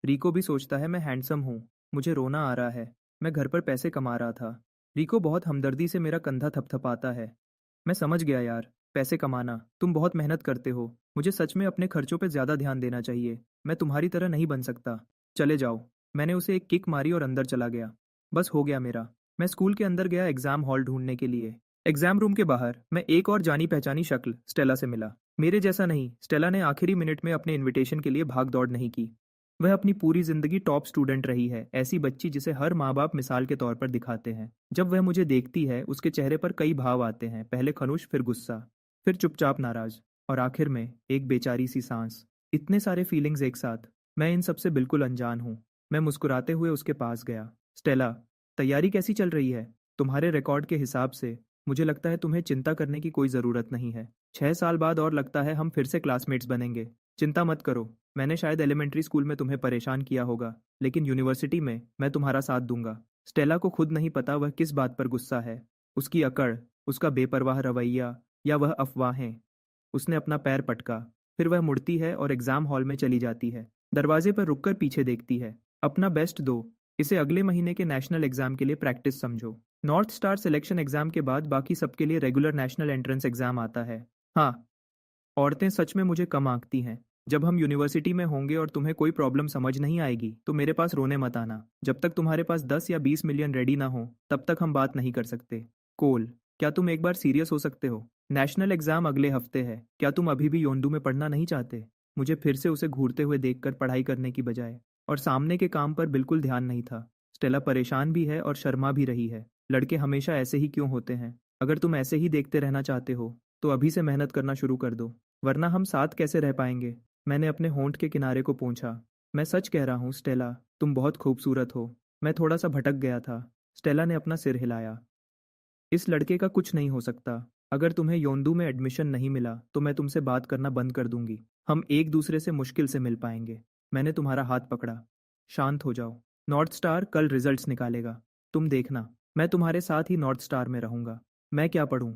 रिको भी सोचता है मैं हैंडसम हूँ। मुझे रोना आ रहा है। मैं घर पर पैसे कमा रहा था। रिको बहुत हमदर्दी से मेरा कंधा थपथपाता है। मैं समझ गया यार, पैसे कमाना, तुम बहुत मेहनत करते हो। मुझे सच में अपने खर्चों पे ज़्यादा ध्यान देना चाहिए। मैं तुम्हारी तरह नहीं बन सकता। चले जाओ। मैंने उसे एक किक मारी और अंदर चला गया। बस हो गया मेरा। मैं स्कूल के अंदर गया एग्जाम हॉल ढूंढने के लिए। एग्जाम रूम के बाहर मैं एक और जानी पहचानी शक्ल स्टेला से मिला। मेरे जैसा नहीं, स्टेला ने आखिरी मिनट में अपने इनविटेशन के लिए भाग दौड़ नहीं की। वह अपनी पूरी जिंदगी टॉप स्टूडेंट रही है, ऐसी बच्ची जिसे हर माँ बाप मिसाल के तौर पर दिखाते हैं। जब वह मुझे देखती है उसके चेहरे पर कई भाव आते हैं, पहले खनुश, फिर गुस्सा, फिर चुपचाप नाराज, और आखिर में एक बेचारी सी सांस। इतने सारे फीलिंग्स एक साथ। मैं इन सबसे बिल्कुल अनजान हूँ। मैं मुस्कुराते हुए उसके पास गया। स्टेला, तैयारी कैसी चल रही है? तुम्हारे रिकॉर्ड के हिसाब से मुझे लगता है तुम्हें चिंता करने की कोई ज़रूरत नहीं है। 6 साल बाद और लगता है हम फिर से क्लासमेट्स बनेंगे। चिंता मत करो। मैंने शायद एलिमेंट्री स्कूल में तुम्हें परेशान किया होगा, लेकिन यूनिवर्सिटी में मैं तुम्हारा साथ दूंगा। स्टेला को खुद नहीं पता वह किस बात पर गुस्सा है। उसकी अकड़, उसका बेपरवाह रवैया, या वह अफवाहें। उसने अपना पैर पटका। फिर वह मुड़ती है और एग्जाम हॉल में चली जाती है। दरवाजे पर रुककर पीछे देखती है। अपना बेस्ट दो। इसे अगले महीने के नेशनल एग्जाम के लिए प्रैक्टिस समझो। नॉर्थ स्टार सिलेक्शन एग्जाम के बाद बाकी सबके लिए रेगुलर नेशनल एंट्रेंस एग्जाम आता है। हाँ, औरतें सच में मुझे कम आंकती हैं। जब हम यूनिवर्सिटी में होंगे और तुम्हें कोई प्रॉब्लम समझ नहीं आएगी तो मेरे पास रोने मत आना। जब तक तुम्हारे पास 10 या 20 मिलियन रेडी ना हो तब तक हम बात नहीं कर सकते। कोल, क्या तुम एक बार सीरियस हो सकते हो? नेशनल एग्जाम अगले हफ्ते है। क्या तुम अभी भी योंडू में पढ़ना नहीं चाहते? मुझे फिर से उसे घूरते हुए देखकर पढ़ाई करने की बजाय, और सामने के काम पर बिल्कुल ध्यान नहीं था। स्टेला परेशान भी है और शर्मा भी रही है। लड़के हमेशा ऐसे ही क्यों होते हैं? अगर तुम ऐसे ही देखते रहना चाहते हो तो अभी से मेहनत करना शुरू कर दो, वरना हम साथ कैसे रह पाएंगे? मैंने अपने होंठ के किनारे को पोंछा। मैं सच कह रहा हूँ स्टेला, तुम बहुत खूबसूरत हो। मैं थोड़ा सा भटक गया था। स्टेला ने अपना सिर हिलाया। इस लड़के का कुछ नहीं हो सकता। अगर तुम्हें योंदू में एडमिशन नहीं मिला तो मैं तुमसे बात करना बंद कर दूंगी। हम एक दूसरे से मुश्किल से मिल पाएंगे। मैंने तुम्हारा हाथ पकड़ा। शांत हो जाओ। नॉर्थ स्टार कल रिजल्ट्स निकालेगा। तुम देखना, मैं तुम्हारे साथ ही नॉर्थ स्टार में रहूंगा। मैं क्या पढ़ूं?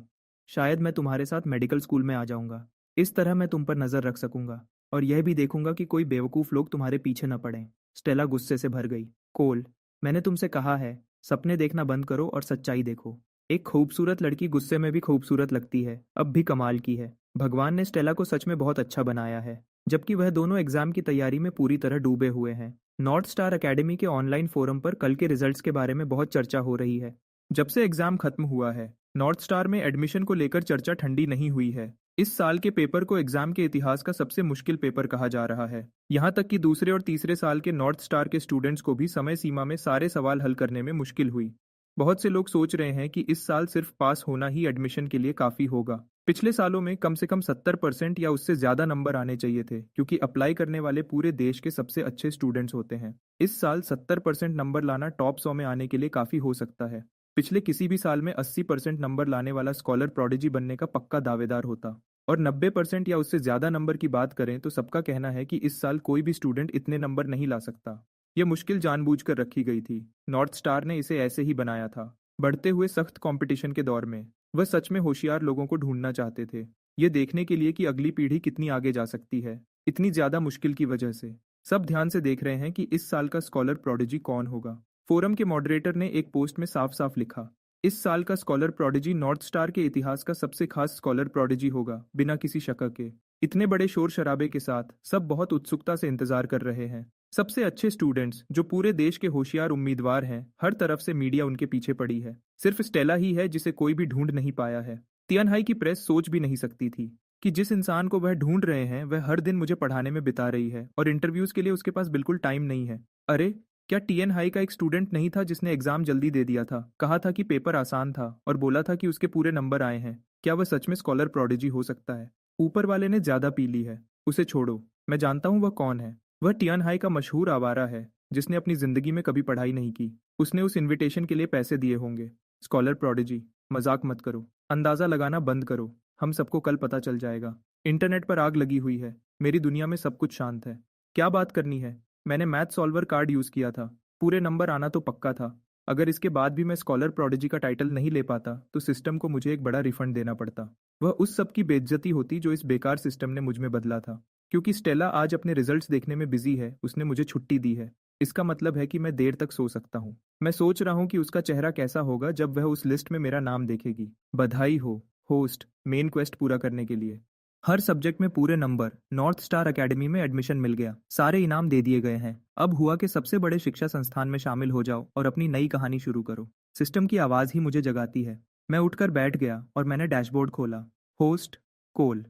शायद मैं तुम्हारे साथ मेडिकल स्कूल में आ जाऊंगा। इस तरह मैं तुम पर नजर रख सकूंगा और यह भी देखूंगा कि कोई बेवकूफ लोग तुम्हारे पीछे न पड़ें। स्टेला गुस्से से भर गई। कोल, मैंने तुमसे कहा है, सपने देखना बंद करो और सच्चाई देखो। एक खूबसूरत लड़की गुस्से में भी खूबसूरत लगती है। अब भी कमाल की है। भगवान ने स्टेला को सच में बहुत अच्छा बनाया है, जबकि वह दोनों एग्जाम की तैयारी में पूरी तरह डूबे हुए हैं। नॉर्थ स्टार एकेडमी के ऑनलाइन फोरम पर कल के रिजल्ट्स के बारे में बहुत चर्चा हो रही है। जब से एग्जाम खत्म हुआ है, नॉर्थ स्टार में एडमिशन को लेकर चर्चा ठंडी नहीं हुई है। इस साल के पेपर को एग्जाम के इतिहास का सबसे मुश्किल पेपर कहा जा रहा है। यहाँ तक कि दूसरे और तीसरे साल के नॉर्थ स्टार के स्टूडेंट्स को भी समय सीमा में सारे सवाल हल करने में मुश्किल हुई। बहुत से लोग सोच रहे हैं कि इस साल सिर्फ पास होना ही एडमिशन के लिए काफी होगा। पिछले सालों में कम से कम 70% या उससे ज्यादा नंबर आने चाहिए थे, क्योंकि अप्लाई करने वाले पूरे देश के सबसे अच्छे स्टूडेंट्स होते हैं। इस साल 70% नंबर लाना टॉप 100 में आने के लिए काफी हो सकता है। पिछले किसी भी साल में 80% नंबर लाने वाला स्कॉलर प्रोडिजी बनने का पक्का दावेदार होता। और 90% या उससे ज्यादा नंबर की बात करें तो सबका कहना है कि इस साल कोई भी स्टूडेंट इतने नंबर नहीं ला सकता। ये मुश्किल जानबूझकर रखी गई थी। नॉर्थ स्टार ने इसे ऐसे ही बनाया था। बढ़ते हुए सख्त कंपटीशन के दौर में वह सच में होशियार लोगों को ढूंढना चाहते थे, ये देखने के लिए कि अगली पीढ़ी कितनी आगे जा सकती है। इतनी ज्यादा मुश्किल की वजह से सब ध्यान से देख रहे हैं कि इस साल का स्कॉलर प्रोडिजी कौन होगा। फोरम के मॉडरेटर ने एक पोस्ट में साफ साफ लिखा, इस साल का स्कॉलर प्रोडिजी नॉर्थ स्टार के इतिहास का सबसे खास स्कॉलर प्रोडिजी होगा, बिना किसी शक के। इतने बड़े शोर शराबे के साथ सब बहुत उत्सुकता से इंतजार कर रहे हैं। सबसे अच्छे स्टूडेंट्स जो पूरे देश के होशियार उम्मीदवार हैं, हर तरफ से मीडिया उनके पीछे पड़ी है। सिर्फ स्टेला ही है जिसे कोई भी ढूंढ नहीं पाया है। तियानहाई की प्रेस सोच भी नहीं सकती थी कि जिस इंसान को वह ढूंढ रहे हैं वह हर दिन मुझे पढ़ाने में बिता रही है और इंटरव्यूज के लिए उसके पास बिल्कुल टाइम नहीं है। अरे, क्या टीएन हाई का एक स्टूडेंट नहीं था जिसने एग्जाम जल्दी दे दिया था, कहा था कि पेपर आसान था और बोला था कि उसके पूरे नंबर आए हैं? क्या वह सच में स्कॉलर प्रोडिजी हो सकता है? ऊपर वाले ने ज्यादा पी ली है। उसे छोड़ो, मैं जानता हूँ वह कौन है। वह टियान हाई का मशहूर आवारा है जिसने अपनी जिंदगी में कभी पढ़ाई नहीं की। उसने उस इनविटेशन के लिए पैसे दिए होंगे। स्कॉलर प्रोडिजी, मजाक मत करो। अंदाजा लगाना बंद करो। हम सबको कल पता चल जाएगा। इंटरनेट पर आग लगी हुई है। मेरी दुनिया में सब कुछ शांत है। क्या बात करनी है? मैंने मैथ सॉल्वर कार्ड यूज किया था। पूरे नंबर आना तो पक्का था। अगर इसके बाद भी मैं स्कॉलर प्रोडिजी का टाइटल नहीं ले पाता तो सिस्टम को मुझे एक बड़ा रिफंड देना पड़ता। वह उस सब की बेइज्जती होती जो इस बेकार सिस्टम ने मुझ में बदला था। क्योंकि स्टेला आज अपने रिजल्ट्स देखने में बिजी है, उसने मुझे छुट्टी दी है। इसका मतलब है कि मैं देर तक सो सकता हूँ। मैं सोच रहा हूँ कि उसका चेहरा कैसा होगा जब वह उस लिस्ट में मेरा नाम देखेगी। बधाई हो होस्ट, मेन क्वेस्ट पूरा करने के लिए। हर सब्जेक्ट में पूरे नंबर। नॉर्थ स्टार एकेडमी में एडमिशन मिल गया। सारे इनाम दे दिए गए हैं। अब हुआ कि सबसे बड़े शिक्षा संस्थान में शामिल हो जाओ और अपनी नई कहानी शुरू करो। सिस्टम की आवाज ही मुझे जगाती है। मैं उठकर बैठ गया और मैंने डैशबोर्ड खोला। Host, coal.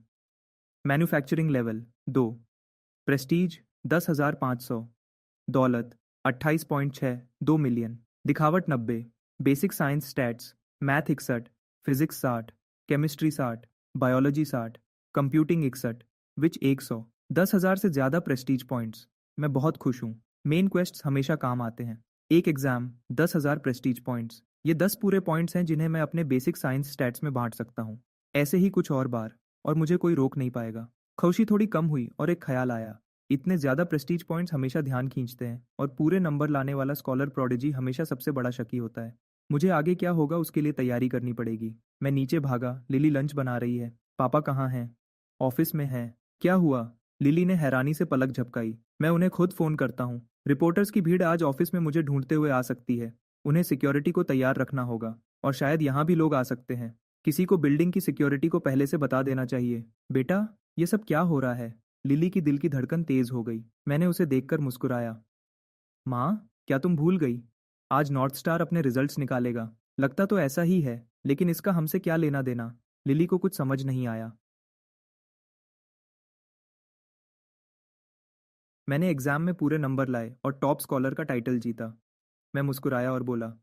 Manufacturing level 2। Prestige 10,500। दौलत 28.6, 2 मिलियन। दिखावट 90। Basic science stats, math 61, physics 60, chemistry 60, biology 60, computing 61, which 100। 10,000 से ज़्यादा प्रेस्टीज पॉइंट्स। मैं बहुत खुश हूँ। मेन क्वेस्ट हमेशा काम आते हैं। एक एग्जाम, 10,000 प्रेस्टीज पॉइंट्स। ये 10 पूरे पॉइंट्स हैं जिन्हें मैं अपने बेसिक साइंस स्टैट्स में बांट सकता हूँ। ऐसे ही कुछ और बार, और मुझे कोई रोक नहीं पाएगा। खुशी थोड़ी कम हुई और एक ख्याल आया। इतने ज्यादा प्रेस्टीज पॉइंट्स हमेशा ध्यान खींचते हैं और पूरे नंबर लाने वाला स्कॉलर प्रोडिजी हमेशा सबसे बड़ा शकी होता है। मुझे आगे क्या होगा उसके लिए तैयारी करनी पड़ेगी। मैं नीचे भागा। लिली लंच बना रही है। पापा कहाँ हैं? ऑफिस में हैं। क्या हुआ? लिली ने हैरानी से पलक झपकाई। मैं उन्हें खुद फोन करता हूँ। रिपोर्टर्स की भीड़ आज ऑफिस में मुझे ढूंढते हुए आ सकती है। उन्हें सिक्योरिटी को तैयार रखना होगा और शायद यहाँ भी लोग आ सकते हैं। किसी को बिल्डिंग की सिक्योरिटी को पहले से बता देना चाहिए। बेटा, ये सब क्या हो रहा है? लिली की दिल की धड़कन तेज हो गई। मैंने उसे देखकर मुस्कुराया। माँ, क्या तुम भूल गई? आज नॉर्थ स्टार अपने रिजल्ट्स निकालेगा। लगता तो ऐसा ही है, लेकिन इसका हमसे क्या लेना देना? लिली को कुछ समझ नहीं आया। मैंने एग्जाम में पूरे नंबर लाए और टॉप स्कॉलर का टाइटल जीता। मैं मुस्कुराया और बोला,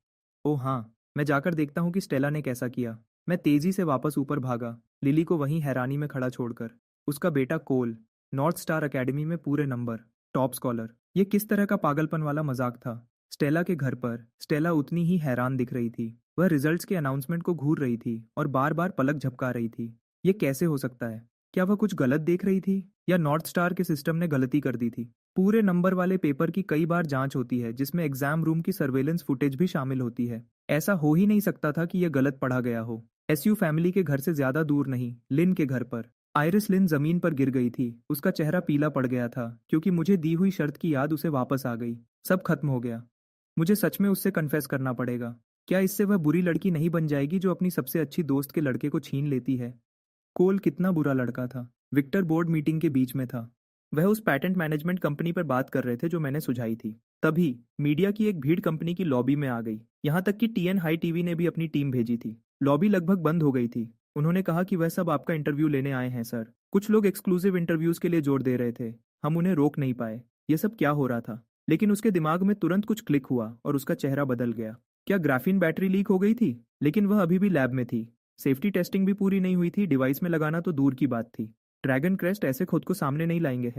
ओह हाँ, मैं जाकर देखता हूँ कि स्टेला ने कैसा किया। मैं तेजी से वापस ऊपर भागा, लिली को वहीं हैरानी में खड़ा छोड़कर। उसका बेटा कोल, नॉर्थ स्टार एकेडमी में पूरे नंबर, टॉप स्कॉलर। ये किस तरह का पागलपन वाला मजाक था? स्टेला के घर पर स्टेला उतनी ही हैरान दिख रही थी। वह रिजल्ट्स के अनाउंसमेंट को घूर रही थी और बार बार पलक झपका रही थी। ये कैसे हो सकता है? क्या वह कुछ गलत देख रही थी या नॉर्थ स्टार के सिस्टम ने गलती कर दी थी? पूरे नंबर वाले पेपर की कई बार जांच होती है जिसमें एग्जाम रूम की सर्वेलेंस फुटेज भी शामिल होती है। ऐसा हो ही नहीं सकता था कि यह गलत पढ़ा गया हो। एसयू फैमिली के घर से ज्यादा दूर नहीं, लिन के घर पर आइरिस लिन जमीन पर गिर गई थी। उसका चेहरा पीला पड़ गया था क्योंकि मुझे दी हुई शर्त की याद उसे वापस आ गई। सब खत्म हो गया। मुझे सच में उससे कन्फेस करना पड़ेगा। क्या इससे वह बुरी लड़की नहीं बन जाएगी जो अपनी सबसे अच्छी दोस्त के लड़के को छीन लेती है? कोल कितना बुरा लड़का था। विक्टर बोर्ड मीटिंग के बीच में था। वह उस पैटेंट मैनेजमेंट कंपनी पर बात कर रहे थे जो मैंने सुझाई थी। तभी मीडिया की एक भीड़ कंपनी की लॉबी में आ गई। यहाँ तक कि टीएन हाई टीवी ने भी अपनी टीम भेजी थी। लॉबी लगभग बंद हो गई थी। उन्होंने कहा कि वह सब आपका इंटरव्यू लेने आए हैं सर। कुछ लोग एक्सक्लूसिव इंटरव्यूज के लिए जोर दे रहे थे। हम उन्हें रोक नहीं पाए। ये सब क्या हो रहा था? लेकिन उसके दिमाग में तुरंत कुछ क्लिक हुआ और उसका चेहरा बदल गया। क्या ग्राफीन बैटरी लीक हो गई थी? लेकिन वह अभी भी लैब में थी। सेफ्टी टेस्टिंग भी पूरी नहीं हुई थी। डिवाइस में लगाना तो दूर की बात थी। ड्रैगन क्रेस्ट ऐसे खुद को सामने नहीं लाएंगे,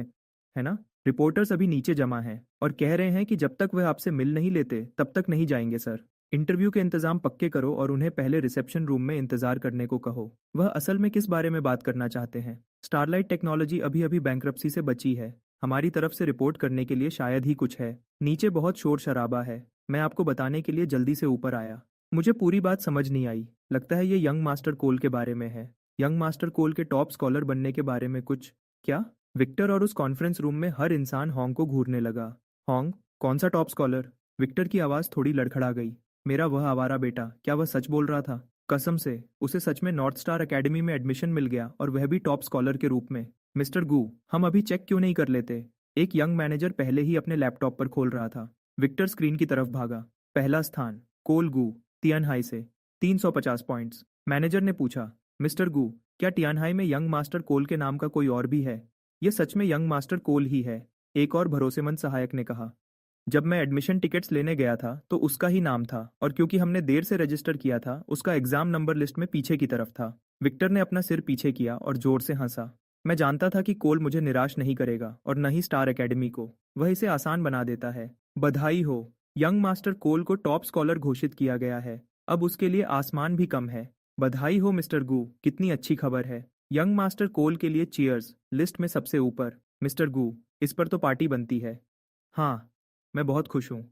है ना? रिपोर्टर्स अभी नीचे जमा हैं और कह रहे हैं कि जब तक वह आपसे मिल नहीं लेते तब तक नहीं जाएंगे सर। इंटरव्यू के इंतजाम पक्के करो और उन्हें पहले रिसेप्शन रूम में इंतजार करने को कहो। वह असल में किस बारे में बात करना चाहते हैं? स्टारलाइट टेक्नोलॉजी अभी अभी बैंक्रप्सी से बची है। हमारी तरफ से रिपोर्ट करने के लिए शायद ही कुछ है। नीचे बहुत शोर शराबा है। मैं आपको बताने के लिए जल्दी से ऊपर आया। मुझे पूरी बात समझ नहीं आई। लगता है ये यंग मास्टर कोल के बारे में है। यंग मास्टर कोल के टॉप स्कॉलर बनने के बारे में कुछ? क्या? विक्टर और उस कॉन्फ्रेंस रूम में हर इंसान होंग को घूरने लगा। होंग? कौन सा टॉप स्कॉलर? विक्टर की आवाज़ थोड़ी लड़खड़ा गई। मेरा वह आवारा बेटा, क्या वह सच बोल रहा था? कसम से, उसे सच में नॉर्थ स्टार एकेडमी में एडमिशन मिल गया और वह भी टॉप स्कॉलर के रूप में। मिस्टर गू, हम अभी चेक क्यों नहीं कर लेते? एक यंग मैनेजर पहले ही अपने लैपटॉप पर खोल रहा था। विक्टर स्क्रीन की तरफ भागा। पहला स्थान कोल गू, तियानहाई से 350 पॉइंट्स। मैनेजर ने पूछा, मिस्टर गू, क्या तियानहाई में यंग मास्टर कोल के नाम का कोई और भी है? यह सच में यंग मास्टर कोल ही है, एक और भरोसेमंद सहायक ने कहा। जब मैं एडमिशन टिकट्स लेने गया था तो उसका ही नाम था और क्योंकि हमने देर से रजिस्टर किया था उसका एग्जाम नंबर लिस्ट में पीछे की तरफ था। विक्टर ने अपना सिर पीछे किया और जोर से हंसा। मैं जानता था कि कोल मुझे निराश नहीं करेगा और न ही स्टार एकेडमी को। वह इसे आसान बना देता है। बधाई हो, यंग मास्टर कोल को टॉप स्कॉलर घोषित किया गया है। अब उसके लिए आसमान भी कम है। बधाई हो मिस्टर गू, कितनी अच्छी खबर है। यंग मास्टर कोल के लिए चीयर्स, लिस्ट में सबसे ऊपर। मिस्टर गू, इस पर तो पार्टी बनती है। हाँ, मैं बहुत खुश हूँ।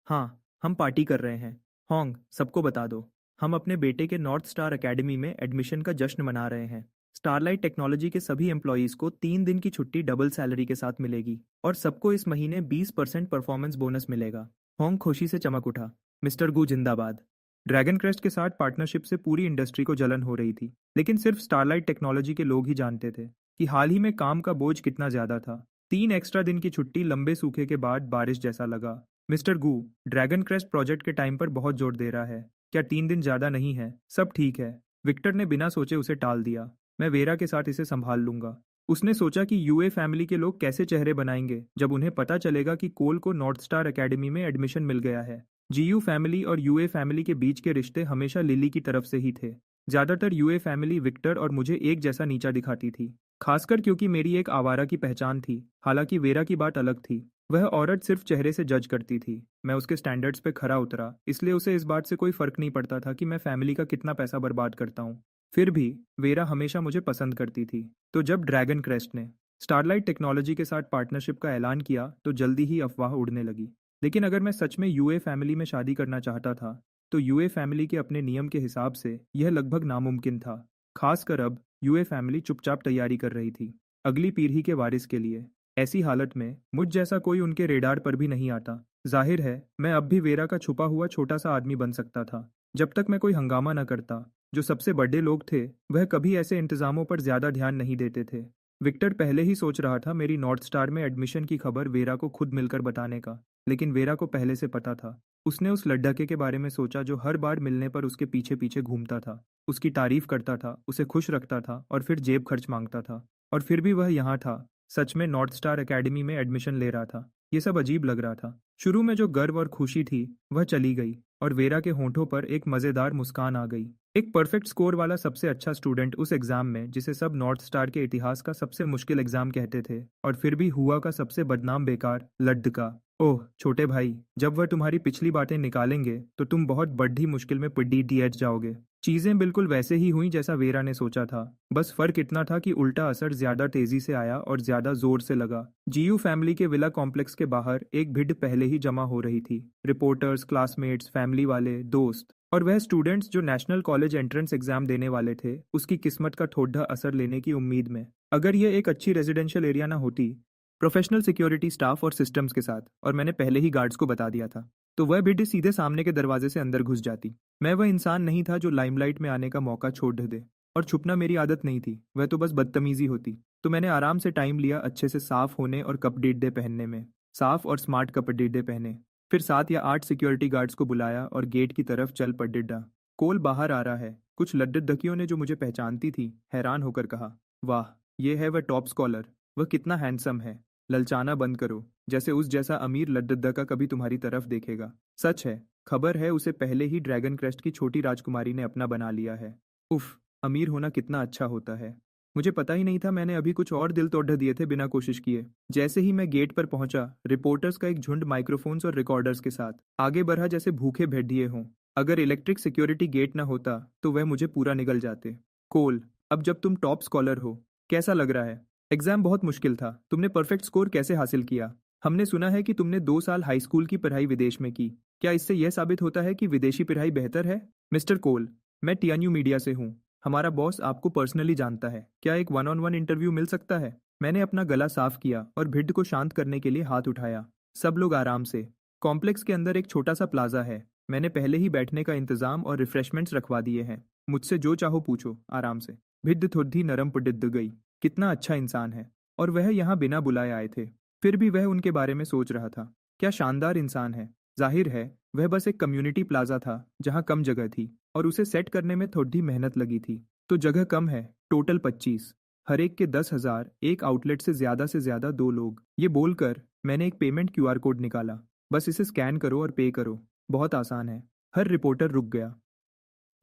हाँ, हम पार्टी कर रहे हैं। होंग, सबको बता दो, हम अपने बेटे के नॉर्थ स्टार एकेडमी में एडमिशन का जश्न मना रहे हैं। स्टारलाइट टेक्नोलॉजी के सभी एम्प्लॉयज़ को 3 दिन की छुट्टी डबल सैलरी के साथ मिलेगी और सबको इस महीने 20% परफॉर्मेंस बोनस मिलेगा। होंग खुशी से चमक उठा। मिस्टर गू जिंदाबाद। ड्रैगन क्रेस्ट के साथ पार्टनरशिप से पूरी इंडस्ट्री को जलन हो रही थी, लेकिन सिर्फ स्टारलाइट टेक्नोलॉजी के लोग ही जानते थे कि हाल ही में काम का बोझ कितना ज्यादा था। 3 एक्स्ट्रा दिन की छुट्टी लंबे सूखे के बाद बारिश जैसा लगा। मिस्टर गू, ड्रैगन क्रेस्ट प्रोजेक्ट के टाइम पर बहुत जोर दे रहा है। क्या 3 दिन ज्यादा नहीं है? सब ठीक है। विक्टर ने बिना सोचे उसे टाल दिया। मैं वेरा के साथ इसे संभाल लूंगा। उसने सोचा कि यूए फैमिली के लोग कैसे चेहरे बनाएंगे जब उन्हें पता चलेगा कि कोल को नॉर्थ स्टार एकेडमी में एडमिशन मिल गया है। जीयू फैमिली और यूए फैमिली के बीच के रिश्ते हमेशा लिली की तरफ से ही थे। ज्यादातर यूए फैमिली विक्टर और मुझे एक जैसा नीचा दिखाती थी, खासकर क्योंकि मेरी एक आवारा की पहचान थी। हालांकि वेरा की बात अलग थी। वह औरत सिर्फ चेहरे से जज करती थी। मैं उसके स्टैंडर्ड्स पे खरा उतरा, इसलिए उसे इस बात से कोई फर्क नहीं पड़ता था कि मैं फैमिली का कितना पैसा बर्बाद करता हूँ। फिर भी वेरा हमेशा मुझे पसंद करती थी। तो जब ड्रैगन क्रेस्ट ने स्टारलाइट टेक्नोलॉजी के साथ पार्टनरशिप का ऐलान किया तो जल्दी ही अफवाह उड़ने लगी। लेकिन अगर मैं सच में यूए फैमिली में शादी करना चाहता था तो यूए फैमिली के अपने नियम के हिसाब से यह लगभग नामुमकिन था। खासकर अब यूए फैमिली चुपचाप तैयारी कर रही थी अगली पीढ़ी के वारिस के लिए। ऐसी हालत में मुझ जैसा कोई उनके रेडार पर भी नहीं आता। जाहिर है मैं अब भी वेरा का छुपा हुआ छोटा सा आदमी बन सकता था जब तक मैं कोई हंगामा न करता। जो सबसे बड़े लोग थे वह कभी ऐसे इंतजामों पर ज्यादा ध्यान नहीं देते थे। विक्टर पहले ही सोच रहा था मेरी नॉर्थ स्टार में एडमिशन की खबर वेरा को खुद मिलकर बताने का, लेकिन वेरा को पहले से पता था। उसने उस लड्ढके के बारे में सोचा जो हर बार मिलने पर उसके पीछे पीछे घूमता था, उसकी तारीफ करता था, उसे खुश रखता था और फिर जेब खर्च मांगता था। और फिर भी वह यहाँ था, सच में नॉर्थ स्टार एकेडमी में एडमिशन ले रहा था। ये सब अजीब लग रहा था। शुरू में जो गर्व और खुशी थी वह चली गई और वेरा के होंठों पर एक मजेदार मुस्कान आ गई। एक परफेक्ट स्कोर वाला सबसे अच्छा स्टूडेंट उस एग्जाम में, जिसे सब नॉर्थ स्टार के इतिहास का सबसे मुश्किल एग्जाम कहते थे और फिर भी हुआ का सबसे बदनाम बेकार लड्ढका। ओह छोटे भाई, जब वह तुम्हारी पिछली बातें निकालेंगे तो तुम बहुत बड़ी मुश्किल में पीडीडीएच जाओगे। चीजें बिल्कुल वैसे ही हुई जैसा वेरा ने सोचा था। बस फर्क इतना था कि उल्टा असर ज्यादा तेजी से आया और ज्यादा जोर से लगा। जीयू फैमिली के विला कॉम्प्लेक्स के बाहर एक भीड़ पहले ही जमा हो रही थी। रिपोर्टर्स, क्लासमेट्स, फैमिली वाले, दोस्त और वह स्टूडेंट्स जो नेशनल कॉलेज एंट्रेंस एग्जाम देने वाले थे, उसकी किस्मत का ठोडा असर लेने की उम्मीद में। अगर यह एक अच्छी रेजिडेंशियल एरिया ना होती, प्रोफेशनल सिक्योरिटी स्टाफ और सिस्टम्स के साथ, और मैंने पहले ही गार्ड्स को बता दिया था, तो वह भीड़ सीधे सामने के दरवाजे से अंदर घुस जाती। मैं वह इंसान नहीं था जो लाइमलाइट में आने का मौका छोड़ दे। और छुपना मेरी आदत नहीं थी, वह तो बस बदतमीजी होती। तो मैंने आराम से टाइम लिया अच्छे से साफ होने और कपड़े पहनने में। साफ और स्मार्ट कपड़े पहने। फिर 7 या 8 सिक्योरिटी गार्ड्स को बुलाया और गेट की तरफ चल पड़ा। कोल बाहर आ रहा है। कुछ लड्डुडकियों ने जो मुझे पहचानती थी, हैरान होकर कहा, वाह, ये है वह टॉप स्कॉलर। वह कितना हैंडसम है। ललचाना बंद करो, जैसे उस जैसा अमीर लड्डुडका कभी तुम्हारी तरफ देखेगा। सच है, खबर है उसे पहले ही ड्रैगन क्रेस्ट की छोटी राजकुमारी ने अपना बना लिया है। उफ, अमीर होना कितना अच्छा होता है। मुझे पता ही नहीं था मैंने अभी कुछ और दिल तोड़ दिए थे बिना कोशिश किए। जैसे ही मैं गेट पर पहुंचा, रिपोर्टर्स का एक झुंड माइक्रोफोन्स और रिकॉर्डर्स के साथ आगे बढ़ा जैसे भूखे भेड़िए हों। अगर इलेक्ट्रिक सिक्योरिटी गेट ना होता तो वह मुझे पूरा निगल जाते। कोल, अब जब तुम टॉप स्कॉलर हो, कैसा लग रहा है? एग्जाम बहुत मुश्किल था। तुमने परफेक्ट स्कोर कैसे हासिल किया? हमने सुना है कि तुमने 2 साल हाई स्कूल की पढ़ाई विदेश में की। क्या इससे यह साबित होता है कि विदेशी पढ़ाई बेहतर है? मिस्टर कोल, मैं टीएनयू मीडिया से हूँ। हमारा बॉस आपको पर्सनली जानता है। क्या एक वन ऑन वन इंटरव्यू मिल सकता है? मैंने अपना गला साफ किया और भिड्ड को शांत करने के लिए हाथ उठाया। सब लोग आराम से। कॉम्प्लेक्स के अंदर एक छोटा सा प्लाजा है। मैंने पहले ही बैठने का इंतजाम और रिफ्रेशमेंट्स रखवा दिए हैं। मुझसे जो चाहो पूछो, आराम से। भिड्ड थोड़ी नरम पड़िद गई। कितना अच्छा इंसान है। और वह यहाँ बिना बुलाए आए थे। फिर भी वह उनके बारे में सोच रहा था। क्या शानदार इंसान है। जाहिर है वह बस एक कम्युनिटी प्लाजा था जहाँ कम जगह थी और उसे सेट करने में थोड़ी मेहनत लगी थी। तो जगह कम है, टोटल 25। हर एक के 10,000, एक आउटलेट से ज्यादा 2 लोग। ये बोलकर मैंने एक पेमेंट क्यूआर कोड निकाला। बस इसे स्कैन करो और पे करो। बहुत आसान है। हर रिपोर्टर रुक गया।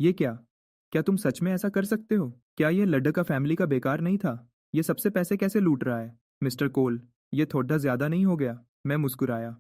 ये क्या? क्या तुम सच में ऐसा कर सकते हो? क्या ये लड्डका फैमिली का बेकार नहीं था? ये सबसे पैसे कैसे लूट रहा है? मिस्टर कोल, ये थोड़ा ज्यादा नहीं हो गया? मैं मुस्कुराया।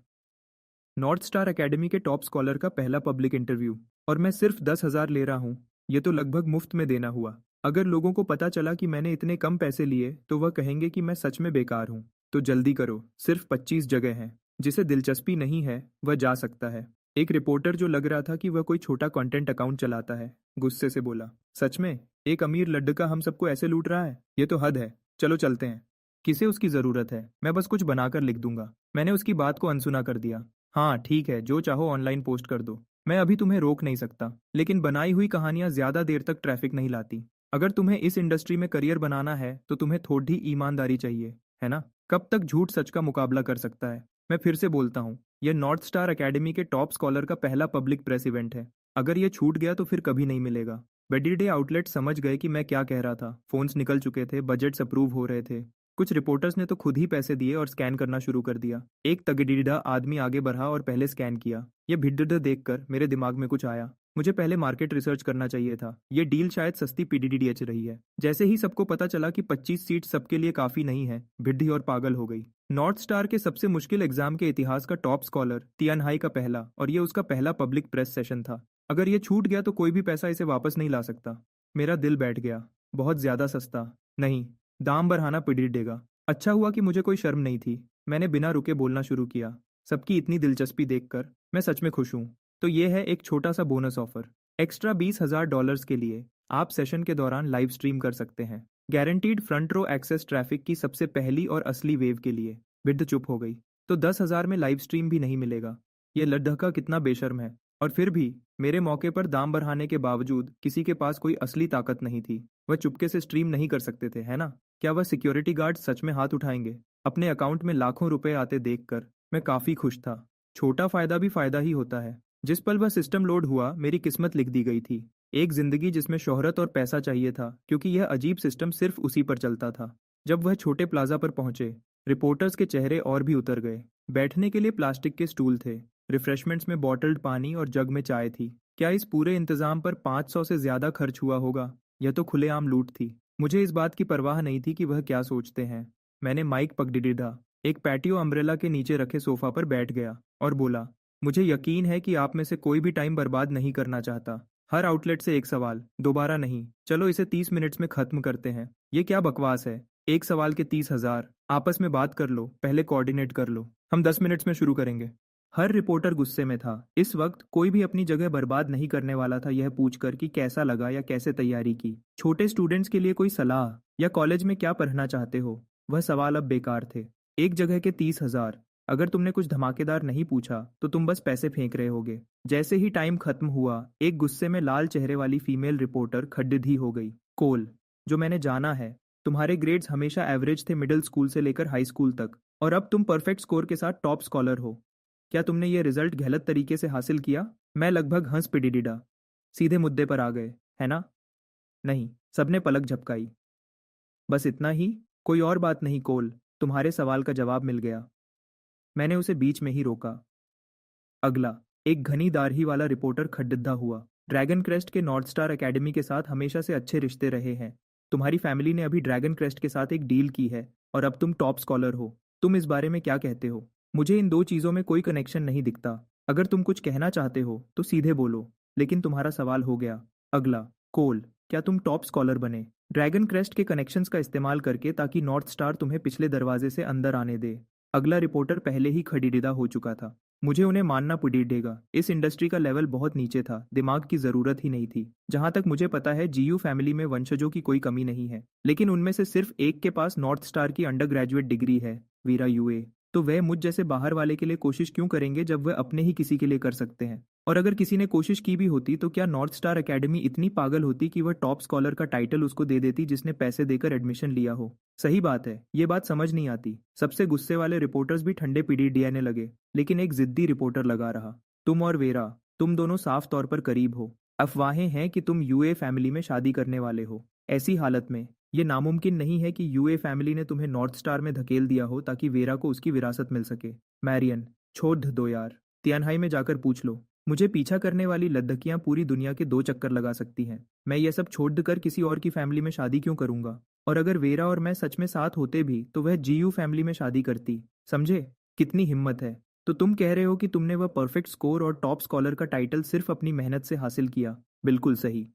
नॉर्थ स्टार एकेडमी के टॉप स्कॉलर का पहला पब्लिक इंटरव्यू, और मैं सिर्फ 10,000 ले रहा हूँ। ये तो लगभग मुफ्त में देना हुआ। अगर लोगों को पता चला कि मैंने इतने कम पैसे लिए तो वह कहेंगे कि मैं सच में बेकार हूँ। तो जल्दी करो, सिर्फ 25 जगह हैं। जिसे दिलचस्पी नहीं है वह जा सकता है। एक रिपोर्टर जो लग रहा था कि वह कोई छोटा कंटेंट अकाउंट चलाता है, गुस्से से बोला, सच में? एक अमीर लड्डका हम सबको ऐसे लूट रहा है? ये तो हद है। चलो चलते हैं। किसे उसकी जरूरत है? मैं बस कुछ बनाकर लिख दूंगा। मैंने उसकी बात को अनसुना कर दिया। हाँ ठीक है, जो चाहो ऑनलाइन पोस्ट कर दो। मैं अभी तुम्हें रोक नहीं सकता, लेकिन बनाई हुई कहानियां ज्यादा देर तक ट्रैफिक नहीं लाती। अगर तुम्हें इस इंडस्ट्री में करियर बनाना है तो तुम्हें थोड़ी ईमानदारी चाहिए, है ना? कब तक झूठ सच का मुकाबला कर सकता है? मैं फिर से बोलता हूँ, यह नॉर्थ स्टार एकेडमी के टॉप स्कॉलर का पहला पब्लिक प्रेस इवेंट है। अगर ये छूट गया तो फिर कभी नहीं मिलेगा। बेडी आउटलेट समझ गए कि मैं क्या कह रहा था। फोन्स निकल चुके थे, बजट्स अप्रूव हो रहे थे। कुछ रिपोर्टर्स ने तो खुद ही पैसे दिए और स्कैन करना शुरू कर दिया। एक तगड़ीड़ा आदमी आगे बढ़ा और पहले स्कैन किया। ये भिड्ड देखकर मेरे दिमाग में कुछ आया। मुझे पहले मार्केट रिसर्च करना चाहिए था। ये डील शायद सस्ती पीडीडीएच रही है। जैसे ही सबको पता चला कि 25 सीट सबके लिए काफी नहीं है, भिड्डी और पागल हो गई। नॉर्थ स्टार के सबसे मुश्किल एग्जाम के इतिहास का टॉप स्कॉलर, तियानहाई का पहला, और ये उसका पहला पब्लिक प्रेस सेशन था। अगर ये छूट गया तो कोई भी पैसा इसे वापस नहीं ला सकता। मेरा दिल बैठ गया। बहुत ज्यादा सस्ता नहीं, दाम बढ़ाना पिड़ी देगा। अच्छा हुआ कि मुझे कोई शर्म नहीं थी। मैंने बिना रुके बोलना शुरू किया। सबकी इतनी दिलचस्पी देखकर मैं सच में खुश हूँ। तो ये है एक छोटा सा बोनस ऑफर। एक्स्ट्रा $20,000 के लिए आप सेशन के दौरान लाइव स्ट्रीम कर सकते हैं। Guaranteed front row access traffic की सबसे पहली और असली वेव के लिए। बिड्ड चुप हो गई। तो 10,000 में लाइव स्ट्रीम भी नहीं मिलेगा? ये लड्ढका कितना बेशर्म है। और फिर भी मेरे मौके पर दाम बढ़ाने के बावजूद किसी के पास कोई असली ताकत नहीं थी। वह चुपके से स्ट्रीम नहीं कर सकते थे, है ना? क्या वह सिक्योरिटी गार्ड सच में हाथ उठाएंगे? अपने अकाउंट में लाखों रुपए आते देखकर मैं काफी खुश था। छोटा फायदा भी फायदा ही होता है। जिस पल वह सिस्टम लोड हुआ, मेरी किस्मत लिख दी गई थी। एक जिंदगी जिसमें शोहरत और पैसा चाहिए था, क्योंकि यह अजीब सिस्टम सिर्फ उसी पर चलता था। जब वह छोटे प्लाजा पर पहुंचे, रिपोर्टर्स के चेहरे और भी उतर गए। बैठने के लिए प्लास्टिक के स्टूल थे। रिफ्रेशमेंट्स में बॉटल्ड पानी और जग में चाय थी। क्या इस पूरे इंतजाम पर 500 से ज्यादा खर्च हुआ होगा? यह तो खुलेआम लूट थी। मुझे इस बात की परवाह नहीं थी कि वह क्या सोचते हैं। मैंने माइक पकड़ लीधा। एक पैटियो अम्ब्रेला के नीचे रखे सोफा पर बैठ गया और बोला, मुझे यकीन है कि आप में से कोई भी टाइम बर्बाद नहीं करना चाहता। हर आउटलेट से एक सवाल, दोबारा नहीं। चलो इसे 30 मिनट्स में खत्म करते हैं। ये क्या बकवास है? एक सवाल के 30,000। आपस में बात कर लो, पहले कोऑर्डिनेट कर लो। हम 10 मिनट्स में शुरू करेंगे। हर रिपोर्टर गुस्से में था। इस वक्त कोई भी अपनी जगह बर्बाद नहीं करने वाला था यह पूछकर कि कैसा लगा या कैसे तैयारी की। छोटे स्टूडेंट्स के लिए कोई सलाह या कॉलेज में क्या पढ़ना चाहते हो, वह सवाल अब बेकार थे। एक जगह के 30,000। अगर तुमने कुछ धमाकेदार नहीं पूछा तो तुम बस पैसे फेंक रहे होगे। जैसे ही टाइम खत्म हुआ, एक गुस्से में लाल चेहरे वाली फीमेल रिपोर्टर खड्डिधी हो गई। कोल, जो मैंने जाना है, तुम्हारे ग्रेड्स हमेशा एवरेज थे मिडिल स्कूल से लेकर हाई स्कूल तक, और अब तुम परफेक्ट स्कोर के साथ टॉप स्कॉलर हो। क्या तुमने ये रिजल्ट गलत तरीके से हासिल किया? मैं लगभग हंस पिड़िडिडा। सीधे मुद्दे पर आ गए, है ना? नहीं, सबने पलक झपकाई। बस इतना ही? कोई और बात नहीं कोल, तुम्हारे सवाल का जवाब मिल गया। मैंने उसे बीच में ही रोका। अगला। एक घनी दाढ़ी वाला रिपोर्टर खड्डिद्दा हुआ। ड्रैगन क्रेस्ट के नॉर्थ स्टार एकेडमी के साथ हमेशा से अच्छे रिश्ते रहे हैं। तुम्हारी फैमिली ने अभी ड्रैगन क्रेस्ट के साथ एक डील की है और अब तुम टॉप स्कॉलर हो। तुम इस बारे में क्या कहते हो? मुझे इन दो चीज़ों में कोई कनेक्शन नहीं दिखता। अगर तुम कुछ कहना चाहते हो तो सीधे बोलो, लेकिन तुम्हारा सवाल हो गया। अगला। कोल, क्या तुम टॉप स्कॉलर बने ड्रैगन क्रेस्ट के कनेक्शंस का इस्तेमाल करके, ताकि नॉर्थ स्टार तुम्हें पिछले दरवाजे से अंदर आने दे? अगला रिपोर्टर पहले ही खड़ीडिदा हो चुका था। मुझे उन्हें मानना पड़ेगा, इस इंडस्ट्री का लेवल बहुत नीचे था, दिमाग की जरूरत ही नहीं थी। जहां तक मुझे पता है जीयू फैमिली में वंशजों की कोई कमी नहीं है, लेकिन उनमें से सिर्फ एक के पास नॉर्थ स्टार की अंडर ग्रेजुएट डिग्री है, वीरा यूए। तो वह मुझ जैसे बाहर वाले के लिए कोशिश क्यों करेंगे जब वह अपने ही किसी के लिए कर सकते हैं? और अगर किसी ने कोशिश की भी होती तो क्या नॉर्थ स्टार एकेडमी इतनी पागल होती कि वह टॉप स्कॉलर का टाइटल उसको दे देती जिसने पैसे देकर एडमिशन लिया हो? सही बात है, ये बात समझ नहीं आती। सबसे गुस्से वाले रिपोर्टर्स भी ठंडे पीढ़ी डीएनए लगे, लेकिन एक जिद्दी रिपोर्टर लगा रहा। तुम और वेरा, तुम दोनों साफ तौर पर करीब हो। अफवाहें हैं कि तुम यूए फैमिली में शादी करने वाले हो। ऐसी हालत में ये नामुमकिन नहीं है कि यूए फैमिली ने तुम्हें नॉर्थ स्टार में धकेल दिया हो ताकि वेरा को उसकी विरासत मिल सके। मैरियन, छोड़ दो यार, तियानहाई में जाकर पूछ लो। मुझे पीछा करने वाली लद्दकियां पूरी दुनिया के 2 चक्कर लगा सकती हैं। मैं ये सब छोड़कर किसी और की फैमिली में शादी क्यों करूंगा? और अगर वेरा और मैं सच में साथ होते भी तो वह जीयू फैमिली में शादी करती। समझे? कितनी हिम्मत है? तो तुम कह रहे हो कि तुमने वह परफेक्ट स्कोर और टॉप स्कॉलर का टाइटल सिर्फ अपनी मेहनत से हासिल किया? बिल्कुल सही।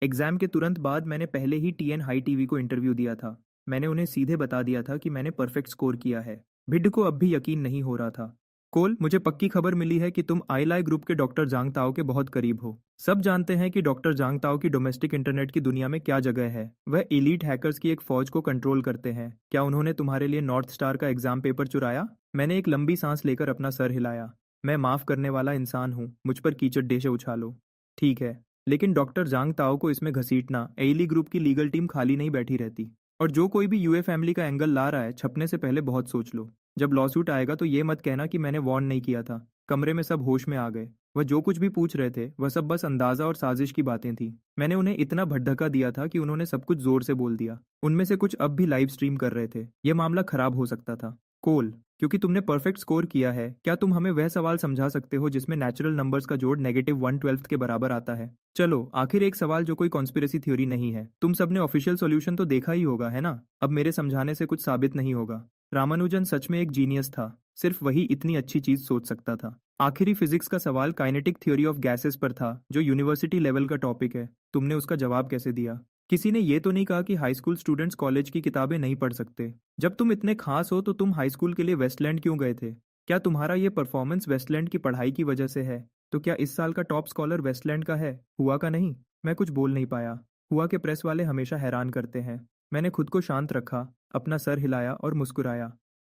एग्जाम के तुरंत बाद मैंने पहले ही टीएन हाई टीवी को इंटरव्यू दिया था। मैंने उन्हें सीधे बता दिया था कि मैंने परफेक्ट स्कोर किया है। भिड को अब भी यकीन नहीं हो रहा था। कोल, मुझे पक्की खबर मिली है कि तुम आईलाई ग्रुप के डॉक्टर जांग ताओ के बहुत करीब हो। सब जानते हैं कि डॉक्टर जांग ताओ की डोमेस्टिक इंटरनेट की दुनिया में क्या जगह है। वह एलीट हैकर्स की एक फौज को कंट्रोल करते हैं। क्या उन्होंने तुम्हारे लिए नॉर्थ स्टार का एग्जाम पेपर चुराया? मैंने एक लंबी सांस लेकर अपना सर हिलाया। मैं माफ करने वाला इंसान हूँ, मुझ पर कीचड़ डेशे उछालो। ठीक है, लेकिन डॉक्टर जांग ताओ को इसमें घसीटना, एली ग्रुप की लीगल टीम खाली नहीं बैठी रहती। और जो कोई भी यूए फैमिली का एंगल ला रहा है, छपने से पहले बहुत सोच लो। जब लॉसूट आएगा तो ये मत कहना कि मैंने वार्न नहीं किया था। कमरे में सब होश में आ गए। वह जो कुछ भी पूछ रहे थे वह सब बस अंदाजा और साजिश की बातें थी। मैंने उन्हें इतना भड़धका दिया था कि उन्होंने सब कुछ जोर से बोल दिया। उनमें से कुछ अब भी लाइव स्ट्रीम कर रहे थे। यह मामला खराब हो सकता था। कोल, क्योंकि तुमने परफेक्ट स्कोर किया है, क्या तुम हमें वह सवाल समझा सकते हो जिसमें नेचुरल नंबर्स का जोड़ -1/12 के बराबर आता है? चलो आखिर एक सवाल जो कोई कॉन्स्पिरेसी थ्योरी नहीं है। तुम सबने ऑफिशियल सॉल्यूशन तो देखा ही होगा, है ना? अब मेरे समझाने से कुछ साबित नहीं होगा। रामानुजन सच में एक जीनियस था। सिर्फ वही इतनी अच्छी चीज सोच सकता था। आखिरी फिजिक्स का सवाल काइनेटिक थ्योरी ऑफ गैसेस पर था, जो यूनिवर्सिटी लेवल का टॉपिक है। तुमने उसका जवाब कैसे दिया? किसी ने ये तो नहीं कहा कि हाई स्कूल स्टूडेंट्स कॉलेज की किताबें नहीं पढ़ सकते। जब तुम इतने खास हो तो तुम हाई स्कूल के लिए वेस्टलैंड क्यों गए थे? क्या तुम्हारा ये परफॉर्मेंस वेस्टलैंड की पढ़ाई की वजह से है? तो क्या इस साल का टॉप स्कॉलर वेस्टलैंड का है, हुआ का नहीं? मैं कुछ बोल नहीं पाया। हुआ के प्रेस वाले हमेशा हैरान करते हैं। मैंने खुद को शांत रखा, अपना सर हिलाया और मुस्कुराया।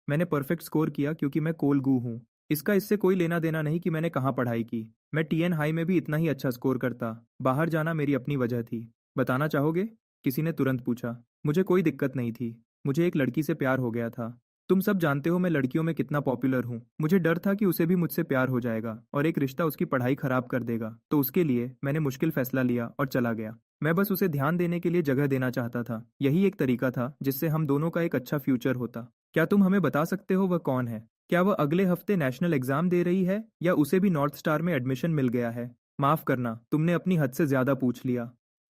मैंने परफेक्ट स्कोर किया क्योंकि मैं कोलगू हूँ। इसका इससे कोई लेना देना नहीं कि मैंने कहाँ पढ़ाई की। मैं टीएन हाई में भी इतना ही अच्छा स्कोर करता। बाहर जाना मेरी अपनी वजह थी। बताना चाहोगे? किसी ने तुरंत पूछा। मुझे कोई दिक्कत नहीं थी। मुझे एक लड़की से प्यार हो गया था। तुम सब जानते हो मैं लड़कियों में कितना पॉपुलर हूँ। मुझे डर था कि उसे भी मुझसे प्यार हो जाएगा और एक रिश्ता उसकी पढ़ाई खराब कर देगा, तो उसके लिए मैंने मुश्किल फैसला लिया और चला गया। मैं बस उसे ध्यान देने के लिए जगह देना चाहता था। यही एक तरीका था जिससे हम दोनों का एक अच्छा फ्यूचर होता। क्या तुम हमें बता सकते हो वह कौन है? क्या वह अगले हफ्ते नेशनल एग्जाम दे रही है या उसे भी नॉर्थ स्टार में एडमिशन मिल गया है? माफ करना, तुमने अपनी हद से ज्यादा पूछ लिया।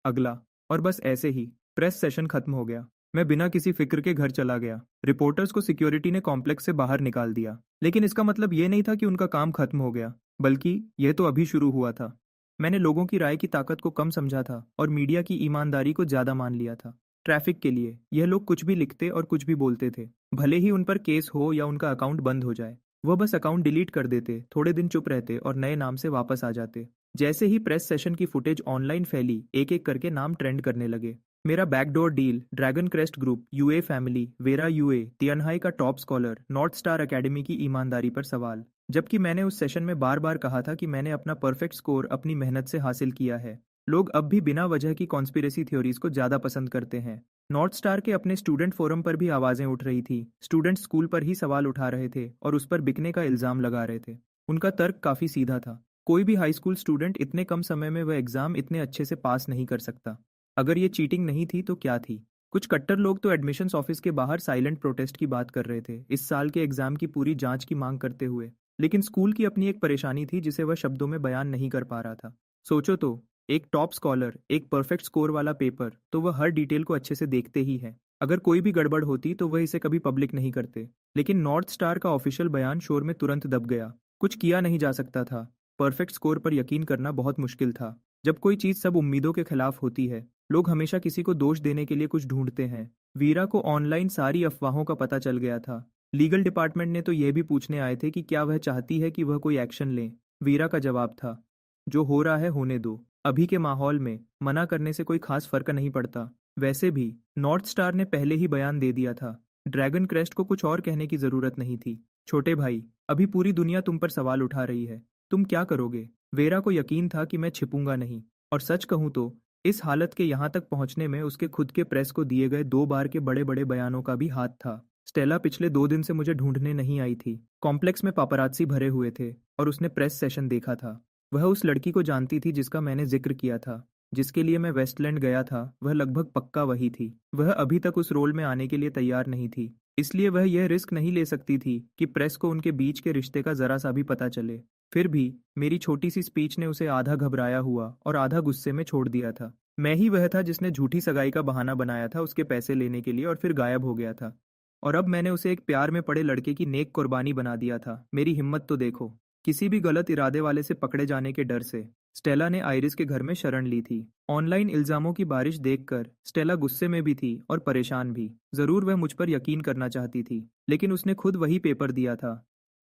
अगला। और बस ऐसे ही प्रेस सेशन खत्म हो गया। मैं बिना किसी फिक्र के घर चला गया। रिपोर्टर्स को सिक्योरिटी ने कॉम्प्लेक्स से बाहर निकाल दिया, लेकिन इसका मतलब ये नहीं था कि उनका काम खत्म हो गया, बल्कि यह तो अभी शुरू हुआ था। मैंने लोगों की राय की ताकत को कम समझा था और मीडिया की ईमानदारी को ज़्यादा मान लिया था। ट्रैफिक के लिए यह लोग कुछ भी लिखते और कुछ भी बोलते थे, भले ही उन पर केस हो या उनका अकाउंट बंद हो जाए। वह बस अकाउंट डिलीट कर देते, थोड़े दिन चुप रहते और नए नाम से वापस आ जाते। जैसे ही प्रेस सेशन की फुटेज ऑनलाइन फैली, एक एक करके नाम ट्रेंड करने लगे। मेरा backdoor deal, Dragon Crest Group, Yue family, Vera Yue, Tianhai का top scholar, North Star Academy की ईमानदारी पर सवाल। जबकि मैंने उस सेशन में बार बार कहा था कि मैंने अपना परफेक्ट स्कोर अपनी मेहनत से हासिल किया है। लोग अब भी बिना वजह की कॉन्स्पिरेसी थ्योरीज को ज़्यादा पसंद करते हैं। नॉर्थ स्टार के अपने स्टूडेंट फोरम पर भी आवाज़ें उठ रही थी। स्टूडेंट स्कूल पर ही सवाल उठा रहे थे और उस पर बिकने का इल्ज़ाम लगा रहे थे। उनका तर्क काफ़ी सीधा था। कोई भी हाई स्कूल स्टूडेंट इतने कम समय में वह एग्ज़ाम इतने अच्छे से पास नहीं कर सकता। अगर ये चीटिंग नहीं थी तो क्या थी? कुछ कट्टर लोग तो एडमिशन्स ऑफिस के बाहर साइलेंट प्रोटेस्ट की बात कर रहे थे, इस साल के एग्जाम की पूरी जांच की मांग करते हुए। लेकिन स्कूल की अपनी एक परेशानी थी जिसे वह शब्दों में बयान नहीं कर पा रहा था। सोचो तो, एक टॉप स्कॉलर, एक परफेक्ट स्कोर वाला पेपर, तो वह हर डिटेल को अच्छे से देखते ही है। अगर कोई भी गड़बड़ होती तो वह इसे कभी पब्लिक नहीं करते। लेकिन नॉर्थ स्टार का ऑफिशियल बयान शोर में तुरंत दब गया। कुछ किया नहीं जा सकता था। परफेक्ट स्कोर पर यकीन करना बहुत मुश्किल था। जब कोई चीज़ सब उम्मीदों के खिलाफ होती है, लोग हमेशा किसी को दोष देने के लिए कुछ ढूंढते हैं। वीरा को ऑनलाइन सारी अफवाहों का पता चल गया था। लीगल डिपार्टमेंट ने तो यह भी पूछने आए थे कि क्या वह चाहती है कि वह कोई एक्शन ले। वीरा का जवाब था, जो हो रहा है होने दो। अभी के माहौल में मना करने से कोई खास फर्क नहीं पड़ता। वैसे भी नॉर्थ स्टार ने पहले ही बयान दे दिया था। ड्रैगन क्रेस्ट को कुछ और कहने की जरूरत नहीं थी। छोटे भाई, अभी पूरी दुनिया तुम पर सवाल उठा रही है। तुम क्या करोगे? वेरा को यकीन था कि मैं छिपूंगा नहीं। और सच कहूं तो इस हालत के यहाँ तक पहुंचने में उसके खुद के प्रेस को दिए गए 2 बार के बड़े बड़े बयानों का भी हाथ था। स्टेला पिछले 2 दिन से मुझे ढूंढने नहीं आई थी। कॉम्प्लेक्स में पापरात्सी भरे हुए थे और उसने प्रेस सेशन देखा था। वह उस लड़की को जानती थी जिसका मैंने जिक्र किया था, जिसके लिए मैं वेस्टलैंड गया था। वह लगभग पक्का वही थी। वह अभी तक उस रोल में आने के लिए तैयार नहीं थी, इसलिए वह यह रिस्क नहीं ले सकती थी कि प्रेस को उनके बीच के रिश्ते का जरा सा भी पता चले। फिर भी मेरी छोटी सी स्पीच ने उसे आधा घबराया हुआ और आधा गुस्से में छोड़ दिया था। मैं ही वह था जिसने झूठी सगाई का बहाना बनाया था उसके पैसे लेने के लिए और फिर गायब हो गया था। और अब मैंने उसे एक प्यार में पड़े लड़के की नेक कुर्बानी बना दिया था। मेरी हिम्मत तो देखो। किसी भी गलत इरादे वाले से पकड़े जाने के डर से स्टेला ने आइरिस के घर में शरण ली थी। ऑनलाइन इल्जामों की बारिश देखकर स्टेला गुस्से में भी थी और परेशान भी। जरूर वह मुझ पर यकीन करना चाहती थी, लेकिन उसने खुद वही पेपर दिया था।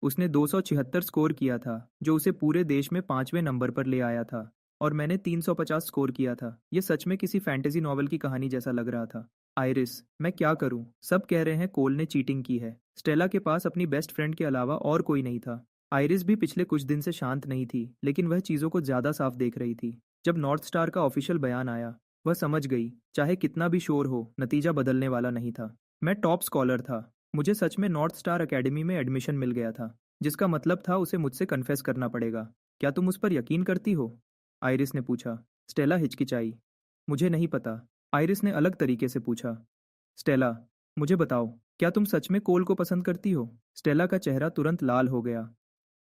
उसने 276 स्कोर किया था, जो उसे पूरे देश में 5वें नंबर पर ले आया था। और मैंने 350 स्कोर किया था। यह सच में किसी फैंटेसी नॉवल की कहानी जैसा लग रहा था। आइरिस, मैं क्या करूं? सब कह रहे हैं कोल ने चीटिंग की है। स्टेला के पास अपनी बेस्ट फ्रेंड के अलावा और कोई नहीं था। आइरिस भी पिछले कुछ दिन से शांत नहीं थी, लेकिन वह चीज़ों को ज़्यादा साफ देख रही थी। जब नॉर्थ स्टार का ऑफिशियल बयान आया, वह समझ गई, चाहे कितना भी शोर हो, नतीजा बदलने वाला नहीं था। मैं टॉप स्कॉलर था। मुझे सच में नॉर्थ स्टार एकेडमी में एडमिशन मिल गया था, जिसका मतलब था उसे मुझसे कन्फेस करना पड़ेगा। क्या तुम उस पर यकीन करती हो? आइरिस ने पूछा। स्टेला हिचकिचाई। मुझे नहीं पता। आइरिस ने अलग तरीके से पूछा। स्टेला, मुझे बताओ, क्या तुम सच में कोल को पसंद करती हो? स्टेला का चेहरा तुरंत लाल हो गया।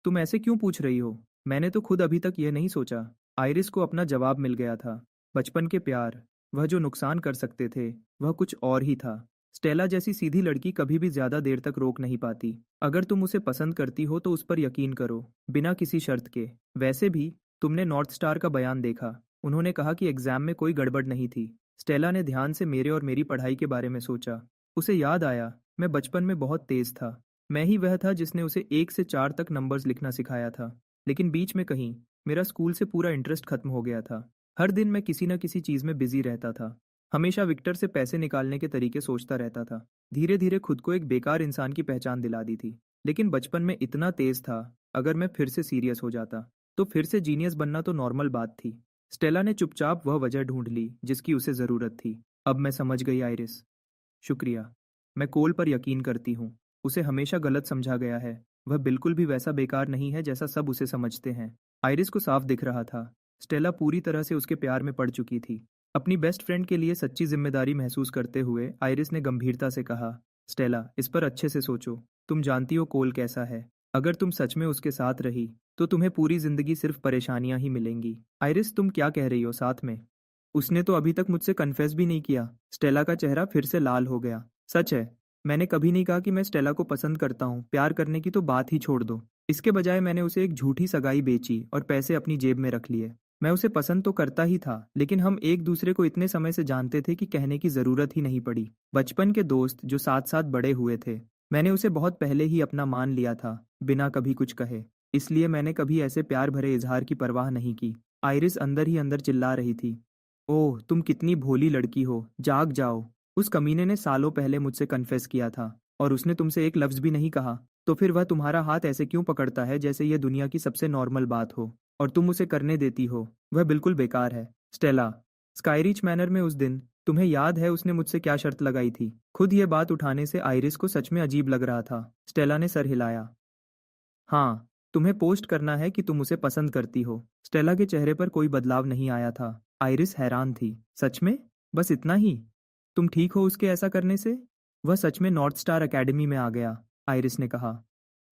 तुम ऐसे क्यों पूछ रही हो? मैंने तो खुद अभी तक यह नहीं सोचा। आइरिस को अपना जवाब मिल गया था। बचपन के प्यार, वह जो नुकसान कर सकते थे, वह कुछ और ही था। स्टेला जैसी सीधी लड़की कभी भी ज्यादा देर तक रोक नहीं पाती। अगर तुम उसे पसंद करती हो तो उस पर यकीन करो, बिना किसी शर्त के। वैसे भी तुमने नॉर्थ स्टार का बयान देखा। उन्होंने कहा कि एग्जाम में कोई गड़बड़ नहीं थी। स्टेला ने ध्यान से मेरे और मेरी पढ़ाई के बारे में सोचा। उसे याद आया, मैं बचपन में बहुत तेज था। मैं ही वह था जिसने उसे 1 से 4 तक नंबर्स लिखना सिखाया था। लेकिन बीच में कहीं मेरा स्कूल से पूरा इंटरेस्ट खत्म हो गया था। हर दिन मैं किसी न किसी चीज़ में बिजी रहता था। हमेशा विक्टर से पैसे निकालने के तरीके सोचता रहता था। धीरे धीरे खुद को एक बेकार इंसान की पहचान दिला दी थी। लेकिन बचपन में इतना तेज था, अगर मैं फिर से सीरियस हो जाता तो फिर से जीनियस बनना तो नॉर्मल बात थी। स्टेला ने चुपचाप वह वजह ढूंढ ली जिसकी उसे ज़रूरत थी। अब मैं समझ गई आइरिस। शुक्रिया। मैं कोल पर यकीन करती हूँ। उसे हमेशा गलत समझा गया है। वह बिल्कुल भी वैसा बेकार नहीं है जैसा सब उसे समझते हैं। आइरिस को साफ दिख रहा था, स्टेला पूरी तरह से उसके प्यार में पड़ चुकी थी। अपनी बेस्ट फ्रेंड के लिए सच्ची जिम्मेदारी महसूस करते हुए आइरिस ने गंभीरता से कहा, स्टेला, इस पर अच्छे से सोचो। तुम जानती हो कोल कैसा है। अगर तुम सच में उसके साथ रही तो तुम्हें पूरी जिंदगी सिर्फ परेशानियां ही मिलेंगी। आइरिस, तुम क्या कह रही हो साथ में? उसने तो अभी तक मुझसे कन्फेस भी नहीं किया। स्टेला का चेहरा फिर से लाल हो गया। सच है, मैंने कभी नहीं कहा कि मैं स्टेला को पसंद करता हूँ। प्यार करने की तो बात ही छोड़ दो। इसके बजाय मैंने उसे एक झूठी सगाई बेची और पैसे अपनी जेब में रख लिए। मैं उसे पसंद तो करता ही था, लेकिन हम एक दूसरे को इतने समय से जानते थे कि कहने की जरूरत ही नहीं पड़ी। बचपन के दोस्त जो साथ साथ बड़े हुए थे। मैंने उसे बहुत पहले ही अपना मान लिया था, बिना कभी कुछ कहे। इसलिए मैंने कभी ऐसे प्यार भरे इजहार की परवाह नहीं की। आइरिस अंदर ही अंदर चिल्ला रही थी, ओह तुम कितनी भोली लड़की हो, जाग जाओ। उस कमीने ने सालों पहले मुझसे कन्फेस किया था, और उसने तुमसे एक लफ्ज भी नहीं कहा। तो फिर वह तुम्हारा हाथ ऐसे क्यों पकड़ता है जैसे यह दुनिया की सबसे नॉर्मल बात हो, और तुम उसे करने देती हो। वह बिल्कुल बेकार है। स्टेला, स्काईरिच मैनर में उस दिन तुम्हें याद है उसने मुझसे क्या शर्त लगाई थी? खुद ये बात उठाने से आइरिस को सच में अजीब लग रहा था। स्टेला ने सर हिलाया। हाँ, तुम्हें पोस्ट करना है कि तुम उसे पसंद करती हो। स्टेला के चेहरे पर कोई बदलाव नहीं आया था। आइरिस हैरान थी। सच में? बस इतना ही? तुम ठीक हो उसके ऐसा करने से? वह सच में नॉर्थ स्टार एकेडमी में आ गया, आइरिस ने कहा।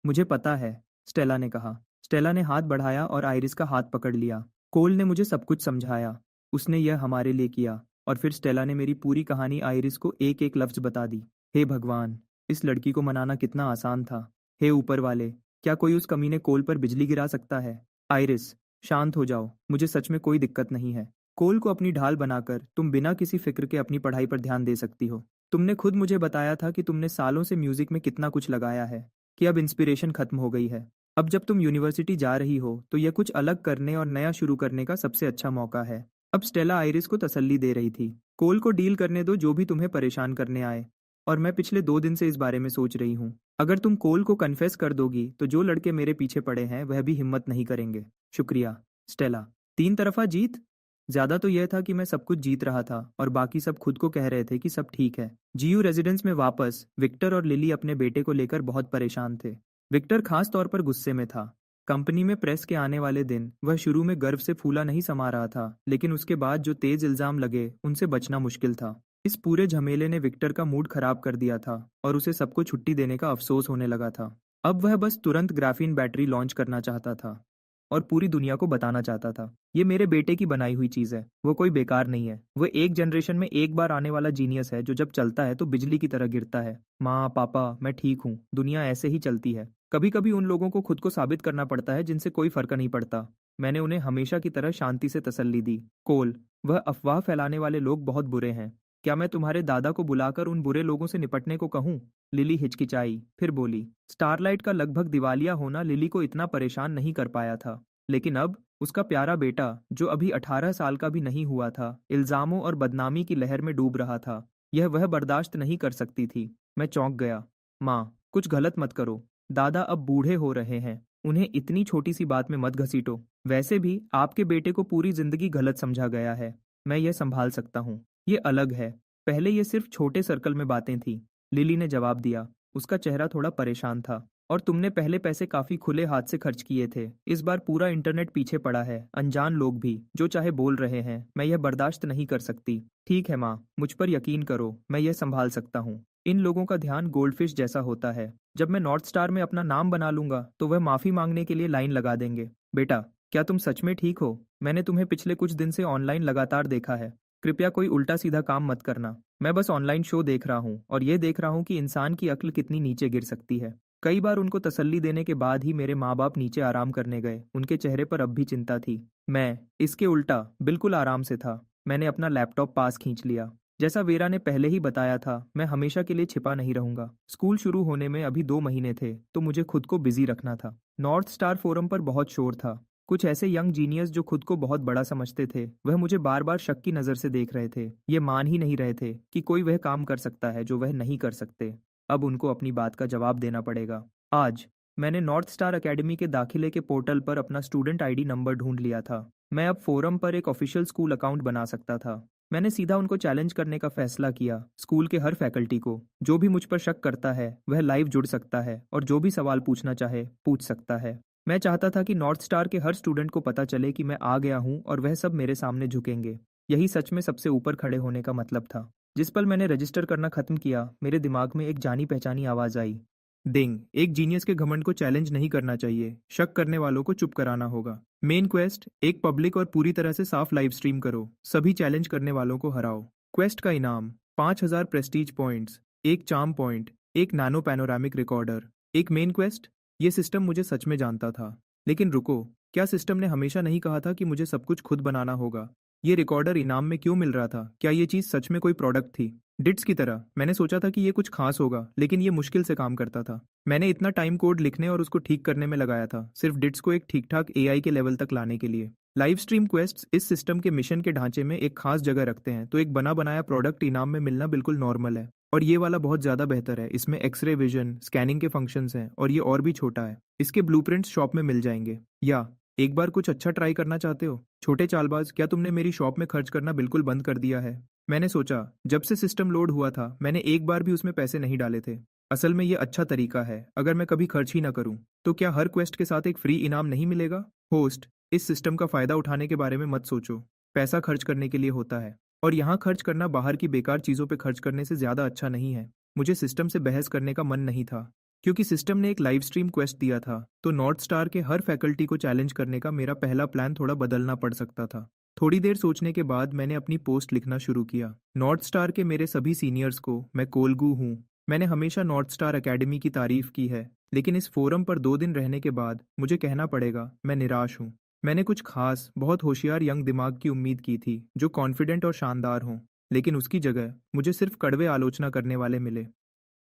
मुझे पता है, स्टेला ने कहा। स्टेला ने हाथ बढ़ाया और आइरिस का हाथ पकड़ लिया। कोल ने मुझे सब कुछ समझाया। उसने यह हमारे लिए किया। और फिर स्टेला ने मेरी पूरी कहानी आइरिस को एक एक लफ्ज बता दी। हे भगवान, इस लड़की को मनाना कितना आसान था। हे ऊपर वाले, क्या कोई उस कमीने कोल पर बिजली गिरा सकता है? आइरिस, शांत हो जाओ, मुझे सच में कोई दिक्कत नहीं है। कोल को अपनी ढाल बनाकर तुम बिना किसी फिक्र के अपनी पढ़ाई पर ध्यान दे सकती हो। तुमने खुद मुझे बताया था कि तुमने सालों से म्यूजिक में कितना कुछ लगाया है, कि अब इंस्पिरेशन खत्म हो गई है। अब जब तुम यूनिवर्सिटी जा रही हो तो यह कुछ अलग करने और नया शुरू करने का सबसे अच्छा मौका है। अब स्टेला आइरिस को तसल्ली दे रही थी। कोल को डील करने दो जो भी तुम्हें परेशान करने आए। और मैं पिछले 2 दिन से इस बारे में सोच रही हूँ। अगर तुम कोल को कन्फेस कर दोगी तो जो लड़के मेरे पीछे पड़े हैं वह भी हिम्मत नहीं करेंगे। शुक्रिया, स्टेला। 3 तरफा जीत? ज्यादा तो यह था कि मैं सब कुछ जीत रहा था और बाकी सब खुद को कह रहे थे कि सब ठीक है। जीयू रेजिडेंस में वापस विक्टर और लिली अपने बेटे को लेकर बहुत परेशान थे। विक्टर खास तौर पर गुस्से में था। कंपनी में प्रेस के आने वाले दिन वह शुरू में गर्व से फूला नहीं समा रहा था, लेकिन उसके बाद जो तेज इल्जाम लगे उनसे बचना मुश्किल था। इस पूरे झमेले ने विक्टर का मूड खराब कर दिया था और उसे सबको छुट्टी देने का अफसोस होने लगा था। अब वह बस तुरंत ग्राफीन बैटरी लॉन्च करना चाहता था और पूरी दुनिया को बताना चाहता था, ये मेरे बेटे की बनाई हुई चीज है, वो कोई बेकार नहीं है। वो एक जनरेशन में एक बार आने वाला जीनियस है जो जब चलता है तो बिजली की तरह गिरता है। माँ पापा, मैं ठीक हूँ, दुनिया ऐसे ही चलती है। कभी कभी उन लोगों को खुद को साबित करना पड़ता है जिनसे कोई फर्क नहीं पड़ता। मैंने उन्हें हमेशा की तरह शांति से तसल्ली दी। कोल, वह अफवाह फैलाने वाले लोग बहुत बुरे हैं। क्या मैं तुम्हारे दादा को बुलाकर उन बुरे लोगों से निपटने को कहूँ? लिली हिचकिचाई, फिर बोली। स्टारलाइट का लगभग दिवालिया होना लिली को इतना परेशान नहीं कर पाया था, लेकिन अब उसका प्यारा बेटा जो अभी 18 साल का भी नहीं हुआ था, इल्जामों और बदनामी की लहर में डूब रहा था। यह वह बर्दाश्त नहीं कर सकती थी। मैं चौंक गया। माँ, कुछ गलत मत करो। दादा अब बूढ़े हो रहे हैं, उन्हें इतनी छोटी सी बात में मत घसीटो। वैसे भी आपके बेटे को पूरी जिंदगी गलत समझा गया है। मैं यह संभाल सकता हूँ। ये अलग है। पहले ये सिर्फ छोटे सर्कल में बातें थी। लिली ने जवाब दिया। उसका चेहरा थोड़ा परेशान था। और तुमने पहले पैसे काफी खुले हाथ से खर्च किए थे। इस बार पूरा इंटरनेट पीछे पड़ा है, अनजान लोग भी जो चाहे बोल रहे हैं। मैं यह बर्दाश्त नहीं कर सकती। ठीक है माँ, मुझ पर यकीन करो, मैं यह संभाल सकता हूँ। इन लोगों का ध्यान गोल्डफिश जैसा होता है। जब मैं नॉर्थ स्टार में अपना नाम बना लूंगा तो वह माफी मांगने के लिए लाइन लगा देंगे। बेटा, क्या तुम सच में ठीक हो? मैंने तुम्हें पिछले कुछ दिन से ऑनलाइन लगातार देखा है। कृपया कोई उल्टा सीधा काम मत करना। मैं बस ऑनलाइन शो देख रहा हूँ और ये देख रहा हूँ कि इंसान की अक्ल कितनी नीचे गिर सकती है। कई बार उनको तसल्ली देने के बाद ही मेरे माँ बाप नीचे आराम करने गए। उनके चेहरे पर अब भी चिंता थी। मैं इसके उल्टा बिल्कुल आराम से था। मैंने अपना लैपटॉप पास खींच लिया। जैसा वेरा ने पहले ही बताया था, मैं हमेशा के लिए छिपा नहीं रहूंगा। स्कूल शुरू होने में अभी 2 महीने थे, तो मुझे खुद को बिजी रखना था। नॉर्थ स्टार फोरम पर बहुत शोर था। कुछ ऐसे यंग जीनियस जो खुद को बहुत बड़ा समझते थे, वह मुझे बार बार शक की नजर से देख रहे थे। ये मान ही नहीं रहे थे कि कोई वह काम कर सकता है जो वह नहीं कर सकते। अब उनको अपनी बात का जवाब देना पड़ेगा। आज मैंने नॉर्थ स्टार एकेडमी के दाखिले के पोर्टल पर अपना स्टूडेंट आईडी नंबर ढूंढ लिया था। मैं अब फोरम पर एक ऑफिशियल स्कूल अकाउंट बना सकता था। मैंने सीधा उनको चैलेंज करने का फैसला किया। स्कूल के हर फैकल्टी को, जो भी मुझ पर शक करता है वह लाइव जुड़ सकता है और जो भी सवाल पूछना चाहे पूछ सकता है। मैं चाहता था कि नॉर्थ स्टार के हर स्टूडेंट को पता चले कि मैं आ गया हूँ और वह सब मेरे सामने झुकेंगे। यही सच में सबसे ऊपर खड़े होने का मतलब था। जिस पल मैंने रजिस्टर करना खत्म किया, मेरे दिमाग में एक जानी पहचानी आवाज आई। डिंग, एक जीनियस के घमंड को चैलेंज नहीं करना चाहिए, शक करने वालों को चुप कराना होगा। मेन क्वेस्ट, एक पब्लिक और पूरी तरह से साफ लाइव स्ट्रीम करो, सभी चैलेंज करने वालों को हराओ। क्वेस्ट का इनाम 5,000 प्रेस्टीज पॉइंट्स, एक चार्म पॉइंट, एक नैनो पैनोरामिक रिकॉर्डर। एक मेन क्वेस्ट। ये सिस्टम मुझे सच में जानता था। लेकिन रुको, क्या सिस्टम ने हमेशा नहीं कहा था कि मुझे सब कुछ खुद बनाना होगा? ये रिकॉर्डर इनाम में क्यों मिल रहा था? क्या ये चीज़ सच में कोई प्रोडक्ट थी? डिट्स की तरह मैंने सोचा था कि ये कुछ खास होगा, लेकिन ये मुश्किल से काम करता था। मैंने इतना टाइम कोड लिखने और उसको ठीक करने में लगाया था, सिर्फ डिट्स को एक ठीक ठाक एआई के लेवल तक लाने के लिए। लाइव स्ट्रीम क्वेस्ट्स इस सिस्टम के मिशन के ढांचे में एक खास जगह रखते हैं, तो एक बना बनाया प्रोडक्ट इनाम में मिलना बिल्कुल नॉर्मल है। और ये वाला बहुत ज़्यादा बेहतर है। इसमें एक्सरे विजन, स्कैनिंग के फंक्शंस हैं, और ये और भी छोटा है। इसके ब्लूप्रिंट्स शॉप में मिल जाएंगे। या एक बार कुछ अच्छा ट्राई करना चाहते हो? छोटे चालबाज, क्या तुमने मेरी शॉप में खर्च करना बिल्कुल बंद कर दिया है? मैंने सोचा, जब से सिस्टम लोड हुआ था मैंने एक बार भी उसमें पैसे नहीं डाले थे। असल में ये अच्छा तरीका है। अगर मैं कभी खर्च ही ना करूं, तो क्या हर क्वेस्ट के साथ एक फ्री इनाम नहीं मिलेगा? होस्ट, इस सिस्टम का फायदा उठाने के बारे में मत सोचो। पैसा खर्च करने के लिए होता है, और यहाँ खर्च करना बाहर की बेकार चीज़ों पे खर्च करने से ज़्यादा अच्छा नहीं है। मुझे सिस्टम से बहस करने का मन नहीं था, क्योंकि सिस्टम ने एक लाइव स्ट्रीम क्वेस्ट दिया था, तो नॉर्थ स्टार के हर फैकल्टी को चैलेंज करने का मेरा पहला प्लान थोड़ा बदलना पड़ सकता था। थोड़ी देर सोचने के बाद मैंने अपनी पोस्ट लिखना शुरू किया। नॉर्थ स्टार के मेरे सभी सीनियर्स को, मैं कोलगू हूँ। मैंने हमेशा नॉर्थ स्टार एकेडमी की तारीफ की है, लेकिन इस फोरम पर 2 दिन रहने के बाद मुझे कहना पड़ेगा, मैं निराश हूँ। मैंने कुछ खास, बहुत होशियार यंग दिमाग की उम्मीद की थी, जो कॉन्फिडेंट और शानदार हों। लेकिन उसकी जगह मुझे सिर्फ कड़वे आलोचना करने वाले मिले।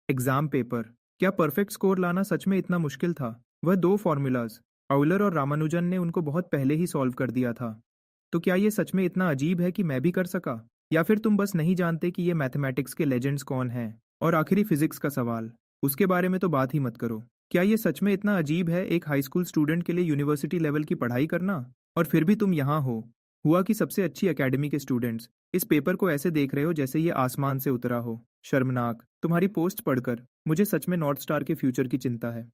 Exam paper. क्या परफेक्ट स्कोर लाना सच में इतना मुश्किल था? वह दो फॉर्मूलाज, आउलर और रामानुजन ने उनको बहुत पहले ही सॉल्व कर दिया था। तो क्या ये सच में इतना अजीब है कि मैं भी कर सका? या फिर तुम बस नहीं जानते कि ये मैथमेटिक्स के लेजेंड्स कौन हैं? और आखिरी फिजिक्स का सवाल, उसके बारे में तो बात ही मत करो। क्या ये सच में इतना अजीब है एक हाई स्कूल स्टूडेंट के लिए यूनिवर्सिटी लेवल की पढ़ाई करना? और फिर भी तुम यहाँ हो। हुआ कि सबसे अच्छी एकेडमी के स्टूडेंट्स इस पेपर को ऐसे देख रहे हो जैसे ये आसमान से उतरा हो। शर्मनाक। तुम्हारी पोस्ट पढ़कर मुझे सच में नॉर्थ स्टार के फ्यूचर की चिंता है।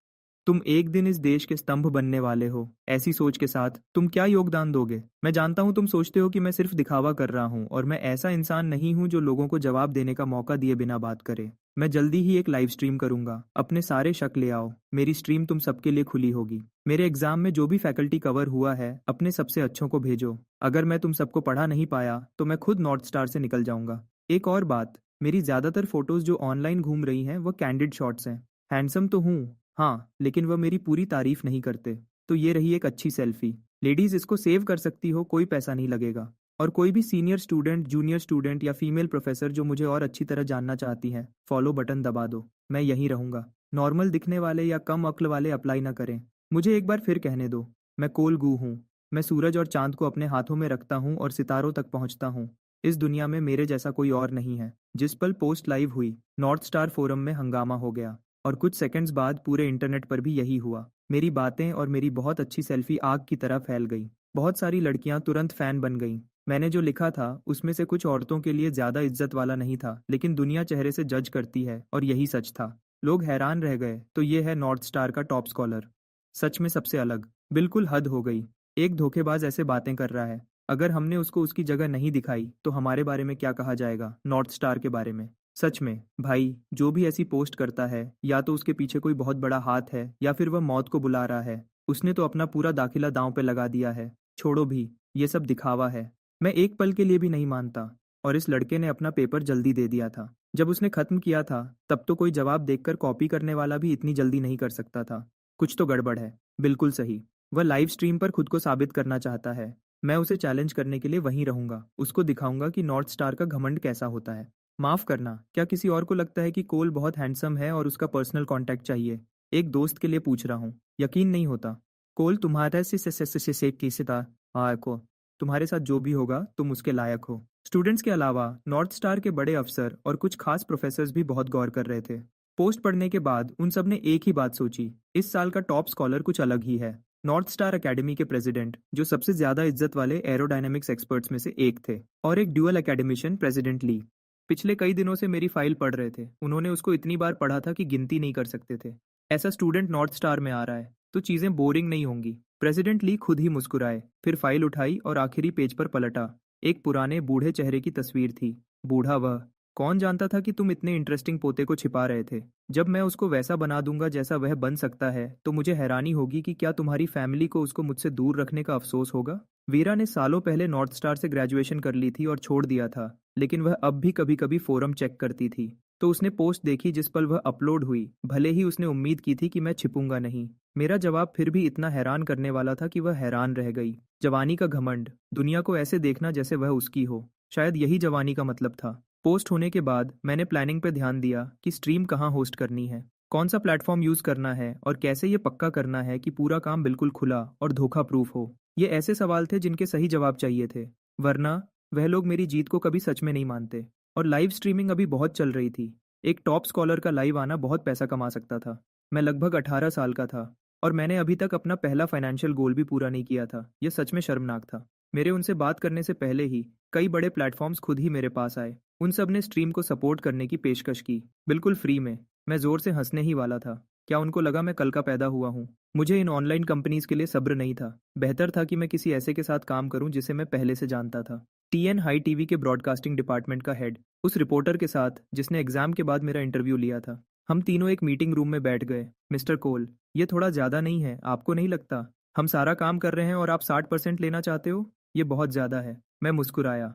तुम एक दिन इस देश के स्तंभ बनने वाले हो। ऐसी सोच के साथ तुम क्या योगदान दोगे? मैं जानता हूँ तुम सोचते हो कि मैं सिर्फ दिखावा कर रहा हूँ, और मैं ऐसा इंसान नहीं हूँ जो लोगों को जवाब देने का मौका दिए बिना बात करे। मैं जल्दी ही एक लाइव स्ट्रीम करूंगा। अपने सारे शक ले आओ। मेरी स्ट्रीम तुम सबके लिए खुली होगी। मेरे एग्जाम में जो भी फैकल्टी कवर हुआ है, अपने सबसे अच्छों को भेजो। अगर मैं तुम सबको पढ़ा नहीं पाया, तो मैं खुद नॉर्थ स्टार से निकल जाऊंगा। एक और बात, मेरी ज्यादातर फोटोज जो ऑनलाइन घूम रही हैं, वो कैंडिड शॉट्स हैं। हैंडसम तो हूँ, हाँ, लेकिन वह मेरी पूरी तारीफ नहीं करते। तो ये रही एक अच्छी सेल्फी। लेडीज, इसको सेव कर सकती हो, कोई पैसा नहीं लगेगा। और कोई भी सीनियर स्टूडेंट, जूनियर स्टूडेंट या फीमेल प्रोफेसर जो मुझे और अच्छी तरह जानना चाहती हैं, फॉलो बटन दबा दो। मैं यहीं रहूंगा। नॉर्मल दिखने वाले या कम अक्ल वाले अप्लाई ना करें। मुझे एक बार फिर कहने दो, मैं कोल गू हूँ। मैं सूरज और चांद को अपने हाथों में रखता हूँ और सितारों तक पहुँचता हूँ। इस दुनिया में मेरे जैसा कोई और नहीं है। जिस पल पोस्ट लाइव हुई, नॉर्थ स्टार फोरम में हंगामा हो गया, और कुछ सेकंड्स बाद पूरे इंटरनेट पर भी यही हुआ। मेरी बातें और मेरी बहुत अच्छी सेल्फी आग की तरह फैल गई। बहुत सारी लड़कियां तुरंत फैन बन गईं। मैंने जो लिखा था उसमें से कुछ औरतों के लिए ज्यादा इज्जत वाला नहीं था, लेकिन दुनिया चेहरे से जज करती है, और यही सच था। लोग हैरान रह गए। तो ये है नॉर्थ स्टार का टॉप स्कॉलर। सच में सबसे अलग। बिल्कुल हद हो गई। एक धोखेबाज ऐसे बातें कर रहा है। अगर हमने उसको उसकी जगह नहीं दिखाई, तो हमारे बारे में क्या कहा जाएगा नॉर्थ स्टार के बारे में? सच में भाई, जो भी ऐसी पोस्ट करता है, या तो उसके पीछे कोई बहुत बड़ा हाथ है, या फिर वह मौत को बुला रहा है। उसने तो अपना पूरा दाखिला दांव पे लगा दिया है। छोड़ो भी, ये सब दिखावा है। मैं एक पल के लिए भी नहीं मानता। और इस लड़के ने अपना पेपर जल्दी दे दिया था। जब उसने खत्म किया था, तब तो कोई जवाब देखकर कॉपी करने वाला भी इतनी जल्दी नहीं कर सकता था। कुछ तो गड़बड़ है। बिल्कुल सही। वह लाइव स्ट्रीम पर खुद को साबित करना चाहता है। मैं उसे चैलेंज करने के लिए वहीं रहूंगा। उसको दिखाऊंगा कि नॉर्थ स्टार का घमंड कैसा होता है। माफ करना, क्या किसी और को लगता है कि कोल बहुत हैंडसम है और उसका पर्सनल कांटेक्ट चाहिए? एक दोस्त के लिए पूछ रहा हूँ। यकीन नहीं होता। कोल तुम्हारे से किसी को, तुम्हारे साथ जो भी होगा तुम उसके लायक हो। स्टूडेंट्स के अलावा नॉर्थ स्टार के बड़े अफसर और कुछ खास प्रोफेसर्स भी बहुत गौर कर रहे थे। पोस्ट पढ़ने के बाद उन सब ने एक ही बात सोची, इस साल का टॉप स्कॉलर कुछ अलग ही है। नॉर्थ स्टार एकेडमी के प्रेसिडेंट, जो सबसे ज्यादा इज्जत वाले एरोडायनामिक्स एक्सपर्ट्स में से एक थे, और एक ड्यूअल एकेडमिशियन प्रेसिडेंट ली, पिछले कई दिनों से मेरी फाइल पढ़ रहे थे। उन्होंने उसको इतनी बार पढ़ा था कि गिनती नहीं कर सकते थे। ऐसा स्टूडेंट नॉर्थ स्टार में आ रहा है, तो चीजें बोरिंग नहीं होंगी। प्रेसिडेंट ली खुद ही मुस्कुराए, फिर फाइल उठाई और आखिरी पेज पर पलटा। एक पुराने बूढ़े चेहरे की तस्वीर थी। बूढ़ा वह, कौन जानता था कि तुम इतने इंटरेस्टिंग पोते को छिपा रहे थे। जब मैं उसको वैसा बना दूंगा जैसा वह बन सकता है तो मुझे हैरानी होगी कि क्या तुम्हारी फैमिली को उसको मुझसे दूर रखने का अफसोस होगा। वीरा ने सालों पहले नॉर्थ स्टार से ग्रेजुएशन कर ली थी और छोड़ दिया था, लेकिन वह अब भी कभी कभी फोरम चेक करती थी। तो उसने पोस्ट देखी जिस पर वह अपलोड हुई, भले ही उसने उम्मीद की थी कि मैं छिपूंगा नहीं। मेरा जवाब फिर भी इतना हैरान करने वाला था कि वह हैरान रह गई। जवानी का घमंड, दुनिया को ऐसे देखना जैसे वह उसकी हो, शायद यही जवानी का मतलब था। पोस्ट होने के बाद मैंने प्लानिंग पे ध्यान दिया कि स्ट्रीम कहाँ होस्ट करनी है, कौन सा प्लेटफॉर्म यूज करना है और कैसे ये पक्का करना है कि पूरा काम बिल्कुल खुला और धोखा प्रूफ हो। ये ऐसे सवाल थे जिनके सही जवाब चाहिए थे, वरना वह लोग मेरी जीत को कभी सच में नहीं मानते। और लाइव स्ट्रीमिंग अभी बहुत चल रही थी। एक टॉप स्कॉलर का लाइव आना बहुत पैसा कमा सकता था। मैं लगभग 18 साल का था और मैंने अभी तक अपना पहला फाइनेंशियल गोल भी पूरा नहीं किया था। यह सच में शर्मनाक था। मेरे उनसे बात करने से पहले ही कई बड़े प्लेटफॉर्म्स खुद ही मेरे पास आए। उन सब ने स्ट्रीम को सपोर्ट करने की पेशकश की, बिल्कुल फ्री में। मैं जोर से हंसने ही वाला था। क्या उनको लगा मैं कल का पैदा हुआ हूँ? मुझे इन ऑनलाइन कंपनीज के लिए सब्र नहीं था। बेहतर था कि मैं किसी ऐसे के साथ काम करूं जिसे मैं पहले से जानता था। टीएन हाई टीवी के ब्रॉडकास्टिंग डिपार्टमेंट का हेड, उस रिपोर्टर के साथ जिसने एग्जाम के बाद मेरा इंटरव्यू लिया था। हम तीनों एक मीटिंग रूम में बैठ गए। मिस्टर कोल, ये थोड़ा ज़्यादा नहीं है, आपको नहीं लगता? हम सारा काम कर रहे हैं और आप 60% लेना चाहते हो? ये बहुत ज़्यादा है। मैं मुस्कुराया।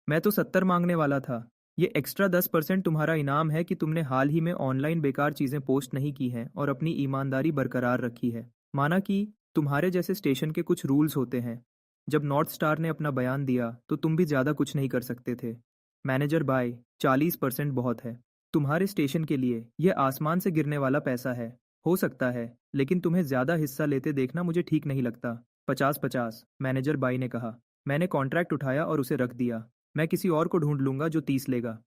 मैं तो 70 मांगने वाला था। ये एक्स्ट्रा 10% तुम्हारा इनाम है कि तुमने हाल ही में ऑनलाइन बेकार चीज़ें पोस्ट नहीं की हैं और अपनी ईमानदारी बरकरार रखी है। माना कि तुम्हारे जैसे स्टेशन के कुछ रूल्स होते हैं। जब नॉर्थ स्टार ने अपना बयान दिया तो तुम भी ज़्यादा कुछ नहीं कर सकते थे। मैनेजर बाय, 40% बहुत है। तुम्हारे स्टेशन के लिए यह आसमान से गिरने वाला पैसा है। हो सकता है, लेकिन तुम्हें ज़्यादा हिस्सा लेते देखना मुझे ठीक नहीं लगता। 50-50, मैनेजर बाई ने कहा। मैंने कॉन्ट्रैक्ट उठाया और उसे रख दिया। मैं किसी और को ढूंढ लूंगा जो 30 लेगा।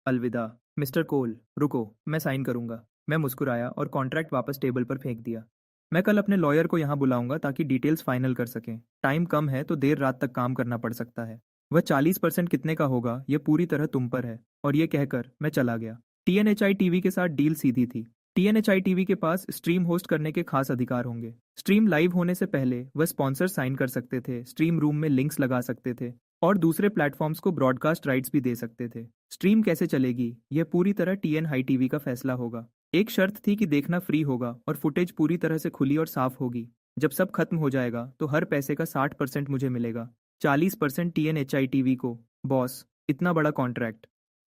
अलविदा। मिस्टर कोल, रुको, मैं साइन करूंगा। मैं मुस्कुराया और कॉन्ट्रैक्ट वापस टेबल पर फेंक दिया। मैं कल अपने लॉयर को यहाँ बुलाऊंगा ताकि डिटेल्स फाइनल कर सकें। टाइम कम है तो देर रात तक काम करना पड़ सकता है। वह 40% कितने का होगा यह पूरी तरह तुम पर है। और ये कहकर मैं चला गया। टीएनएचआई टीवी के साथ डील सीधी थी। टीएनएचआई टीवी के पास स्ट्रीम होस्ट करने के खास अधिकार होंगे। स्ट्रीम लाइव होने से पहले वह स्पॉन्सर साइन कर सकते थे, स्ट्रीम रूम में लिंक्स लगा सकते थे और दूसरे प्लेटफॉर्म्स को ब्रॉडकास्ट राइट्स भी दे सकते थे। स्ट्रीम कैसे चलेगी यह पूरी तरह टीएन हाई टीवी का फैसला होगा। एक शर्त थी कि देखना फ्री होगा और फुटेज पूरी तरह से खुली और साफ होगी। जब सब खत्म हो जाएगा तो हर पैसे का 60% मुझे मिलेगा, 40% टीएनएचआई टीवी को। बॉस, इतना बड़ा कॉन्ट्रैक्ट,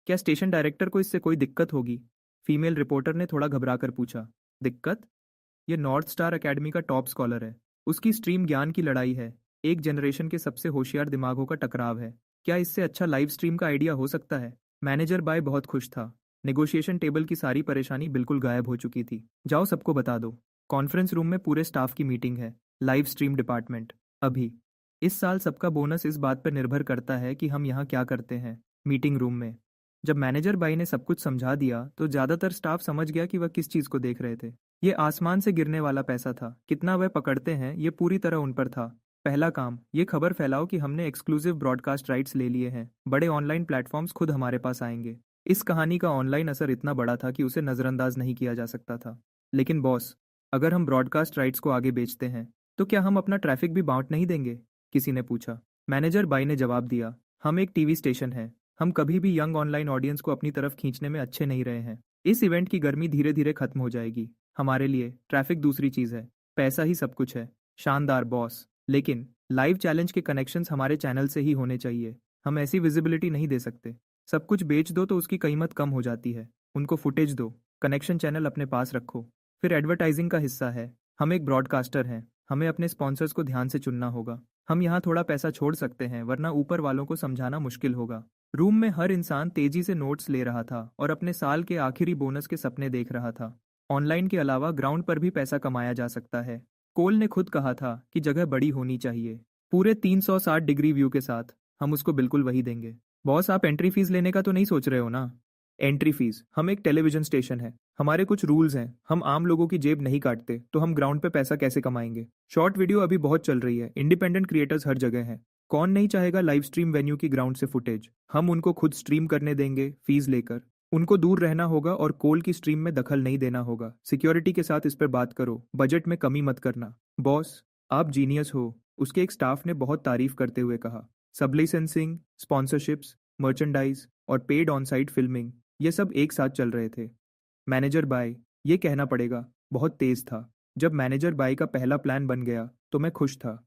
क्या स्टेशन डायरेक्टर को इससे कोई दिक्कत होगी? फीमेल रिपोर्टर ने थोड़ा घबराकर पूछा। दिक्कत? ये नॉर्थ स्टार एकेडमी का टॉप स्कॉलर है। उसकी स्ट्रीम ज्ञान की लड़ाई है। एक जनरेशन के सबसे होशियार दिमागों का टकराव है। क्या इससे अच्छा लाइव स्ट्रीम का आइडिया हो सकता है? मैनेजर बाय बहुत खुश था। नेगोशिएशन टेबल की सारी परेशानी बिल्कुल गायब हो चुकी थी। जाओ सबको बता दो, कॉन्फ्रेंस रूम में पूरे स्टाफ की मीटिंग है। लाइव स्ट्रीम डिपार्टमेंट अभी। इस साल सबका बोनस इस बात पर निर्भर करता है कि हम यहाँ क्या करते हैं। मीटिंग रूम में जब मैनेजर बाई ने सब कुछ समझा दिया तो ज़्यादातर स्टाफ समझ गया कि वह किस चीज़ को देख रहे थे। ये आसमान से गिरने वाला पैसा था। कितना वह पकड़ते हैं ये पूरी तरह उन पर था। पहला काम, ये खबर फैलाओ कि हमने एक्सक्लूसिव ब्रॉडकास्ट राइट्स ले लिए हैं। बड़े ऑनलाइन प्लेटफॉर्म्स खुद हमारे पास आएंगे। इस कहानी का ऑनलाइन असर इतना बड़ा था कि उसे नज़रअंदाज नहीं किया जा सकता था। लेकिन बॉस, अगर हम ब्रॉडकास्ट राइट्स को आगे बेचते हैं तो क्या हम अपना ट्रैफिक भी बांट नहीं देंगे? किसी ने पूछा। मैनेजर बाई ने जवाब दिया, हम एक टीवी स्टेशन है। हम कभी भी यंग ऑनलाइन ऑडियंस को अपनी तरफ खींचने में अच्छे नहीं रहे हैं। इस इवेंट की गर्मी धीरे धीरे खत्म हो जाएगी। हमारे लिए ट्रैफिक दूसरी चीज़ है, पैसा ही सब कुछ है। शानदार बॉस, लेकिन लाइव चैलेंज के कनेक्शंस हमारे चैनल से ही होने चाहिए। हम ऐसी विजिबिलिटी नहीं दे सकते। सब कुछ बेच दो तो उसकी कीमत कम हो जाती है। उनको फुटेज दो, कनेक्शन चैनल अपने पास रखो। फिर एडवर्टाइजिंग का हिस्सा है। हम एक ब्रॉडकास्टर हैं, हमें अपने स्पॉन्सर्स को ध्यान से चुनना होगा। हम यहाँ थोड़ा पैसा छोड़ सकते हैं, वरना ऊपर वालों को समझाना मुश्किल होगा। रूम में हर इंसान तेजी से नोट्स ले रहा था और अपने साल के आखिरी बोनस के सपने देख रहा था। ऑनलाइन के अलावा ग्राउंड पर भी पैसा कमाया जा सकता है। कोल ने खुद कहा था कि जगह बड़ी होनी चाहिए। पूरे 360 डिग्री व्यू के साथ। हम उसको बिल्कुल वही देंगे। बॉस, आप एंट्री फीस लेने का तो नहीं सोच रहे हो ना? एंट्री फीस, हम एक टेलीविजन स्टेशन है, हमारे कुछ रूल्स हैं। हम आम लोगों की जेब नहीं काटते, तो हम ग्राउंड पे पैसा कैसे कमाएंगे? शॉर्ट वीडियो अभी बहुत चल रही है, इंडिपेंडेंट क्रिएटर्स हर जगह हैं। कौन नहीं चाहेगा लाइव स्ट्रीम वेन्यू की ग्राउंड से फुटेज? हम उनको खुद स्ट्रीम करने देंगे, फीस लेकर। उनको दूर रहना होगा और कोल की स्ट्रीम में दखल नहीं देना होगा। सिक्योरिटी के साथ इस पर बात करो, बजट में कमी मत करना। बॉस, आप जीनियस हो, उसके एक स्टाफ ने बहुत तारीफ करते हुए कहा। सब लाइसेंसिंग, स्पॉन्सरशिप्स, मर्चेंडाइज, और पेड ऑन साइट फिल्मिंग, ये सब एक साथ चल रहे थे। मैनेजर बाय, ये कहना पड़ेगा, बहुत तेज था। जब मैनेजर बाय का पहला प्लान बन गया तो मैं खुश था।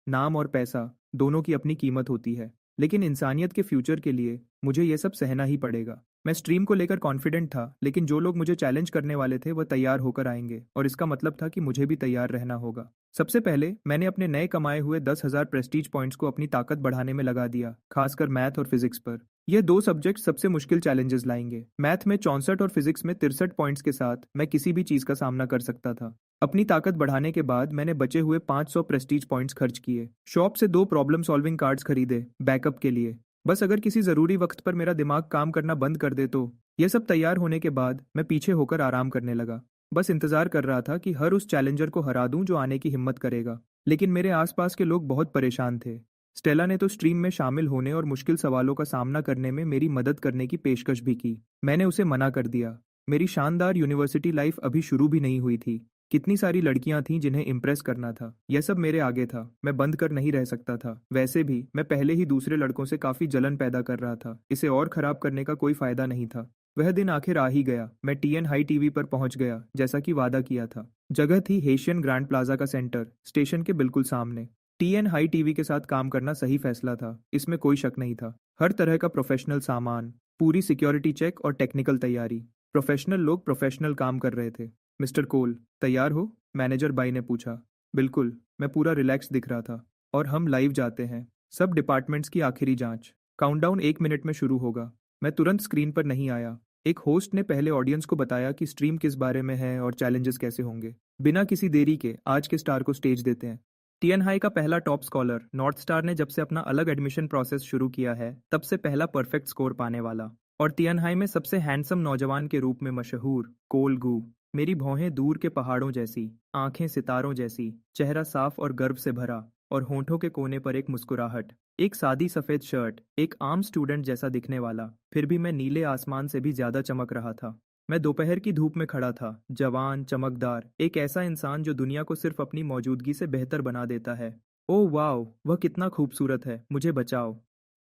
नाम और पैसा दोनों की अपनी कीमत होती है, लेकिन इंसानियत के फ्यूचर के लिए मुझे ये सब सहना ही पड़ेगा। मैं स्ट्रीम को लेकर कॉन्फिडेंट था, लेकिन जो लोग मुझे चैलेंज करने वाले थे वह तैयार होकर आएंगे, और इसका मतलब था कि मुझे भी तैयार रहना होगा। सबसे पहले मैंने अपने नए कमाए हुए 10,000 प्रेस्टीज पॉइंट्स को अपनी ताकत बढ़ाने में लगा दिया, खासकर मैथ और फिजिक्स पर। ये दो सब्जेक्ट सबसे मुश्किल चैलेंजेस लाएंगे। मैथ में 64 और फिजिक्स में 63 पॉइंट्स के साथ मैं किसी भी चीज का सामना कर सकता था। अपनी ताकत बढ़ाने के बाद मैंने बचे हुए 500 प्रेस्टीज पॉइंट्स खर्च किए। शॉप से 2 प्रॉब्लम सॉल्विंग कार्ड्स खरीदे बैकअप के लिए, बस अगर किसी जरूरी वक्त पर मेरा दिमाग काम करना बंद कर दे तो। यह सब तैयार होने के बाद मैं पीछे होकर आराम करने लगा। बस इंतजार कर रहा था कि हर उस चैलेंजर को हरा दूं जो आने की हिम्मत करेगा। लेकिन मेरे आसपास के लोग बहुत परेशान थे। स्टेला ने तो स्ट्रीम में शामिल होने और मुश्किल सवालों का सामना करने में मेरी मदद करने की पेशकश भी की। मैंने उसे मना कर दिया। मेरी शानदार यूनिवर्सिटी लाइफ अभी शुरू भी नहीं हुई थी। कितनी सारी लड़कियां थीं जिन्हें इम्प्रेस करना था। यह सब मेरे आगे था, मैं बंद कर नहीं रह सकता था। वैसे भी मैं पहले ही दूसरे लड़कों से काफी जलन पैदा कर रहा था, इसे और खराब करने का कोई फायदा नहीं था। वह दिन आखिर आ ही गया। मैं टीएन हाई टीवी पर पहुंच गया, जैसा कि वादा किया था। जगह थी हेशियन ग्रैंड प्लाजा का सेंटर, स्टेशन के बिल्कुल सामने। टीएन हाई टीवी के साथ काम करना सही फैसला था, इसमें कोई शक नहीं था। हर तरह का प्रोफेशनल सामान, पूरी सिक्योरिटी चेक और टेक्निकल तैयारी। प्रोफेशनल लोग प्रोफेशनल काम कर रहे थे। मिस्टर कोल, तैयार हो? मैनेजर बाई ने पूछा। बिल्कुल, मैं पूरा रिलैक्स दिख रहा था। और हम लाइव जाते हैं। सब डिपार्टमेंट्स की आखिरी जांच। काउंटडाउन 1 मिनट में शुरू होगा। मैं तुरंत स्क्रीन पर नहीं आया। एक होस्ट ने पहले ऑडियंस को बताया कि स्ट्रीम किस बारे में है और चैलेंजेस कैसे होंगे। बिना किसी देरी के आज के स्टार को स्टेज देते हैं। टीएन हाई का पहला टॉप स्कॉलर नॉर्थ स्टार ने जब से अपना अलग एडमिशन प्रोसेस शुरू किया है, तब से पहला परफेक्ट स्कोर पाने वाला। और टीएन हाई में सबसे हैंडसम नौजवान के रूप में मशहूर कोल गू। मेरी भौहें दूर के पहाड़ों जैसी, आंखें सितारों जैसी, चेहरा साफ और गर्व से भरा, और होंठों के कोने पर एक मुस्कुराहट। एक सादी सफेद शर्ट, एक आम स्टूडेंट जैसा दिखने वाला, फिर भी मैं नीले आसमान से भी ज्यादा चमक रहा था। मैं दोपहर की धूप में खड़ा था, जवान, चमकदार, एक ऐसा इंसान जो दुनिया को सिर्फ अपनी मौजूदगी से बेहतर बना देता है। ओह वाओ, वह कितना खूबसूरत है, मुझे बचाओ।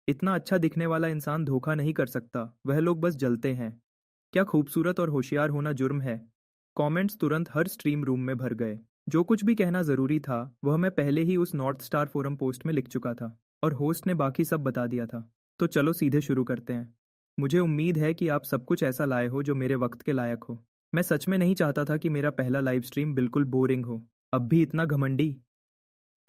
इतना अच्छा दिखने वाला इंसान धोखा नहीं कर सकता, वह लोग बस जलते हैं। क्या खूबसूरत और होशियार होना जुर्म है? कमेंट्स तुरंत हर स्ट्रीम रूम में भर गए। जो कुछ भी कहना जरूरी था वह मैं पहले ही उस नॉर्थ स्टार फोरम पोस्ट में लिख चुका था, और होस्ट ने बाकी सब बता दिया था। तो चलो सीधे शुरू करते हैं। मुझे उम्मीद है कि आप सब कुछ ऐसा लाए हो जो मेरे वक्त के लायक हो। मैं सच में नहीं चाहता था कि मेरा पहला लाइव स्ट्रीम बिल्कुल बोरिंग हो। अब भी इतना घमंडी।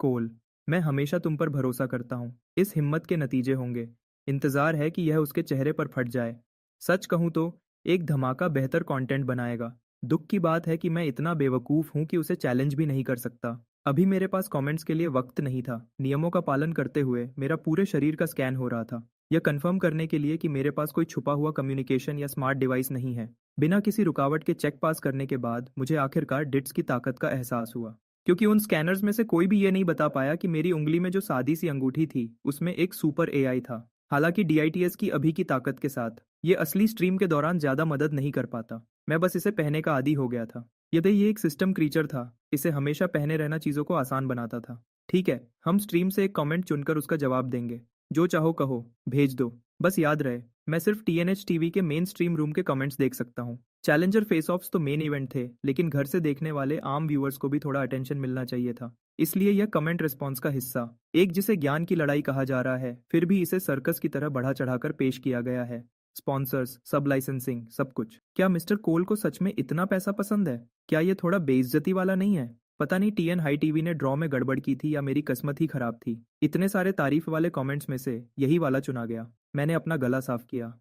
कोल, मैं हमेशा तुम पर भरोसा करता हूँ। इस हिम्मत के नतीजे होंगे। इंतजार है कि यह उसके चेहरे पर फट जाए। सच कहूँ तो एक धमाका बेहतर कंटेंट बनाएगा। दुख की बात है कि मैं इतना बेवकूफ़ हूँ कि उसे चैलेंज भी नहीं कर सकता। अभी मेरे पास कमेंट्स के लिए वक्त नहीं था। नियमों का पालन करते हुए मेरा पूरे शरीर का स्कैन हो रहा था, यह कंफर्म करने के लिए कि मेरे पास कोई छुपा हुआ कम्युनिकेशन या स्मार्ट डिवाइस नहीं है। बिना किसी रुकावट के चेक पास करने के बाद मुझे आखिरकार डिट्स की ताकत का एहसास हुआ, क्योंकि उन स्कैनर्स में से कोई भी ये नहीं बता पाया कि मेरी उंगली में जो सादी सी अंगूठी थी उसमें एक सुपर एआई था। हालांकि डीआईटीएस की अभी की ताकत के साथ ये असली स्ट्रीम के दौरान ज्यादा मदद नहीं कर पाता। मैं बस इसे पहनने का आदी हो गया था। यदि ये एक सिस्टम क्रीचर था, इसे हमेशा पहने रहना चीजों को आसान बनाता था। ठीक है, हम स्ट्रीम से एक कमेंट चुनकर उसका जवाब देंगे। जो चाहो कहो, भेज दो। बस याद रहे, मैं सिर्फ टीएनएच टीवी के मेन स्ट्रीम रूम के कमेंट्स देख सकता हूँ। चैलेंजर फेस ऑफ्स तो मेन इवेंट थे, लेकिन घर से देखने वाले आम व्यूअर्स को भी थोड़ा अटेंशन मिलना चाहिए था। इसलिए यह कमेंट रिस्पॉन्स का हिस्सा, एक जिसे ज्ञान की लड़ाई कहा जा रहा है, फिर भी इसे सर्कस की तरह बढ़ा चढ़ाकर पेश किया गया है। स्पॉन्सर्स, सब लाइसेंसिंग, सब कुछ। क्या मिस्टर कोल को सच में इतना पैसा पसंद है? क्या ये थोड़ा बेइज्जती वाला नहीं है? पता नहीं टीएन हाई टीवी ने ड्रॉ में गड़बड़ की थी या मेरी किस्मत ही खराब थी। इतने सारे तारीफ वाले कमेंट्स में से यही वाला चुना गया। मैंने अपना गला साफ किया।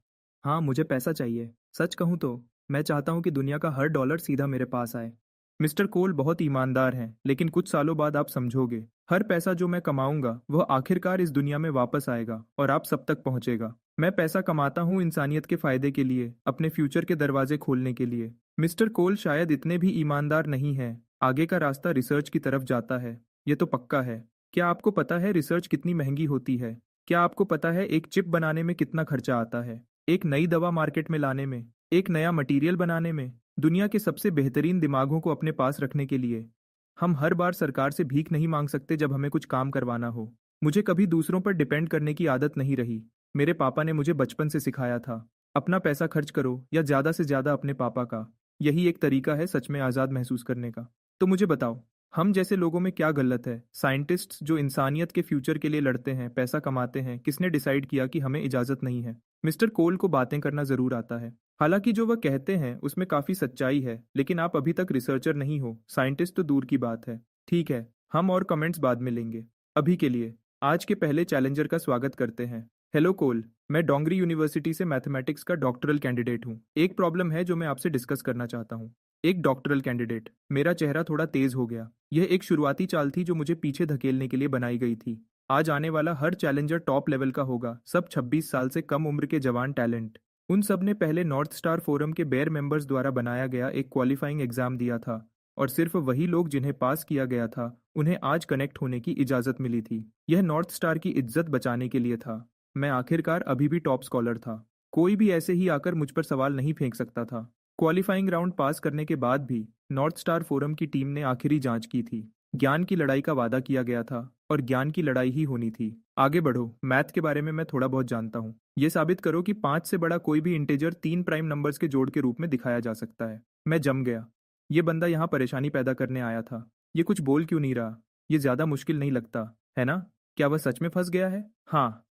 हाँ, मुझे पैसा चाहिए। सच कहूँ तो मैं चाहता हूँ कि दुनिया का हर डॉलर सीधा मेरे पास आए। मिस्टर कोल बहुत ईमानदार हैं, लेकिन कुछ सालों बाद आप समझोगे, हर पैसा जो मैं कमाऊंगा वह आखिरकार इस दुनिया में वापस आएगा और आप सब तक पहुंचेगा। मैं पैसा कमाता हूँ इंसानियत के फायदे के लिए, अपने फ्यूचर के दरवाजे खोलने के लिए। मिस्टर कोल शायद इतने भी ईमानदार नहीं है। आगे का रास्ता रिसर्च की तरफ जाता है, ये तो पक्का है। क्या आपको पता है रिसर्च कितनी महंगी होती है? क्या आपको पता है एक चिप बनाने में कितना खर्चा आता है? एक नई दवा मार्केट में लाने में, एक नया मटेरियल बनाने में, दुनिया के सबसे बेहतरीन दिमागों को अपने पास रखने के लिए। हम हर बार सरकार से भीख नहीं मांग सकते जब हमें कुछ काम करवाना हो। मुझे कभी दूसरों पर डिपेंड करने की आदत नहीं रही। मेरे पापा ने मुझे बचपन से सिखाया था, अपना पैसा खर्च करो या ज़्यादा से ज़्यादा अपने पापा का। यही एक तरीका है सच में आज़ाद महसूस करने का। तो मुझे बताओ, हम जैसे लोगों में क्या गलत है? साइंटिस्ट्स जो इंसानियत के फ्यूचर के लिए लड़ते हैं, पैसा कमाते हैं, किसने डिसाइड किया कि हमें इजाज़त नहीं है? मिस्टर कोल को बातें करना ज़रूर आता है। हालांकि जो वह कहते हैं उसमें काफ़ी सच्चाई है, लेकिन आप अभी तक रिसर्चर नहीं हो, साइंटिस्ट तो दूर की बात है। ठीक है, हम और कमेंट्स बाद में लेंगे। अभी के लिए आज के पहले चैलेंजर का स्वागत करते हैं। हेलो कोल, मैं डोंगरी यूनिवर्सिटी से मैथमेटिक्स का डॉक्टरल कैंडिडेट हूँ। एक प्रॉब्लम है जो मैं आपसे डिस्कस करना चाहता हूँ। एक डॉक्टरल कैंडिडेट, मेरा चेहरा थोड़ा तेज हो गया। यह एक शुरुआती चाल थी जो मुझे पीछे धकेलने के लिए बनाई गई थी। आज आने वाला हर चैलेंजर टॉप लेवल का होगा, सब 26 साल से कम उम्र के जवान टैलेंट। उन सब ने पहले नॉर्थ स्टार फोरम के बेयर मेंबर्स द्वारा बनाया गया एक क्वालिफाइंग एग्जाम दिया था, और सिर्फ वही लोग जिन्हें पास किया गया था उन्हें आज कनेक्ट होने की इजाज़त मिली थी। यह नॉर्थ स्टार की इज्जत बचाने के लिए था। मैं आखिरकार अभी भी टॉप स्कॉलर था। कोई भी ऐसे ही आकर मुझ पर सवाल नहीं फेंक सकता था। क्वालिफाइंग राउंड पास करने के बाद भी नॉर्थ स्टार फोरम की टीम ने आखिरी जांच की थी। ज्ञान की लड़ाई का वादा किया गया था और ज्ञान की लड़ाई ही होनी थी। आगे बढ़ो, मैथ के बारे में मैं थोड़ा बहुत जानता हूँ। ये साबित करो कि 5 से बड़ा कोई भी इंटीजर 3 प्राइम नंबर्स के जोड़ के रूप में दिखाया जा सकता है। मैं जम गया। ये बंदा यहाँ परेशानी पैदा करने आया था। ये कुछ बोल क्यों नहीं रहा? ये ज्यादा मुश्किल नहीं लगता, है ना? क्या वह सच में फंस गया है? हाँ।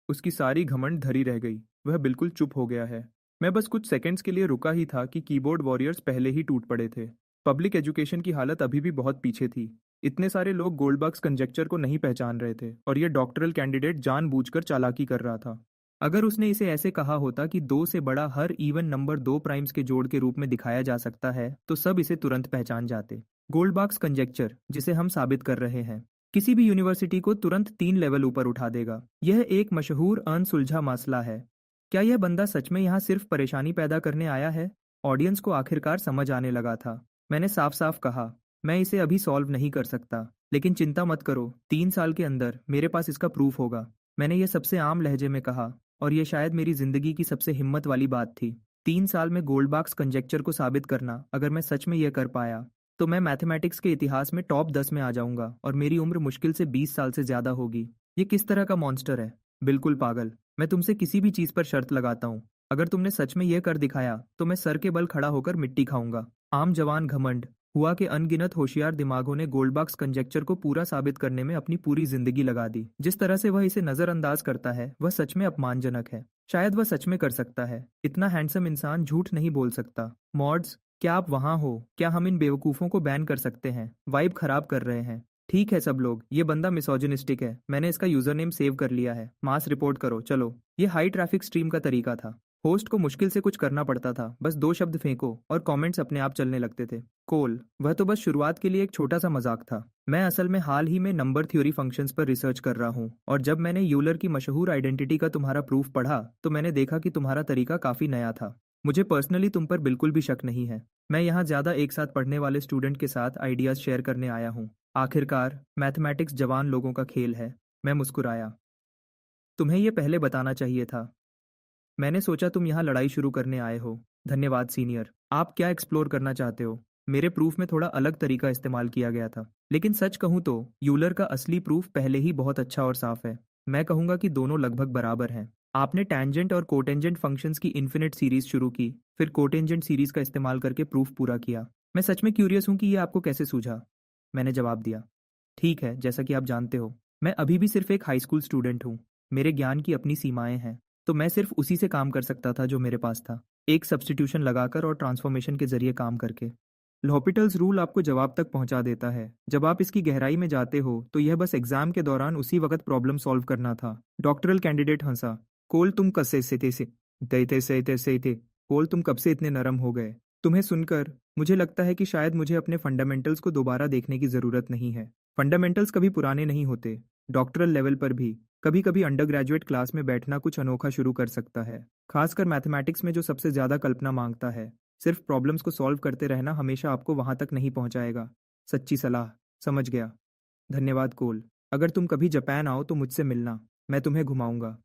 उसकी सारी घमंड धरी रह गई। वह बिल्कुल चुप हो गया है। मैं बस कुछ सेकंड्स के लिए रुका ही था कि कीबोर्ड वॉरियर्स पहले ही टूट पड़े थे। पब्लिक एजुकेशन की हालत अभी भी बहुत पीछे थी। इतने सारे लोग गोल्डबर्ग्स कंजेक्चर को नहीं पहचान रहे थे और यह डॉक्टरल कैंडिडेट जानबूझकर चालाकी कर रहा था। अगर उसने इसे ऐसे कहा होता कि 2 से बड़ा हर इवन नंबर 2 प्राइम्स के जोड़ के रूप में दिखाया जा सकता है, तो सब इसे तुरंत पहचान जाते। गोल्डबर्ग्स कंजेक्चर, जिसे हम साबित कर रहे हैं, किसी भी यूनिवर्सिटी को तुरंत 3 लेवल ऊपर उठा देगा। यह एक मशहूर अनसुलझा मसला है। क्या यह बंदा सच में यहाँ सिर्फ परेशानी पैदा करने आया है? ऑडियंस को आखिरकार समझ आने लगा था। मैंने साफ साफ कहा, मैं इसे अभी सॉल्व नहीं कर सकता, लेकिन चिंता मत करो, 3 साल के अंदर मेरे पास इसका प्रूफ होगा। मैंने यह सबसे आम लहजे में कहा, और यह शायद मेरी जिंदगी की सबसे हिम्मत वाली बात थी। 3 साल में गोल्डबर्ग्स कंजेक्चर को साबित करना, अगर मैं सच में यह कर पाया तो मैं मैथमेटिक्स के इतिहास में टॉप 10 में आ जाऊंगा और मेरी उम्र मुश्किल से 20 साल से ज्यादा होगी। ये किस तरह का मॉन्स्टर है? बिल्कुल पागल। मैं तुमसे किसी भी चीज पर शर्त लगाता हूँ, अगर तुमने सच में यह कर दिखाया तो मैं सर के बल खड़ा होकर मिट्टी खाऊंगा। आम जवान घमंड हुआ कि अनगिनत होशियार दिमागों ने गोल्डबर्ग्स कंजेक्चर को पूरा साबित करने में अपनी पूरी जिंदगी लगा दी। जिस तरह से वह इसे नजरअंदाज करता है वह सच में अपमानजनक है। शायद वह सच में कर सकता है। इतना हैंडसम इंसान झूठ नहीं बोल सकता। मॉड्स, क्या आप वहां हो? क्या हम इन बेवकूफ़ों को बैन कर सकते हैं? वाइब खराब कर रहे हैं। ठीक है सब लोग, ये बंदा मिसोजिनिस्टिक है। मैंने इसका यूजर नेम सेव कर लिया है। मास रिपोर्ट करो चलो। ये हाई ट्रैफिक स्ट्रीम का तरीका था। होस्ट को मुश्किल से कुछ करना पड़ता था, बस 2 शब्द फेंको और कमेंट्स अपने आप चलने लगते थे। कोल, वह तो बस शुरुआत के लिए एक छोटा सा मजाक था। मैं असल में हाल ही में नंबर थ्योरी फंक्शंस पर रिसर्च कर रहा हूँ, और जब मैंने यूलर की मशहूर आइडेंटिटी का तुम्हारा प्रूफ पढ़ा तो मैंने देखा कि तुम्हारा तरीका काफी नया था। मुझे पर्सनली तुम पर बिल्कुल भी शक नहीं है। मैं यहाँ ज़्यादा एक साथ पढ़ने वाले स्टूडेंट के साथ आइडियाज़ शेयर करने आया हूँ। आखिरकार मैथमेटिक्स जवान लोगों का खेल है। मैं मुस्कुराया। तुम्हें ये पहले बताना चाहिए था। मैंने सोचा तुम यहाँ लड़ाई शुरू करने आए हो। धन्यवाद सीनियर। आप क्या एक्सप्लोर करना चाहते हो? मेरे प्रूफ में थोड़ा अलग तरीका इस्तेमाल किया गया था, लेकिन सच कहूँ तो यूलर का असली प्रूफ पहले ही बहुत अच्छा और साफ है। मैं कहूँगा कि दोनों लगभग बराबर हैं। आपने टैंजेंट और कोटेंजेंट फंक्शंस की इन्फिनिट सीरीज शुरू की, फिर कोटेंजेंट सीरीज का इस्तेमाल करके प्रूफ पूरा किया। मैं सच में क्यूरियस हूँ कि ये आपको कैसे सूझा। मैंने जवाब दिया, ठीक है, जैसा कि आप जानते हो मैं अभी भी सिर्फ एक हाई स्कूल स्टूडेंट हूँ। मेरे ज्ञान की अपनी सीमाएं हैं, तो मैं सिर्फ उसी से काम कर सकता था जो मेरे पास था, एक सब्स्टिट्यूशन लगाकर और ट्रांसफॉर्मेशन के जरिए काम करके। l'Hopital's रूल आपको जवाब तक पहुंचा देता है। जब आप इसकी गहराई में जाते हो तो यह बस एग्जाम के दौरान उसी वक्त प्रॉब्लम सॉल्व करना था। डॉक्टरल कैंडिडेट हंसा। कोल, तुम कैसे से थे कोल, तुम कब से इतने नरम हो गए? तुम्हें सुनकर मुझे लगता है कि शायद मुझे अपने फंडामेंटल्स को दोबारा देखने की जरूरत नहीं है। फंडामेंटल्स कभी पुराने नहीं होते। डॉक्टरल लेवल पर भी कभी कभी अंडर ग्रेजुएट क्लास में बैठना कुछ अनोखा शुरू कर सकता है, खासकर मैथमेटिक्स में जो सबसे ज्यादा कल्पना मांगता है। सिर्फ प्रॉब्लम्स को सॉल्व करते रहना हमेशा आपको वहां तक नहीं पहुंचाएगा। सच्ची सलाह। समझ गया। धन्यवाद कोल। अगर तुम कभी जापान आओ तो मुझसे मिलना, मैं तुम्हें घुमाऊंगा।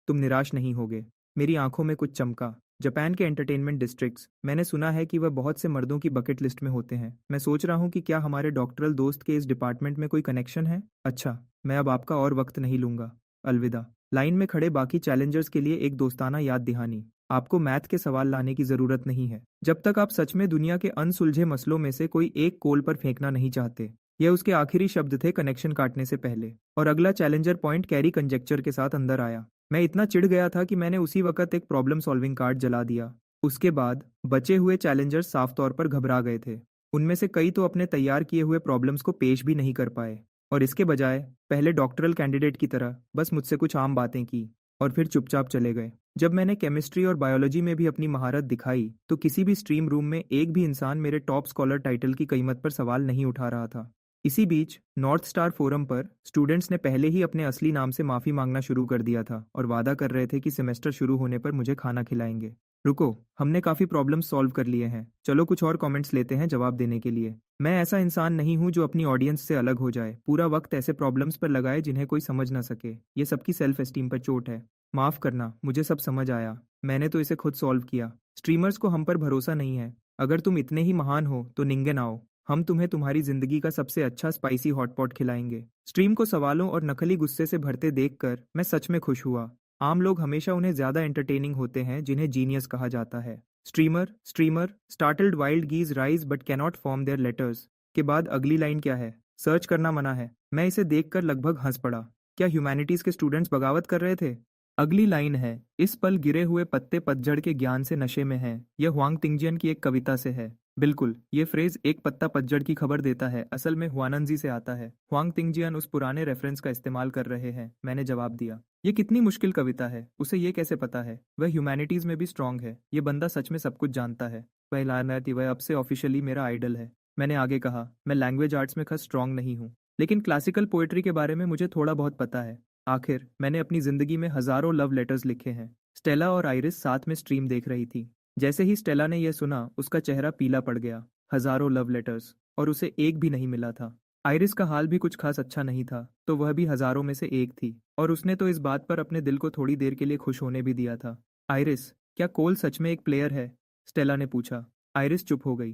तुम निराश नहीं होगे। मेरी आंखों में कुछ चमका। जापान के एंटरटेनमेंट डिस्ट्रिक्ट्स, मैंने सुना है कि वह बहुत से मर्दों की बकेट लिस्ट में होते हैं। मैं सोच रहा हूँ कि क्या हमारे डॉक्टरल दोस्त के इस डिपार्टमेंट में कोई कनेक्शन है। अच्छा, मैं अब आपका और वक्त नहीं लूंगा। अलविदा। लाइन में खड़े बाकी चैलेंजर्स के लिए एक दोस्ताना याद दहानी। आपको मैथ के सवाल लाने की जरूरत नहीं है जब तक आप सच में दुनिया के अनसुलझे मसलों में से कोई एक कोल पर फेंकना नहीं चाहते। यह उसके आखिरी शब्द थे कनेक्शन काटने से पहले, और अगला चैलेंजर पॉइंट कैरी कंजेक्चर के साथ अंदर आया। मैं इतना चिढ़ गया था कि मैंने उसी वक्त एक प्रॉब्लम सॉल्विंग कार्ड जला दिया। उसके बाद बचे हुए चैलेंजर्स साफ तौर पर घबरा गए थे। उनमें से कई तो अपने तैयार किए हुए प्रॉब्लम्स को पेश भी नहीं कर पाए, और इसके बजाय पहले डॉक्टरल कैंडिडेट की तरह बस मुझसे कुछ आम बातें की और फिर चुपचाप चले गए। जब मैंने केमिस्ट्री और बायोलॉजी में भी अपनी महारत दिखाई तो किसी भी स्ट्रीम रूम में एक भी इंसान मेरे टॉप स्कॉलर टाइटल की कीमत पर सवाल नहीं उठा रहा था। इसी बीच नॉर्थ स्टार फोरम पर स्टूडेंट्स ने पहले ही अपने असली नाम से माफ़ी मांगना शुरू कर दिया था और वादा कर रहे थे कि सेमेस्टर शुरू होने पर मुझे खाना खिलाएंगे। रुको, हमने काफ़ी प्रॉब्लम्स सॉल्व कर लिए हैं, चलो कुछ और कमेंट्स लेते हैं जवाब देने के लिए। मैं ऐसा इंसान नहीं हूँ जो अपनी ऑडियंस से अलग हो जाए, पूरा वक्त ऐसे प्रॉब्लम्स पर लगाए जिन्हें कोई समझ ना सके। ये सबकी सेल्फ एस्टीम पर चोट है। माफ़ करना, मुझे सब समझ आया, मैंने तो इसे खुद सॉल्व किया। स्ट्रीमर्स को हम पर भरोसा नहीं है। अगर तुम इतने ही महान हो तो निंगन आओ, हम तुम्हें तुम्हारी जिंदगी का सबसे अच्छा स्पाइसी हॉटपॉट खिलाएंगे। स्ट्रीम को सवालों और नकली गुस्से से भरते देखकर मैं सच में खुश हुआ। आम लोग हमेशा उन्हें ज्यादा एंटरटेनिंग होते हैं जिन्हें जीनियस कहा जाता है। Streamer streamer startled wild geese rise but cannot form their letters के बाद अगली लाइन क्या है? सर्च करना मना है। मैं इसे देखकर लगभग हंस पड़ा। क्या ह्यूमैनिटीज के स्टूडेंट्स बगावत कर रहे थे? अगली लाइन है, इस पल गिरे हुए पत्ते पतझड़ के ज्ञान से नशे में हैं। यह हुआंग तिंगजियन की एक कविता से है। बिल्कुल, ये फ्रेज एक पत्ता पतझड़ की खबर देता है, असल में हुआनंजी से आता है। हुआंग तिंगजियन उस पुराने रेफरेंस का इस्तेमाल कर रहे हैं, मैंने जवाब दिया। ये कितनी मुश्किल कविता है, उसे ये कैसे पता है? वह ह्यूमैनिटीज में भी स्ट्रांग है। ये बंदा सच में सब कुछ जानता है। वह लानती, वह अब से ऑफिशियली मेरा आइडल है। मैंने आगे कहा, मैं लैंग्वेज आर्ट्स में खस स्ट्रांग नहीं हूँ, लेकिन क्लासिकल पोएट्री के बारे में मुझे थोड़ा बहुत पता है। आखिर मैंने अपनी जिंदगी में हजारों लव लेटर्स लिखे हैं। स्टेला और आइरिस साथ में स्ट्रीम देख रही थी। जैसे ही स्टेला ने यह सुना उसका चेहरा पीला पड़ गया। हजारों लव लेटर्स, और उसे एक भी नहीं मिला था। आइरिस का हाल भी कुछ खास अच्छा नहीं था, तो वह भी हजारों में से एक थी, और उसने तो इस बात पर अपने दिल को थोड़ी देर के लिए खुश होने भी दिया था। आइरिस, क्या कोल सच में एक प्लेयर है? स्टेला ने पूछा। आइरिस चुप हो गई।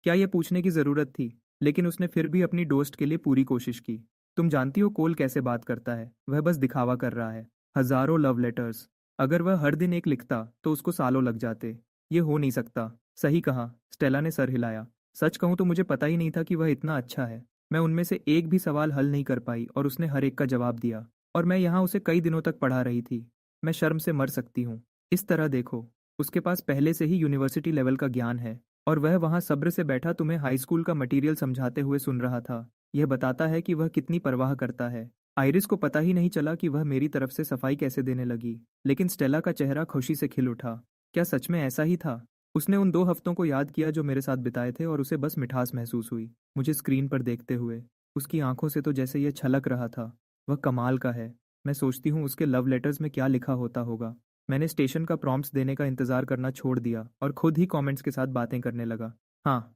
क्या यह पूछने की जरूरत थी, लेकिन उसने फिर भी अपनी दोस्त के लिए पूरी कोशिश की। तुम जानती हो कोल कैसे बात करता है? वह बस दिखावा कर रहा है। हजारों लव लेटर्स, अगर वह हर दिन एक लिखता तो उसको सालों लग जाते। ये हो नहीं सकता। सही कहा, स्टेला ने सर हिलाया। सच कहूं तो मुझे पता ही नहीं था कि वह इतना अच्छा है। मैं उनमें से एक भी सवाल हल नहीं कर पाई और उसने हर एक का जवाब दिया, और मैं यहाँ उसे कई दिनों तक पढ़ा रही थी। मैं शर्म से मर सकती हूँ। इस तरह देखो, उसके पास पहले से ही यूनिवर्सिटी लेवल का ज्ञान है, और वह वहाँ सब्र से बैठा तुम्हें हाई स्कूल का मटेरियल समझाते हुए सुन रहा था। यह बताता है कि वह कितनी परवाह करता है। आइरिस को पता ही नहीं चला कि वह मेरी तरफ से सफाई कैसे देने लगी, लेकिन स्टेला का चेहरा खुशी से खिल उठा। क्या सच में ऐसा ही था? उसने उन 2 हफ्तों को याद किया जो मेरे साथ बिताए थे, और उसे बस मिठास महसूस हुई मुझे स्क्रीन पर देखते हुए। उसकी आंखों से तो जैसे यह छलक रहा था। वह कमाल का है। मैं सोचती हूँ उसके लव लेटर्स में क्या लिखा होता होगा। मैंने स्टेशन का प्रॉम्प्ट्स देने का इंतजार करना छोड़ दिया और खुद ही कमेंट्स के साथ बातें करने लगा। हाँ,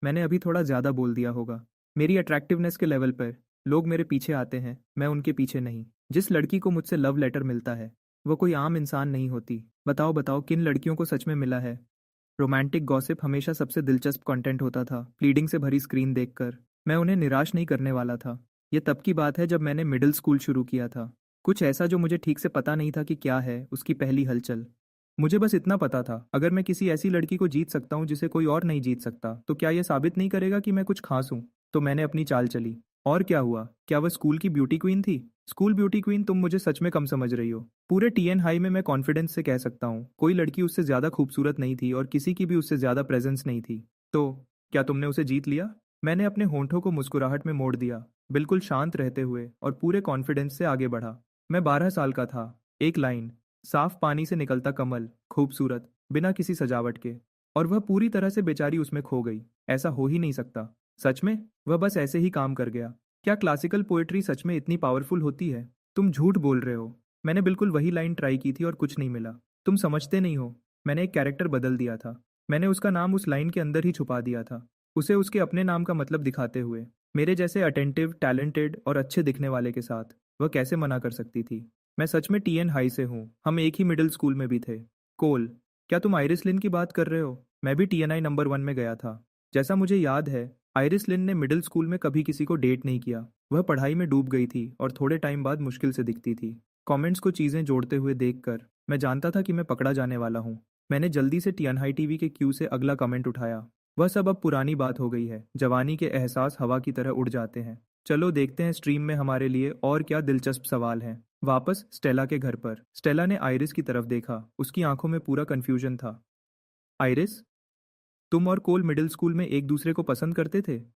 मैंने अभी थोड़ा ज़्यादा बोल दिया होगा। मेरी अट्रैक्टिवनेस के लेवल पर लोग मेरे पीछे आते हैं, मैं उनके पीछे नहीं। जिस लड़की को मुझसे लव लेटर मिलता है वो कोई आम इंसान नहीं होती। बताओ बताओ, किन लड़कियों को सच में मिला है? रोमांटिक गॉसिप हमेशा सबसे दिलचस्प कंटेंट होता था, प्लीडिंग से भरी स्क्रीन देखकर। मैं उन्हें निराश नहीं करने वाला था। ये तब की बात है जब मैंने मिडिल स्कूल शुरू किया था। कुछ ऐसा जो मुझे ठीक से पता नहीं था कि क्या है उसकी पहली हलचल। मुझे बस इतना पता था, अगर मैं किसी ऐसी लड़की को जीत सकता हूँ जिसे कोई और नहीं जीत सकता, तो क्या यह साबित नहीं करेगा कि मैं कुछ खास हूँ? तो मैंने अपनी चाल चली। और क्या हुआ? क्या वह स्कूल की ब्यूटी क्वीन थी? स्कूल ब्यूटी क्वीन, तुम मुझे सच में कम समझ रही हो। पूरे टीएन हाई में मैं कॉन्फिडेंस से कह सकता हूँ कोई लड़की उससे ज्यादा खूबसूरत नहीं थी, और किसी की भी उससे ज्यादा प्रेजेंस नहीं थी। तो क्या तुमने उसे जीत लिया? मैंने अपने होंठों को मुस्कुराहट में मोड़ दिया, बिल्कुल शांत रहते हुए, और पूरे कॉन्फिडेंस से आगे बढ़ा। मैं 12 साल का था। एक लाइन, साफ पानी से निकलता कमल, खूबसूरत, बिना किसी सजावट के, और वह पूरी तरह से बेचारी उसमें खो गई। ऐसा हो ही नहीं सकता। सच में वह बस ऐसे ही काम कर गया। क्या क्लासिकल पोएट्री सच में इतनी पावरफुल होती है? तुम झूठ बोल रहे हो। मैंने बिल्कुल वही लाइन ट्राई की थी और कुछ नहीं मिला। तुम समझते नहीं हो। मैंने एक कैरेक्टर बदल दिया था। मैंने उसका नाम उस लाइन के अंदर ही छुपा दिया था, उसे उसके अपने नाम का मतलब दिखाते हुए। मेरे जैसे अटेंटिव, टैलेंटेड और अच्छे दिखने वाले के साथ वह कैसे मना कर सकती थी? मैं सच में टीएन हाई से हूँ, हम एक ही मिडिल स्कूल में भी थे। कोल, क्या तुम आइरिस लिन की बात कर रहे हो? मैं भी टीएनआई नंबर 1 में गया था। जैसा मुझे याद है, आइरिस लिन ने मिडिल स्कूल में कभी किसी को डेट नहीं किया। वह पढ़ाई में डूब गई थी और थोड़े टाइम बाद मुश्किल से दिखती थी। कमेंट्स को चीज़ें जोड़ते हुए देखकर मैं जानता था कि मैं पकड़ा जाने वाला हूँ। मैंने जल्दी से टियनहाई टीवी के क्यू से अगला कमेंट उठाया। वह सब अब पुरानी बात हो गई है। जवानी के एहसास हवा की तरह उड़ जाते हैं। चलो देखते हैं स्ट्रीम में हमारे लिए और क्या दिलचस्प सवाल हैं। वापस स्टेला के घर पर स्टेला ने आइरिस की तरफ देखा। उसकी आंखों में पूरा कन्फ्यूजन था। आइरिस, तुम और कोल मिडिल स्कूल में एक दूसरे को पसंद करते थे?